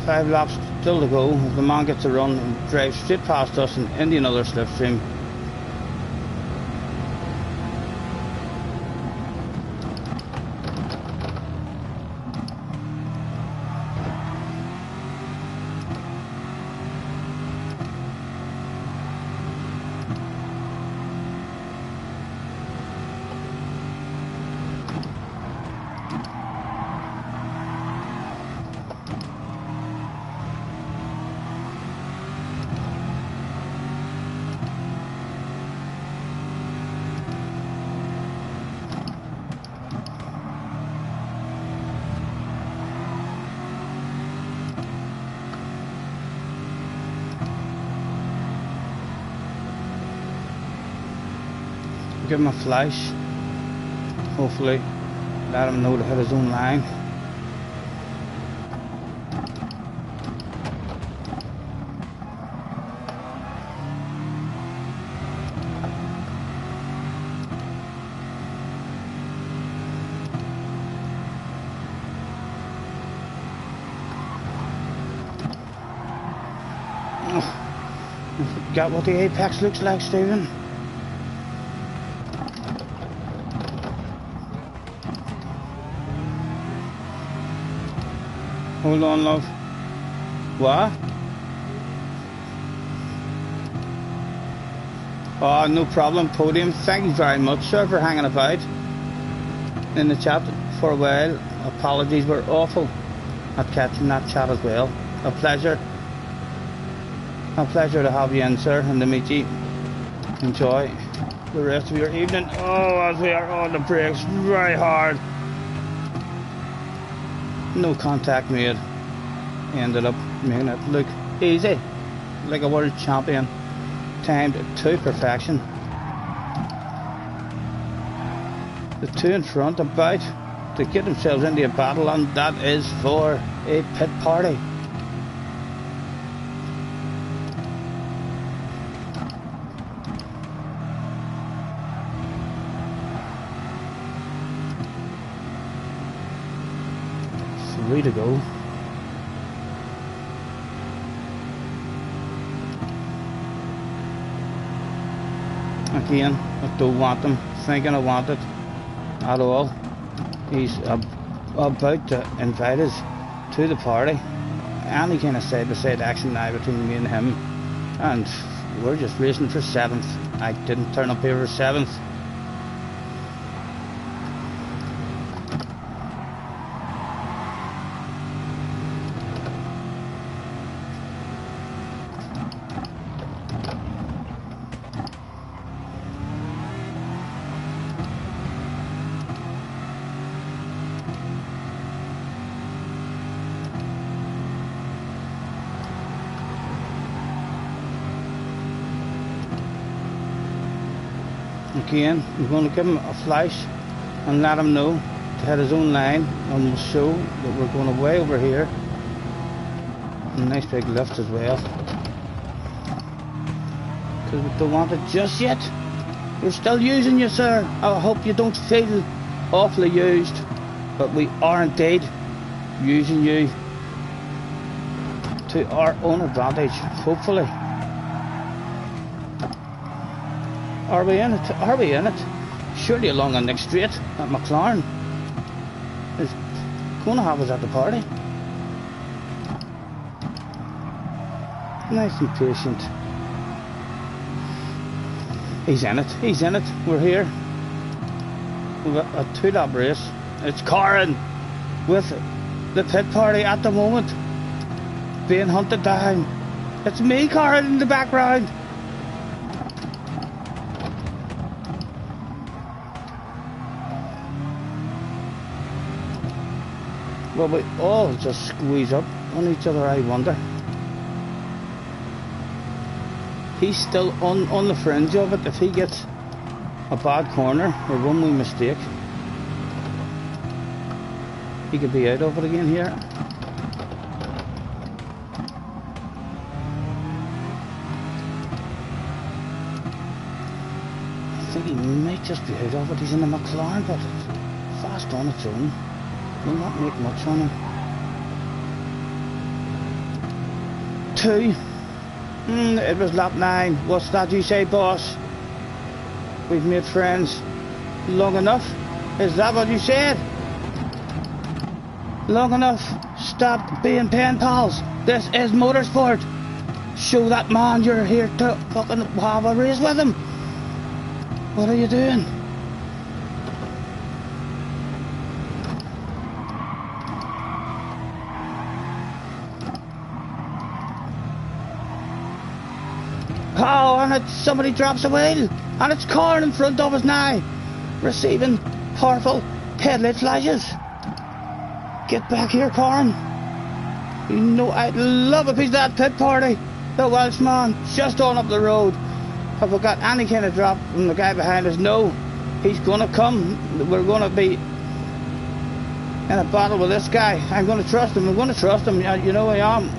5 laps still to go. If the man gets a run and drives straight past us and into another slipstream. Give him a flash, hopefully let him know to hit his own line. Oh, got what the apex looks like, Stephen. Hold on, love. What? Oh, no problem, Podium. Thank you very much, sir, for hanging about in the chat for a while. Apologies, we're awful at catching that chat as well. A pleasure. A pleasure to have you in, sir, and to meet you. Enjoy the rest of your evening. Oh, as we are on the brakes very hard. No contact made. Ended up making it look easy, like a world champion, timed to perfection. The two in front about to get themselves into a battle, and that is for a pit party. Three to go. Again, I don't want him thinking I want it at all. He's about to invite us to the party. Any kind of side-by-side action now between me and him, and we're just racing for 7th. I didn't turn up here for 7th. Again, we're going to give him a flash and let him know to hit his own line, and we'll show that we're going way over here. A nice big lift as well, because we don't want it just yet. We're still using you, sir. I hope you don't feel awfully used, but we are indeed using you to our own advantage, hopefully. Are we in it? Are we in it? Surely along on next straight at McLaren is going to have us at the party. Nice and patient. He's in it. He's in it. We're here. We've got a 2-lap race. It's Karen with the pit party at the moment, being hunted down. It's me, Karen, in the background. Will we all just squeeze up on each other, I wonder? He's still on the fringe of it. If he gets a bad corner or one wee mistake, he could be out of it again here. I think he might just be out of it. He's in the McLaren, but it's fast on its own. Will not make much on him. 2. It was lap 9. What's that you say, boss? We've made friends long enough? Is that what you said? Long enough. Stop being pen pals. This is motorsport. Show that man you're here to fucking have a race with him. What are you doing? Oh, and somebody drops a wheel, and it's corn in front of us now, receiving powerful headlight flashes. Get back here, corn. You know I'd love a piece of that pit party. The Welshman just on up the road. Have we got any kind of drop from the guy behind us? No. He's gonna come. We're gonna be in a battle with this guy. I'm gonna trust him. I'm gonna trust him. You know I am.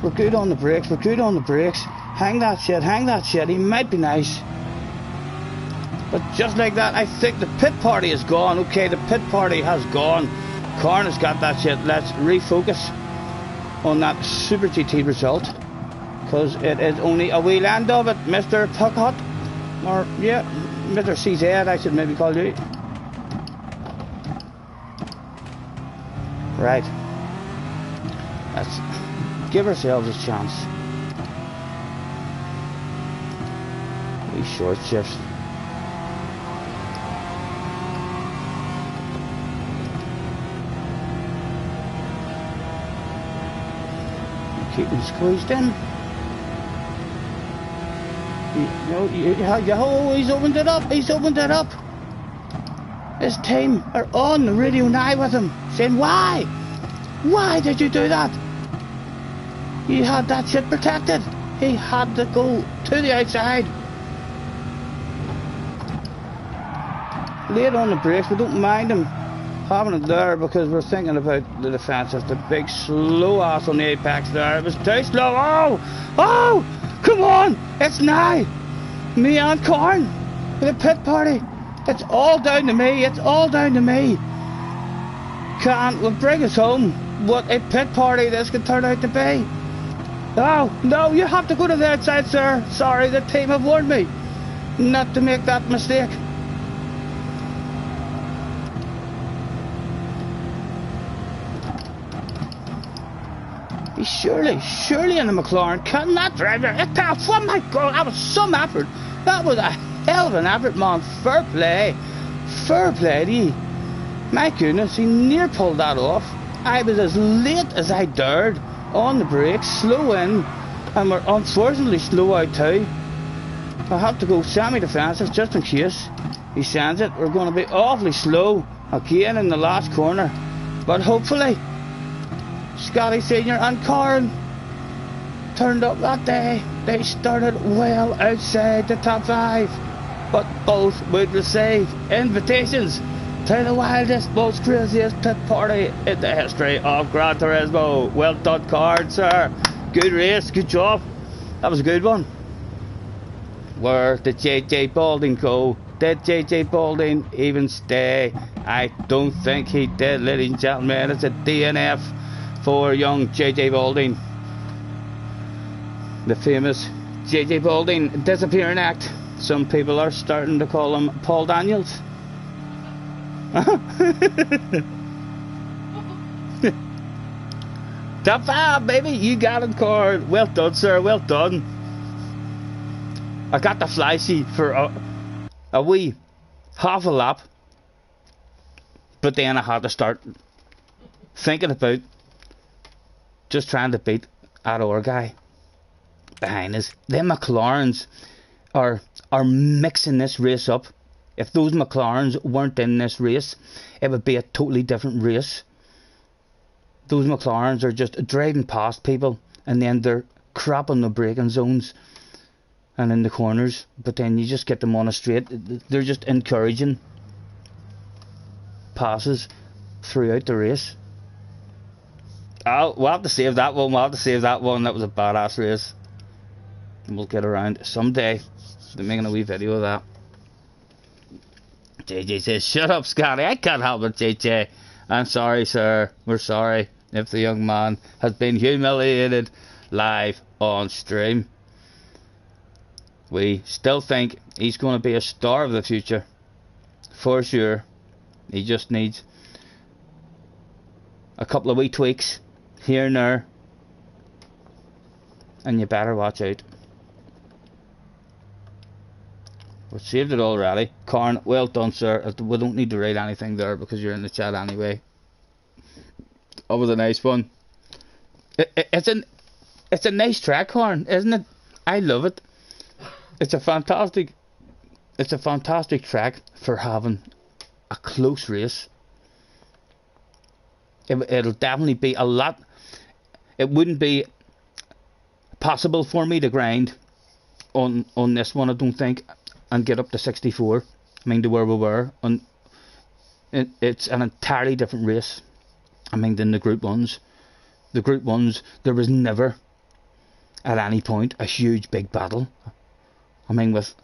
We're good on the brakes. We're good on the brakes. Hang that shit. Hang that shit. He might be nice. But just like that, I think the pit party is gone. Okay, the pit party has gone. Corn has got that shit. Let's refocus on that Super GT result. Because it is only a wee land of it, Mr. Puckott. Or, yeah, Mr. CZ, I should maybe call you. Right. Let's give ourselves a chance. Wee short shifts. Keep them squeezed in. He's opened it up. He's opened it up. His team are on the radio now with him, saying, why? Why did you do that? You had that shit protected. He had to go to the outside. Late on the brakes, we don't mind him having it there because we're thinking about the defence of the big slow ass on the apex there. It was too slow. Oh! Oh! Come on! It's now! Me and Corn! The pit party! It's all down to me! It's all down to me! Will bring us home what a pit party this could turn out to be! Oh! No! You have to go to the outside, sir! Sorry, the team have warned me not to make that mistake. Surely in the McLaren, can that driver, oh my God, that was some effort. That was a hell of an effort, man. Fair play to you. My goodness, he near pulled that off. I was as late as I dared on the brakes, slow in, and we're unfortunately slow out too. I have to go semi-defensive just in case he sends it. We're going to be awfully slow again in the last corner, but hopefully Scotty Senior and Corn turned up that day. They started well outside the top 5, but both would receive invitations to the wildest, most craziest pit party in the history of Gran Turismo. Well done, Corn, sir. Good race, good job. That was a good one. Where did JJ Balding go? Did JJ Balding even stay? I don't think he did, ladies and gentlemen. It's a DNF for young JJ Balding. The famous JJ Balding disappearing act. Some people are starting to call him Paul Daniels. Top 5, baby. You got it, Cord. Well done, sir. Well done. I got the fly sheet for a wee half a lap, but then I had to start thinking about just trying to beat that other guy behind us. Them McLarens are mixing this race up if those McLarens weren't in this race, it would be a totally different race. Those McLarens are just driving past people, and then they're crap on the braking zones and in the corners, but then you just get them on a straight. They're just encouraging passes throughout the race. We'll have to save that one. That was a badass race. And we'll get around someday to making a wee video of that. JJ says, shut up, Scotty. I can't help it, JJ. I'm sorry, sir. We're sorry if the young man has been humiliated live on stream. We still think he's going to be a star of the future. For sure. He just needs a couple of wee tweaks here and there. And you better watch out. We've saved it already. Corn, well done, sir. We don't need to write anything there because you're in the chat anyway. That was a nice one. It's a nice track, Corn, isn't it? I love it. It's a fantastic track for having a close race. It'll definitely be a lot. It wouldn't be possible for me to grind on this one, I don't think, and get up to 64. I mean, to where we were. It's an entirely different race, I mean, than the Group 1s. The Group 1s, there was never at any point a huge big battle. I mean, with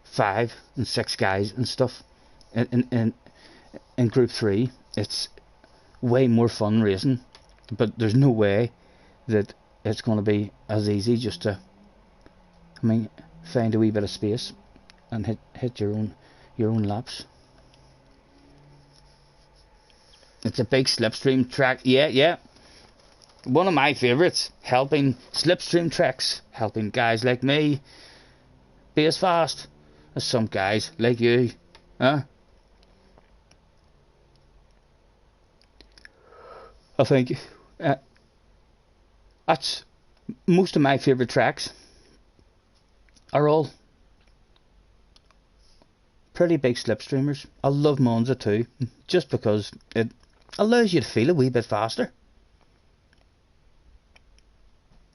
5 and 6 guys and stuff. In Group 3, it's way more fun racing, but there's no way that it's going to be as easy just to, I mean, find a wee bit of space and hit your own laps. It's a big slipstream track. Yeah. One of my favourites. Helping slipstream tracks. Helping guys like me be as fast as some guys like you. Huh? I think that's most of my favourite tracks are all pretty big slipstreamers. I love Monza too, just because it allows you to feel a wee bit faster.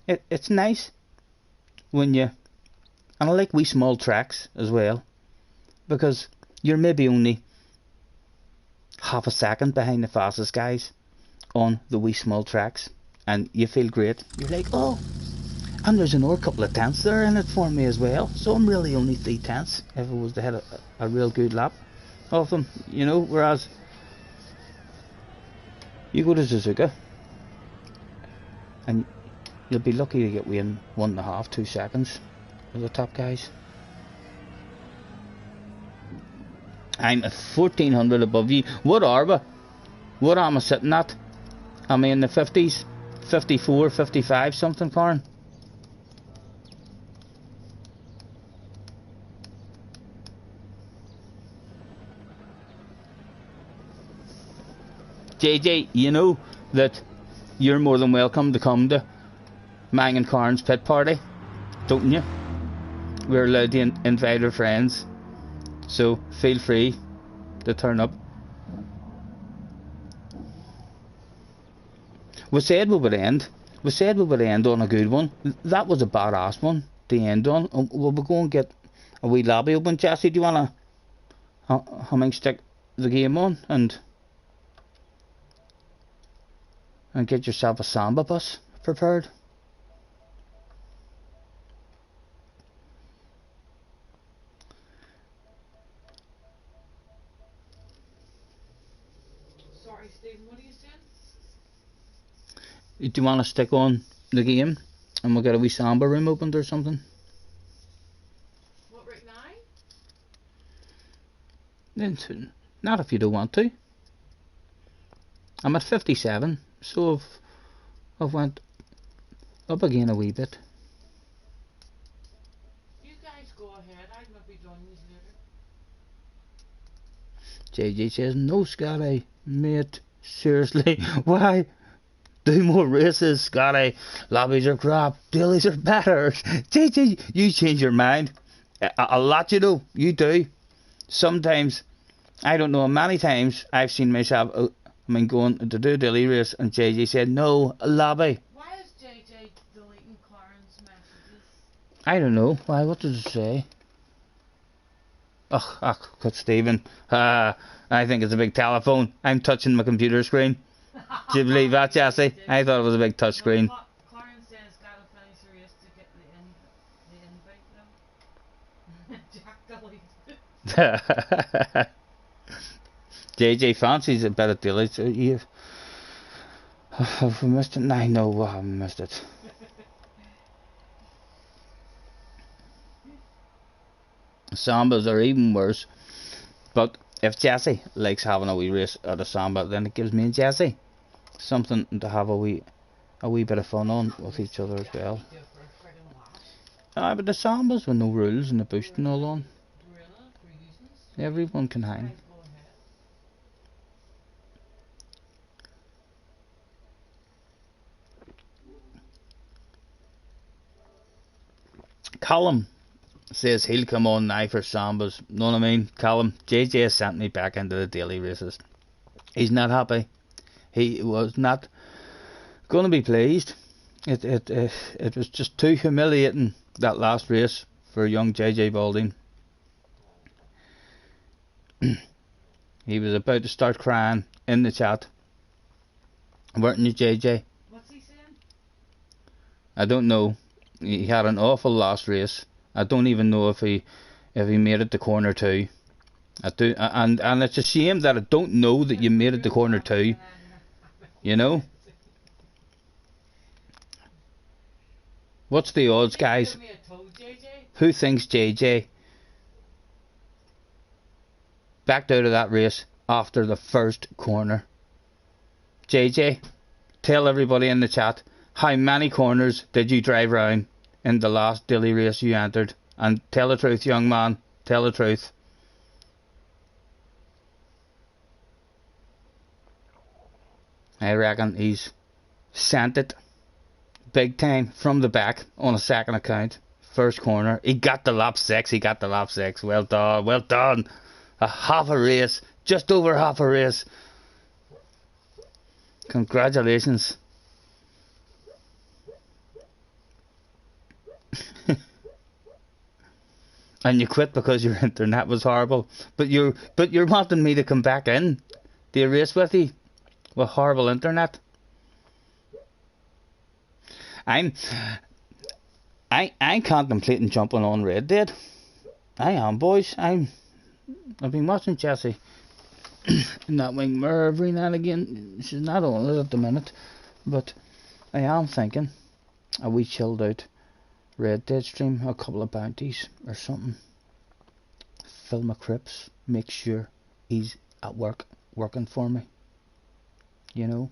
It's nice when you, and I like wee small tracks as well, because you're maybe only half a second behind the fastest guys on the wee small tracks, and you feel great. You're like, oh, and there's another couple of tenths there in it for me as well, so I'm really only 3 tenths if I was to hit a real good lap of them, you know. Whereas you go to Suzuka and you'll be lucky to get within 1.5, 2 seconds of the top guys. I'm at 1400 above you. What are we? What am I sitting at? Am I in the 50s? 54, 55 something, Karen? JJ, you know that you're more than welcome to come to Mang and Karn's pit party, don't you? We're allowed to invite our friends, so feel free to turn up. We said we would end on a good one. That was a badass one to end on. We'll go and get a wee lobby open. Jesse, do you want to stick the game on and get yourself a samba bus prepared? Sorry, Stephen, what are you saying? Do you want to stick on the game and we'll get a wee samba room opened or something? What, right now? Not if you don't want to. I'm at 57, so I've went up again a wee bit. You guys go ahead, I might be joining you later. JJ says, no, Scotty, mate, seriously, why? Do more races, Scotty. Lobbies are crap, dailies are better. JJ, you change your mind a lot, you know, you do. sometimes, I don't know, many times I've seen myself, going to do a daily race, and JJ said, no, lobby. Why is JJ deleting Karen's messages? I don't know. Why, what did it say? Ugh, cut Stephen. I think it's a big telephone. I'm touching my computer screen. Do you believe that, Jesse? I thought it was a big touch screen. No, Karen says gotta finish the race to get the invite though. Jack deleted. JJ fancies a bit of daily, so have we missed it? No, no, we haven't missed it. Sambas are even worse, but if Jesse likes having a wee race at a samba, then it gives me and Jesse something to have a wee bit of fun on with each other as well. But the sambas with no rules and the boost and all on, everyone can hang. Callum says he'll come on now for sambas. Know what I mean? Callum, JJ has sent me back into the daily races. He's not happy. He was not going to be pleased. It was just too humiliating, that last race for young JJ Balding. He was about to start crying in the chat. Weren't you, JJ? What's he saying? I don't know. He had an awful last race. I don't even know if he made it to corner 2. I do, and it's a shame that I don't know that you made it to corner 2. You know? What's the odds, guys? Who thinks JJ backed out of that race after the first corner? JJ, tell everybody in the chat, how many corners did you drive round in the last daily race you entered? And tell the truth, young man. Tell the truth. I reckon he's sent it big time from the back on a second account. First corner. He got the lap 6. He got the lap 6. Well done. Well done. A half a race. Just over half a race. Congratulations. And you quit because your internet was horrible. But you're wanting me to come back in the race with you with horrible internet. I'm contemplating jumping on Red Dead. I am, boys. I've been watching Jessie in that wing mirror every now and again. She's not on it at the minute, but I am thinking a wee chilled out Red Dead stream, a couple of bounties or something. Fill my crips, make sure he's at work, working for me. You know?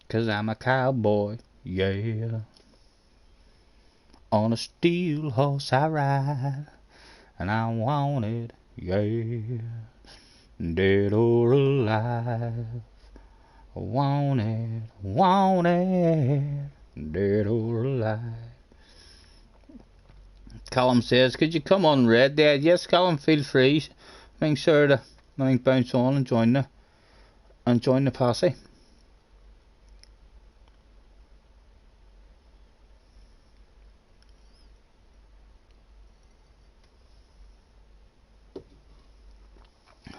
'Cause I'm a cowboy, yeah. On a steel horse I ride, and I want it, yeah. Dead or alive, want it, dead or alive. Callum says, could you come on Red Dead? Yes, Callum, feel free. Make sure to bounce on and join the posse.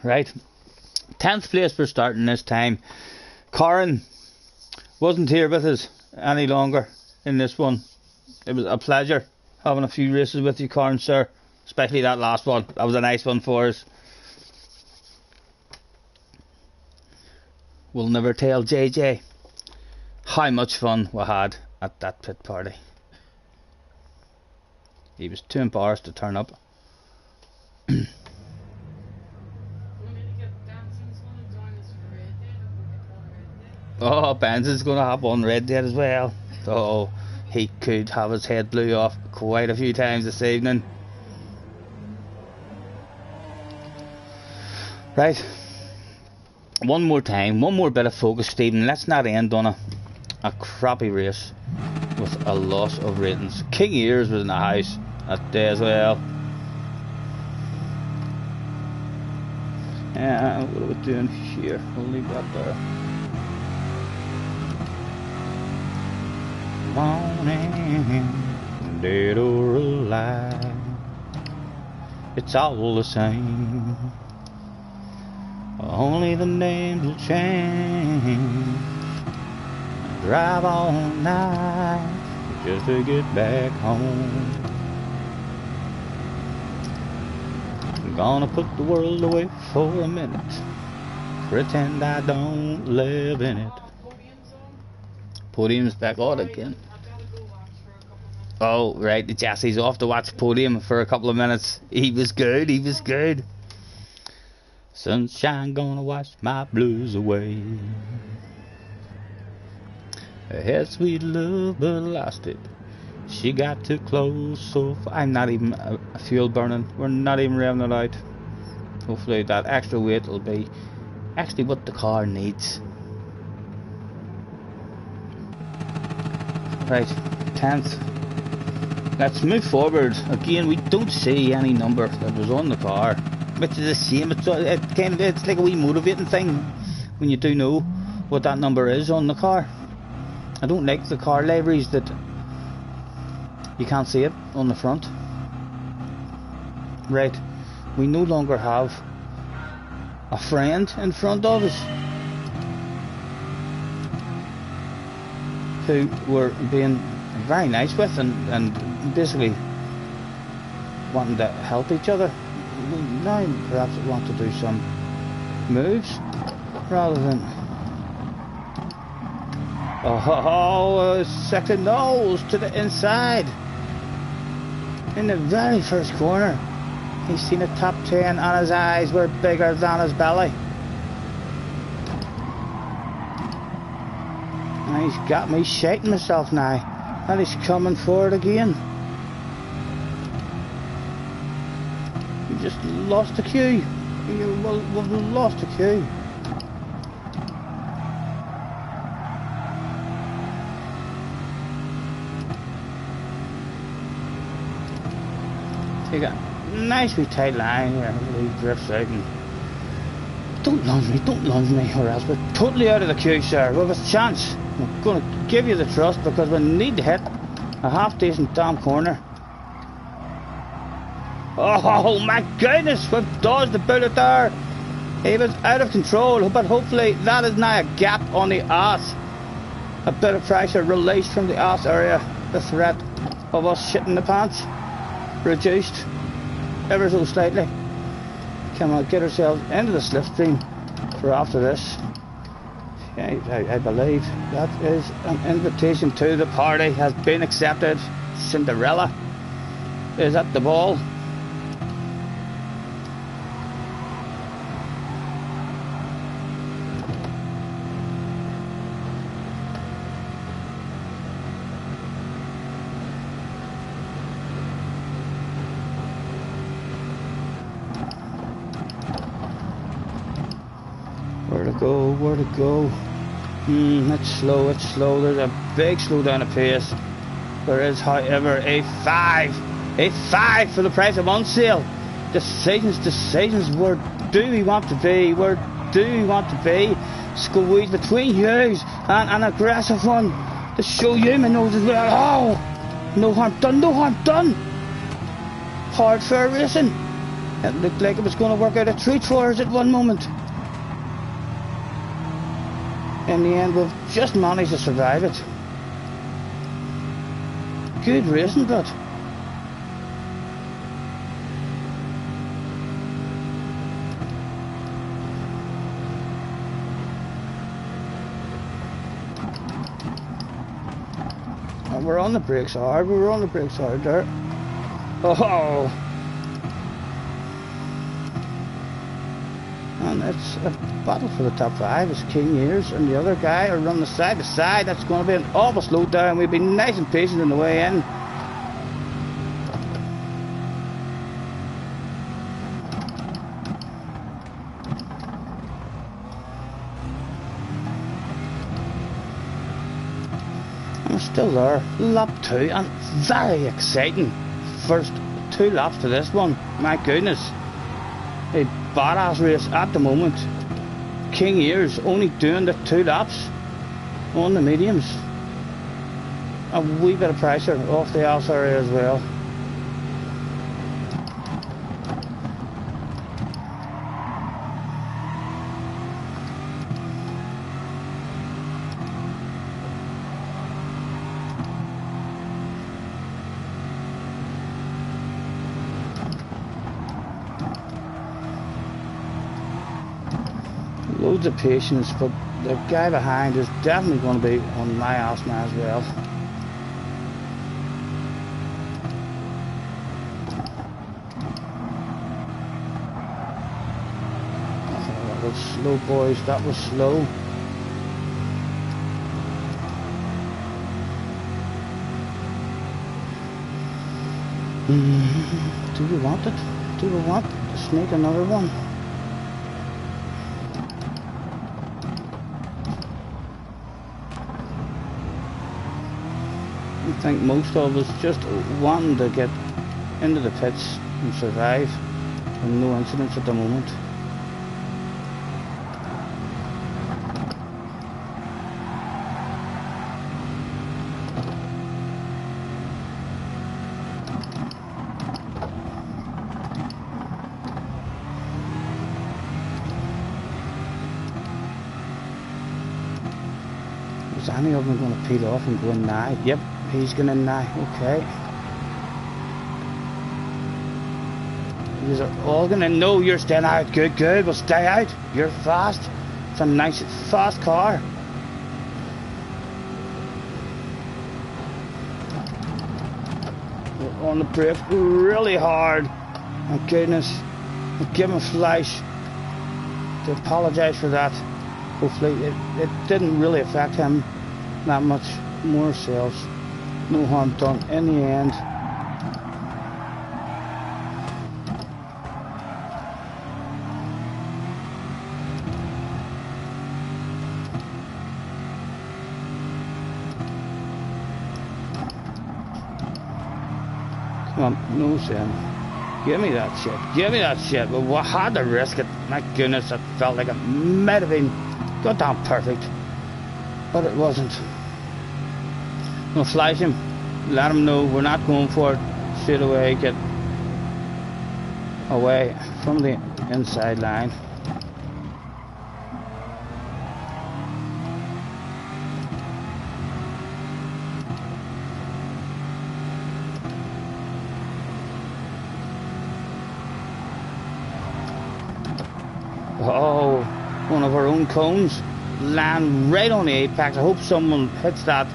Right, 10th place for starting this time. Karen wasn't here with us any longer in this one. It was a pleasure having a few races with you, Karen, sir. Especially that last one. That was a nice one for us. We'll never tell JJ how much fun we had at that pit party. He was too embarrassed to turn up. Oh, Benson's going to hop on Red Dead as well. Oh, he could have his head blew off quite a few times this evening. Right. One more time, one more bit of focus, Stephen. Let's not end on a crappy race with a loss of ratings. King Ears was in the house that day as well. What are we doing here? We'll leave that there. Morning, dead or alive, it's all the same. Only the names will change. Drive all night just to get back home. I'm gonna put the world away for a minute, pretend I don't live in it. Podium's back on again. Oh, right, the Jesse's off to watch Podium for a couple of minutes. He was good, he was good. Sunshine gonna wash my blues away. I had sweet love, but I lost it. She got too close, so I'm not even a fuel burning. We're not even revving it out. Hopefully that extra weight will be actually what the car needs. Right, 10th. Let's move forward. Again, we don't see any number that was on the car, which is a shame. It's like a wee motivating thing when you do know what that number is on the car. I don't like the car liveries that you can't see it on the front. Right, we no longer have a friend in front of us who we're being very nice with and basically wanting to help each other. Now perhaps we want to do some moves rather than second nose to the inside. In the very first corner, he's seen a top 10 and his eyes were bigger than his belly. And he's got me shaking myself now. And he's coming forward again. You just lost the cue. We've lost the cue. Take a nice wee tight line here. He drifts out and don't lunge me, or else we're totally out of the queue, sir. We have a chance. I'm going to give you the trust because we need to hit a half decent damn corner. Oh my goodness, we've dodged the bullet there. He was out of control, but hopefully that is now a gap on the ass. A bit of pressure released from the ass area. The threat of us shitting the pants reduced ever so slightly. Can we get ourselves into the slipstream for after this? I believe that is an invitation to the party has been accepted. Cinderella is at the ball. Where to go? It's slow. There's a big slowdown of pace. There is, however, a 5 for the price of on sale. Decisions. Where do we want to be? Squeeze between yous and an aggressive one to show you my nose as well. Oh, no harm done. Hard fair racing. It looked like it was going to work out a treat for us at one moment. In the end, we've just managed to survive it. Good racing, but we're on the brakes hard. There. Oh! And it's a battle for the top 5. It's King Years and the other guy are running side to side. That's going to be an awful slow down. We'll be nice and patient on the way in. And we're still there. Lap 2 and very exciting. First 2 laps to this one. My goodness. A badass race at the moment. King Ears only doing the 2 laps on the mediums. A wee bit of pressure off the else area as well. Loads of patience, but the guy behind is definitely going to be on my ass now as well. Oh, that was slow, boys, that was slow. Do we want it? Do we want to sneak another one? I think most of us just wanting to get into the pits and survive, and no incidents at the moment. Is any of them going to peel off and go in now? Yep. He's going in now, okay. These are all going to know you're staying out. Good, good, well stay out. You're fast. It's a nice, fast car. We're on the brake really hard. My goodness. I'll give him a flash to apologise for that. Hopefully it didn't really affect him that much. More sales. No harm done in the end. Come on, no sin. Give me that shit. Give me that shit. Well, I had to risk it. My goodness, it felt like it might have been goddamn perfect. But it wasn't. I'm going to flash him, let him know we're not going for it straight away, get away from the inside line. Oh, one of our own cones land right on the apex. I hope someone hits that.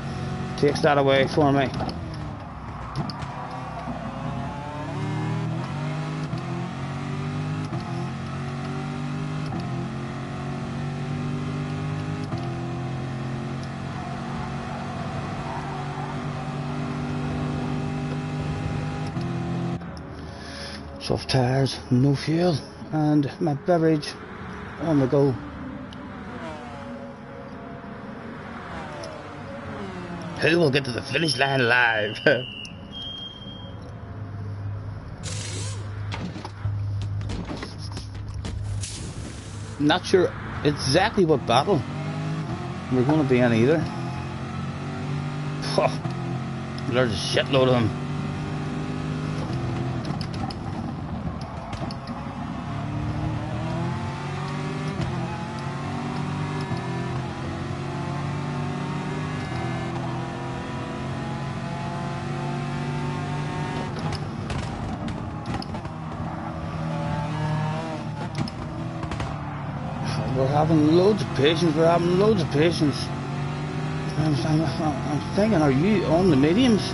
Takes that away for me. Soft tires, no fuel, and my beverage on the go. Who will get to the finish line alive? Not sure exactly what battle we're going to be in either. Oh, there's a shitload of them. We're having loads of patience. We're having loads of patience. I'm thinking, are you on the mediums?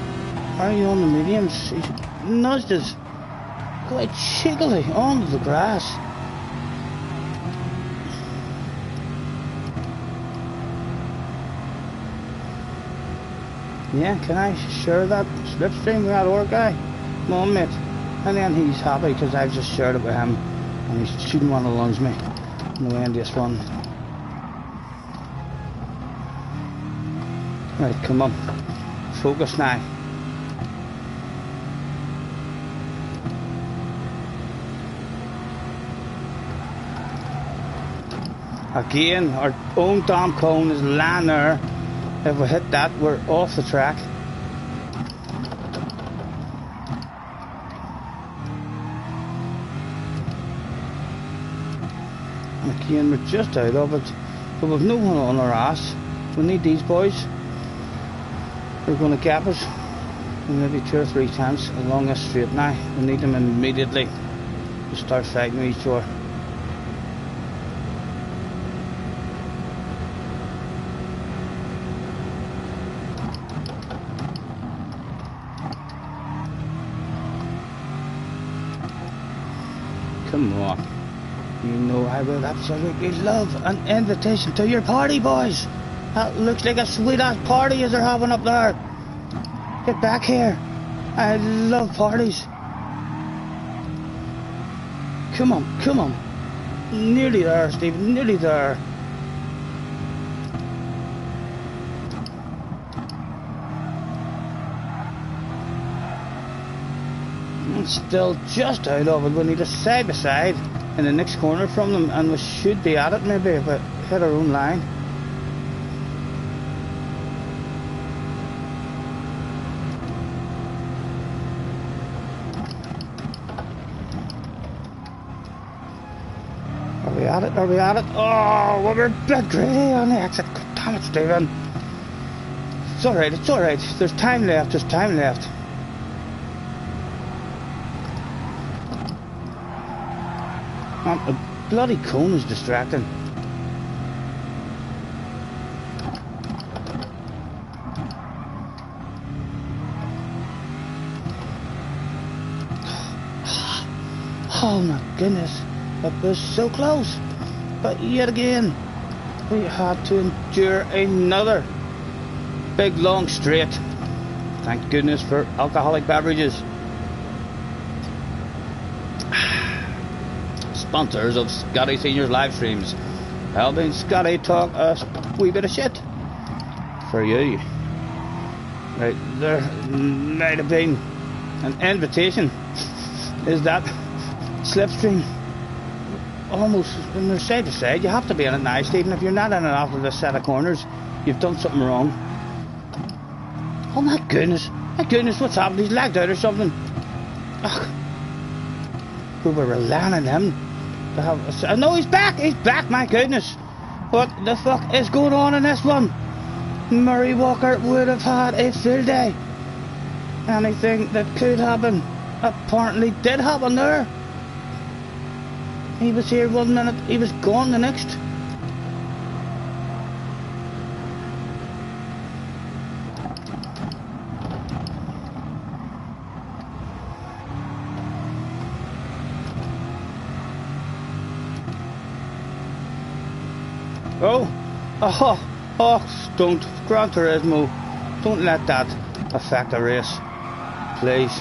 Are you on the mediums? He nudged us quite cheekily onto the grass. Yeah, can I share that slipstream with that other guy? Come on, mate. And then he's happy because I've just shared it with him and he shouldn't want to lunge me. No end this one. Right, come on. Focus now. Again, our own damn cone is lying there. If we hit that, we're off the track. Again, we're just out of it, but we've no one on our ass. We need these boys. They're going to gap us maybe 2 or 3 times along this straight now. We need them immediately to start fighting with each other. Come on. You know I will absolutely love an invitation to your party, boys. That looks like a sweet-ass party as they're having up there. Get back here. I love parties. Come on, come on. Nearly there, Steve, nearly there. And still just out of it. We need a side by side in the next corner from them, and we should be at it maybe if we hit our own line. Are we at it? Are we at it? Oh, well, we're a bit greedy on the exit. God damn it, Stephen. It's alright, it's alright. There's time left, there's time left. Man, a bloody cone is distracting. Oh my goodness, it was so close. But yet again, we had to endure another big long straight. Thank goodness for alcoholic beverages. Sponsors of Scotty Senior's live streams, helping Scotty talk a wee bit of shit for you. Right, there might have been an invitation. Is that slipstream almost when they're side to side? You have to be in it now, Stephen. If you're not in it after this set of corners, you've done something wrong. Oh my goodness, what's happened? He's lagged out or something. Ugh. We were relying on him. No, he's back, my goodness. What the fuck is going on in this one? Murray Walker would have had a field day. Anything that could happen apparently did happen there. He was here 1 minute, he was gone the next. Don't, Gran Turismo, don't let that affect the race, please.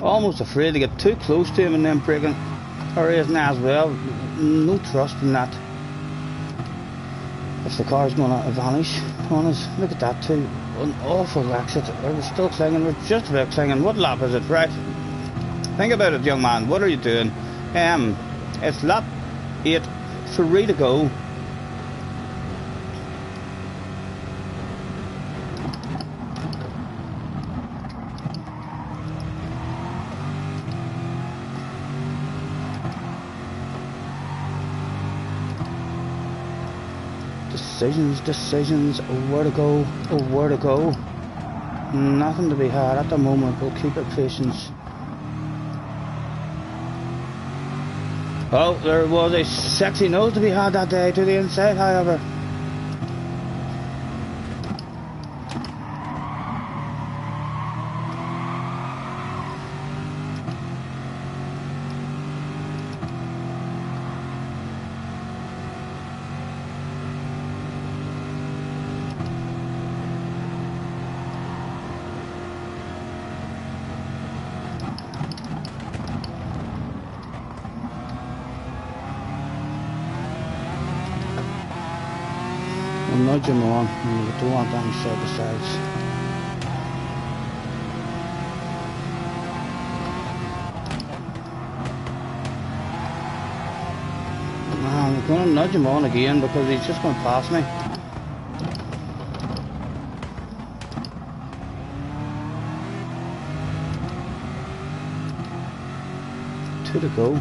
Almost afraid to get too close to him and then breaking a race now as well. No trust in that. If the car's going to vanish on us, look at that too. An awful exit. We're still clinging, we're just about clinging. What lap is it, right? Think about it, young man. What are you doing? It's lap 8, 3 to go. Decisions. Where to go? Where to go? Nothing to be had at the moment. We'll keep our patience. Oh, there was a sexy nose to be had that day to the inside, however. I'm nudging him on, and we don't want any side to sides. I'm going to nudge him on again because he's just going to pass me. Two to go.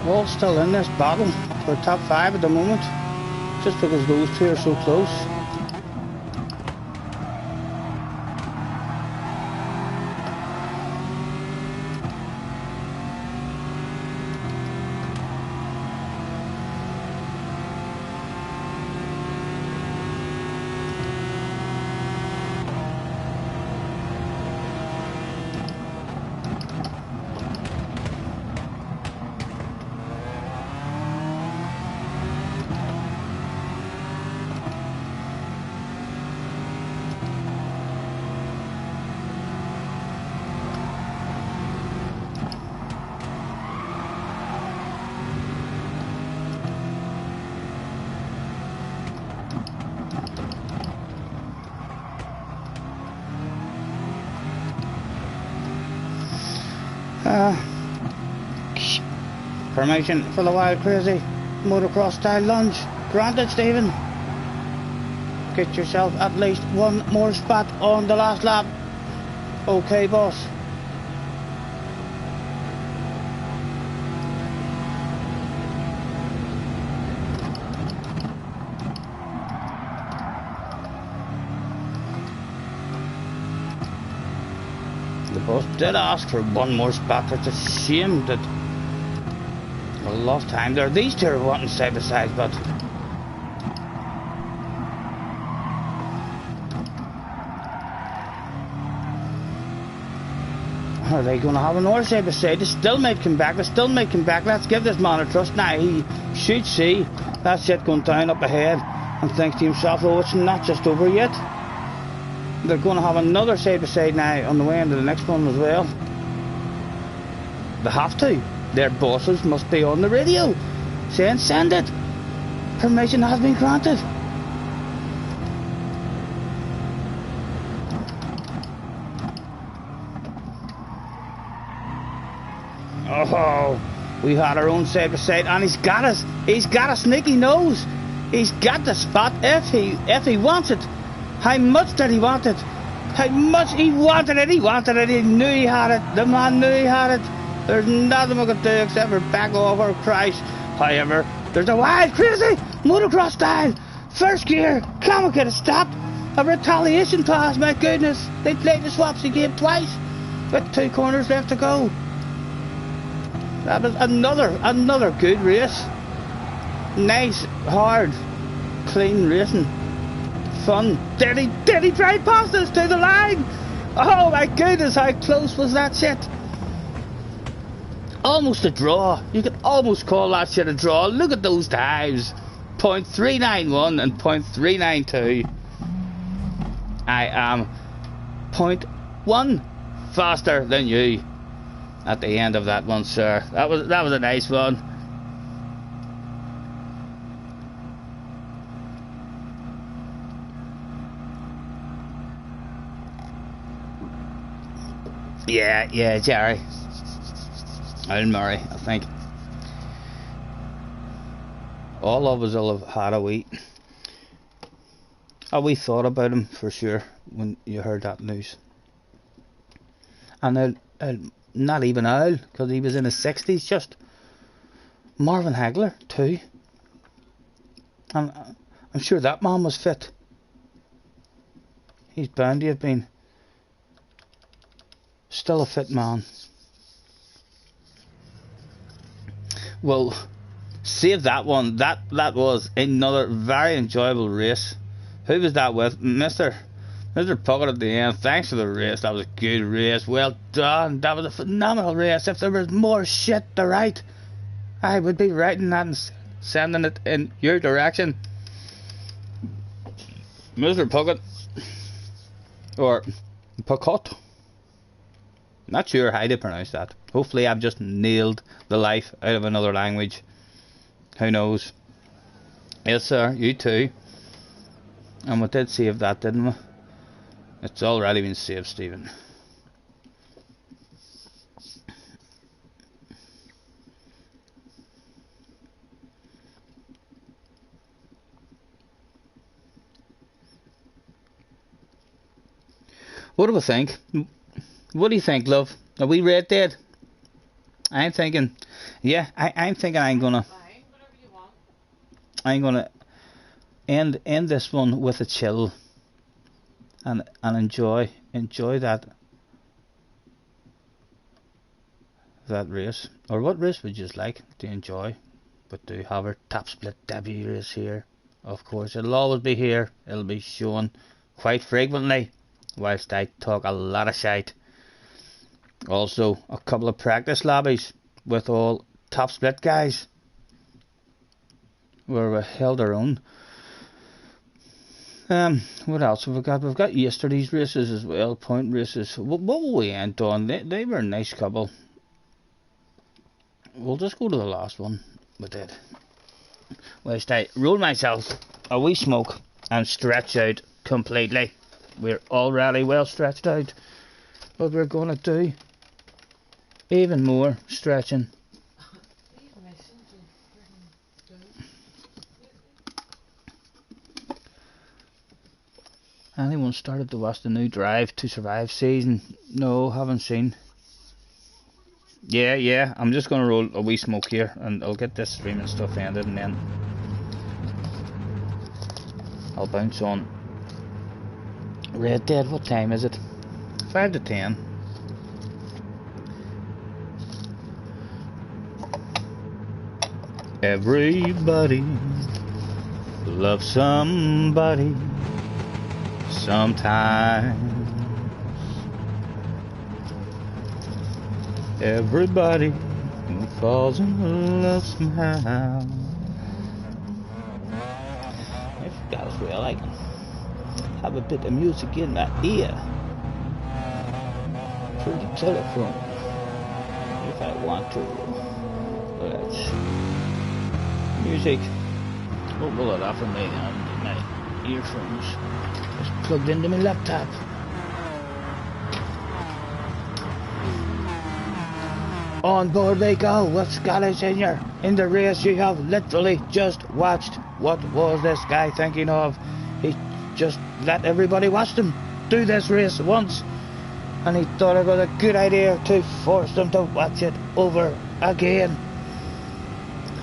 All still in this battle for top 5 at the moment, just because those two are so close. Permission for the wild crazy motocross style lunge granted, Stephen. Get yourself at least one more spot on the last lap. Okay, boss. The boss did ask for one more spot. It's a shame that a lot of time there. These two are wanting side by side, but are they going to have another side by side? They still might come back. They still might come back. Let's give this man a trust. Now he should see that shit going down up ahead and thinks to himself, oh, it's not just over yet. They're going to have another side by side now on the way into the next one as well. They have to. Their bosses must be on the radio saying, send it. Permission has been granted. Oh, we had our own side by side, and he's got us. He's got a sneaky nose. He's got the spot if he wants it. How much did he want it? How much he wanted it? He wanted it. He knew he had it. The man knew he had it. There's nothing we could do except for back off or crash. However, there's a wild, crazy motocross style first gear. Come get it stopped. A retaliation pass. My goodness, they played the swapsy game twice with 2 corners left to go. That was another good race. Nice, hard, clean racing. Fun. Did he drive past us to the line? Oh my goodness, how close was that shit? Almost a draw. You could almost call that shit a draw. Look at those times. 0.391 and 0.392. I am 0.1 faster than you at the end of that one, sir. That was a nice one. Yeah, Jerry. Alan Murray, I think. All of us will have had a wee thought about him for sure when you heard that news. And not even Al, because he was in his 60s, just Marvin Hagler too. And I'm sure that man was fit. He's bound to have been still a fit man. Well, save that one. That was another very enjoyable race Who was that with? Mr. Puckett at the end. Thanks for the race. That was a good race. Well done. That was a phenomenal race. If there was more shit to write, I would be writing that and sending it in your direction. Mr. Puckett. Or Puckett. Not sure how to pronounce that. Hopefully I've just nailed the life out of another language. Who knows? Yes sir, you too. And we did save that, didn't we? It's already been saved, Stephen. What do we think? What do you think, love? Are we red dead? I'm thinking, yeah, I'm thinking I'm gonna end this one with a chill and enjoy that race. Or what race would you like to enjoy? But do have our top split debut race here. Of course, it'll always be here. It'll be shown quite frequently, whilst I talk a lot of shite. Also, a couple of practice lobbies with all top split guys where we held our own. What else have we got? We've got yesterday's races as well, point races. What will we end on? They were a nice couple. We'll just go to the last one. We did. Whilst I roll myself a wee smoke and stretch out completely. We're already well stretched out, but we're going to do even more stretching. Anyone started to watch the new Drive to Survive season? No, haven't seen. Yeah, I'm just going to roll a wee smoke here and I'll get this streaming stuff ended and then I'll bounce on Red Dead. What time is it? 5 to 10. Everybody loves somebody sometimes. Everybody falls in love somehow. If you guys will, I can have a bit of music in my ear through the telephone if I want to. Let's music. What will it offer me on my earphones? Just plugged into my laptop. On board we go with Scotty Senior. In the race you have literally just watched. What was this guy thinking of? He just let everybody watch them do this race once, and he thought it was a good idea to force them to watch it over again.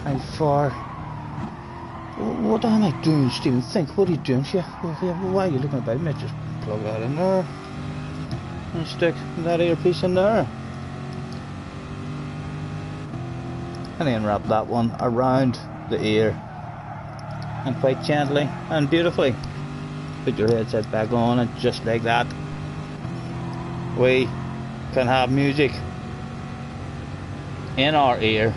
How far? What am I doing, Stephen? Think, what are you doing here? Why are you looking about me? Just plug that in there and stick that earpiece in there. And then wrap that one around the ear and quite gently and beautifully put your headset back on, and just like that we can have music in our ear,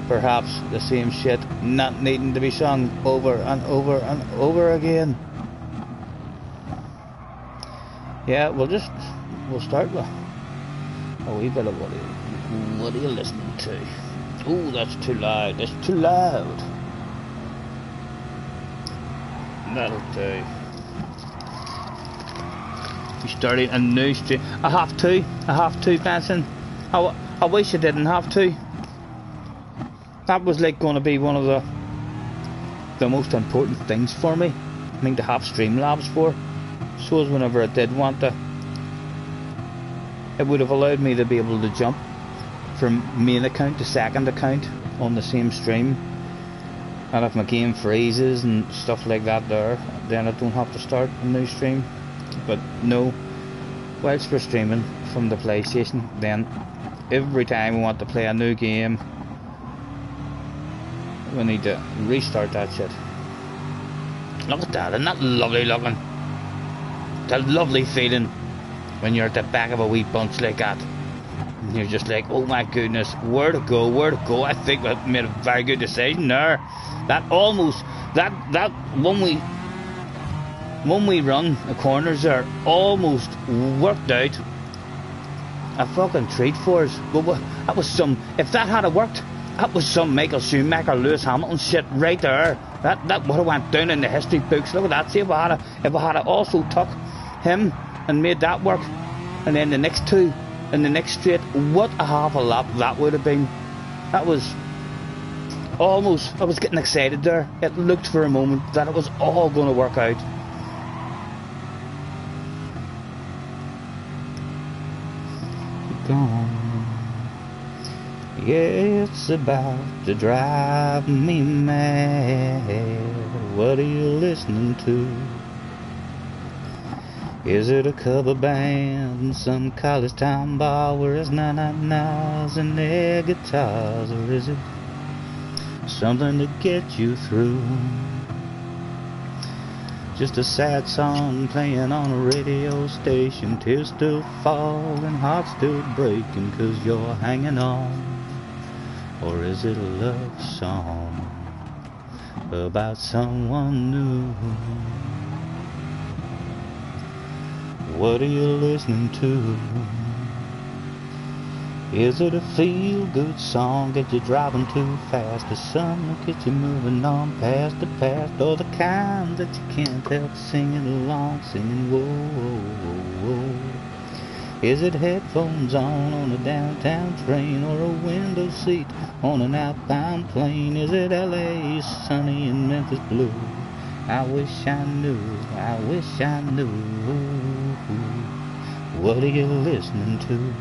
perhaps the same shit not needing to be sung over and over and over again. Yeah, we'll start with a wee bit of what are you listening to? Oh, that's too loud. That's too loud. That'll do. We started a new stream. I have to, Benson. I wish I didn't have to. That was like going to be one of the most important things for me. I mean, to have Streamlabs for. So as whenever I did want to, it would have allowed me to be able to jump from main account to second account on the same stream, and if my game freezes and stuff like that there, then I don't have to start a new stream. But no, whilst we're streaming from the PlayStation, then every time we want to play a new game we need to restart that shit. Look at that, isn't that lovely looking? That lovely feeling when you're at the back of a wee bunch like that. And you're just like, oh my goodness, where to go, where to go. I think I've made a very good decision there. That almost, that one we run, the corners there, almost worked out a fucking treat for us. But that was some, if that had worked, that was some Michael Schumacher, Lewis Hamilton shit right there. That would have went down in the history books. Look at that. See if I had also took him and made that work, and then the next two in the next straight, what a half a lap that would have been. That was almost, I was getting excited there. It looked for a moment that it was all going to work out. Gone. Yeah, it's about to drive me mad. What are you listening to? Is it a cover band, some college town bar where it's na-na-nas and their guitars? Or is it something to get you through? Just a sad song playing on a radio station, tears still falling, heart still breaking 'cause you're hanging on. Or is it a love song about someone new? What are you listening to? Is it a feel-good song, get you driving too fast, or something that gets you moving on past the past, or the kind that you can't help singing along, singing whoa, whoa, whoa. Is it headphones on a downtown train, or a window seat on an outbound plane? Is it LA sunny and Memphis blue? I wish I knew, I wish I knew. What are you listening to?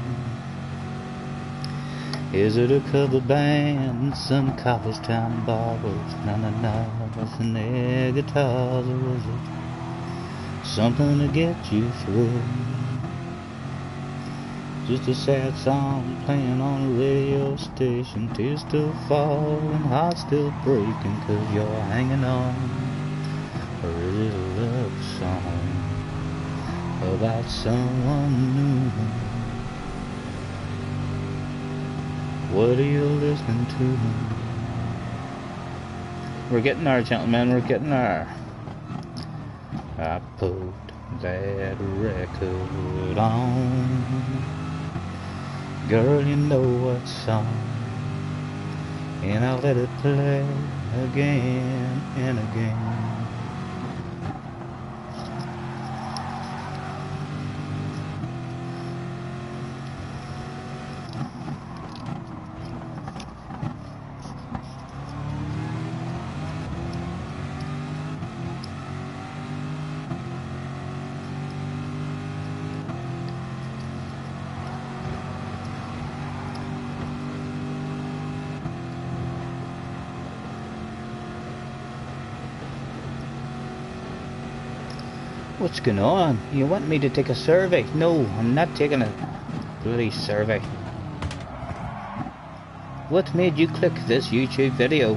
Is it a cover band, some college town bar with na-na-nas and their guitars? Or is it something to get you through? Just a sad song playing on a radio station, tears still falling, heart still breaking 'cause you're hanging on. Or is it a love song about someone new? What are you listening to? We're getting there, gentlemen, we're getting there. I put that record on. Girl, you know what song, and I'll let it play again and again. What's going on? You want me to take a survey? No, I'm not taking a bloody survey. What made you click this YouTube video?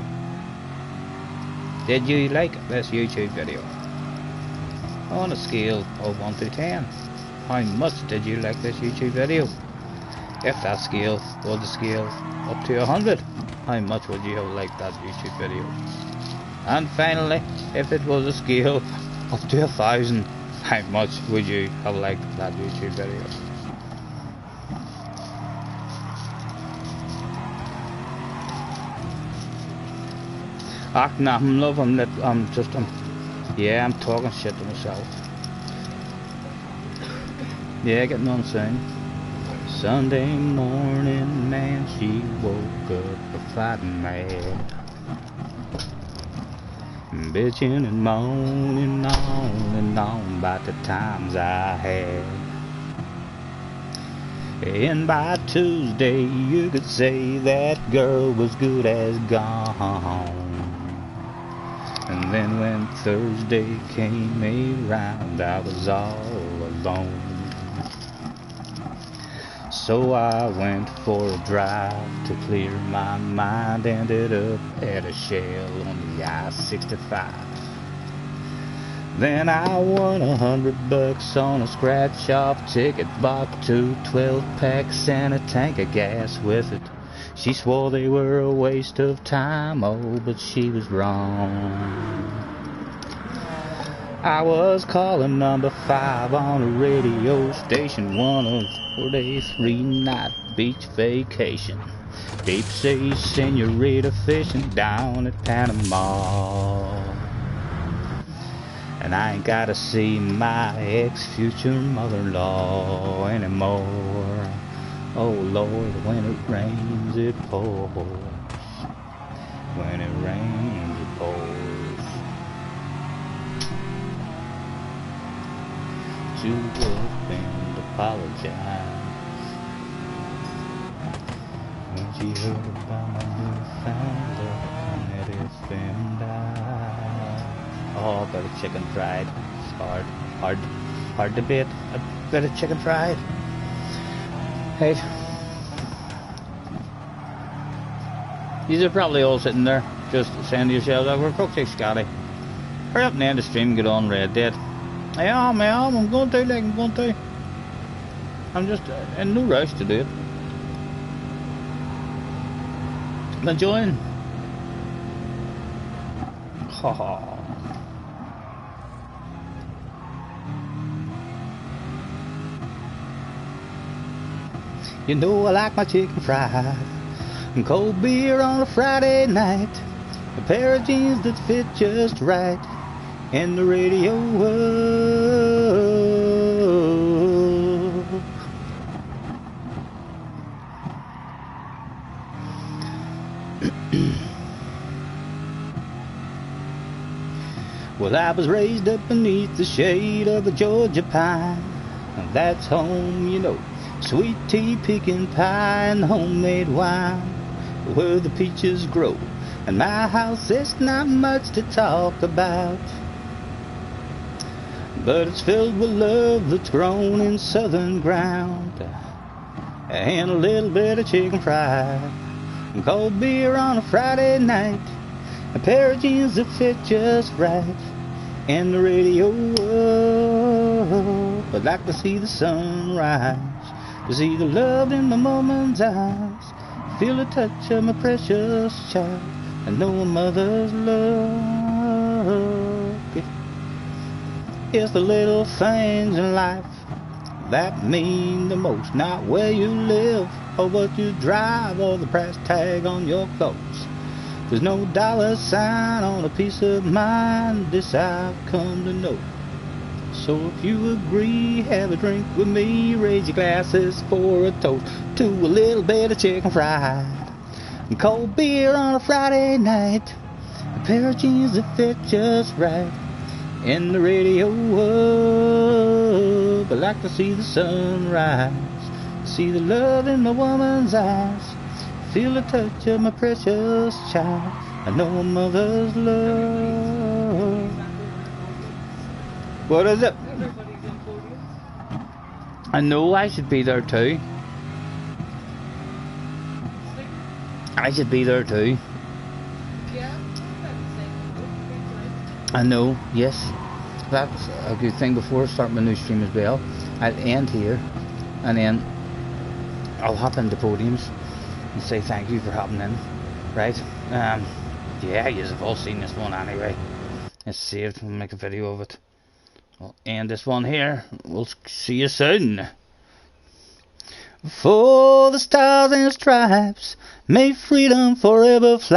Did you like this YouTube video? On a scale of 1 to 10, how much did you like this YouTube video? If that scale was a scale up to 100, how much would you have liked that YouTube video? And finally, if it was a scale up to 1,000, how much would you have liked that YouTube video? Nah, I'm love, I'm talking shit to myself. Yeah, getting on soon. Sunday morning, man, she woke up a fighting mad, bitching and moaning on about the times I had. And by Tuesday you could say that girl was good as gone. And then when Thursday came around, I was all alone. So I went for a drive to clear my mind. Ended up at a shell on the I-65. Then I won $100 on a scratch-off ticket. Bought 2 12-packs and a tank of gas with it. She swore they were a waste of time, oh, but she was wrong. I was calling number 5 on a radio station, one of 43 night beach vacation. Deep sea senorita fishing down at Panama. And I ain't gotta see my ex-future mother-in-law anymore. Oh Lord, when it rains it pours. When it rains it pours. To up and apologize when she heard about my newfound love that it's been died. Oh, better chicken fried. It's hard to beat. A bit of chicken fried. Hey, these are probably all sitting there, just saying to yourselves, "Oh, we're cooked, Scotty. Hurry up and end the stream, get on Red Dead." Yeah, I'm going to, like, I'm going to. I'm just in no rush to do it. I'm enjoying. Ha ha. You know I like my chicken fried, and cold beer on a Friday night, a pair of jeans that fit just right, and the radio up. Well, I was raised up beneath the shade of a Georgia pine, and that's home, you know. Sweet tea, pecan pie, and homemade wine, where the peaches grow. And my house, there's not much to talk about, but it's filled with love that's grown in southern ground, and a little bit of chicken fried, and cold beer on a Friday night, a pair of jeans that fit just right, and the radio up. I'd like to see the sun rise, to see the love in my woman's eyes, feel the touch of my precious child, I know a mother's love. It's the little things in life that mean the most, not where you live or what you drive or the price tag on your clothes. There's no dollar sign on a piece of mind, this I've come to know. So if you agree, have a drink with me, raise your glasses for a toast to a little bit of chicken fried, and cold beer on a Friday night, a pair of jeans that fit just right, and the radio up. I like to see the sun rise, see the love in my woman's eyes, feel the touch of my precious child, I know a mother's love. What is it? Everybody's in podiums. I know I should be there too. I should be there too. Yeah, I know, yes. That's a good thing. Before I start my new stream as well, I'll end here and then I'll hop into podiums and say thank you for hopping in. Right? Yeah, you've all seen this one anyway. It's saved. We'll make a video of it. We'll end this one here. We'll see you soon. For the stars and stripes, may freedom forever fly.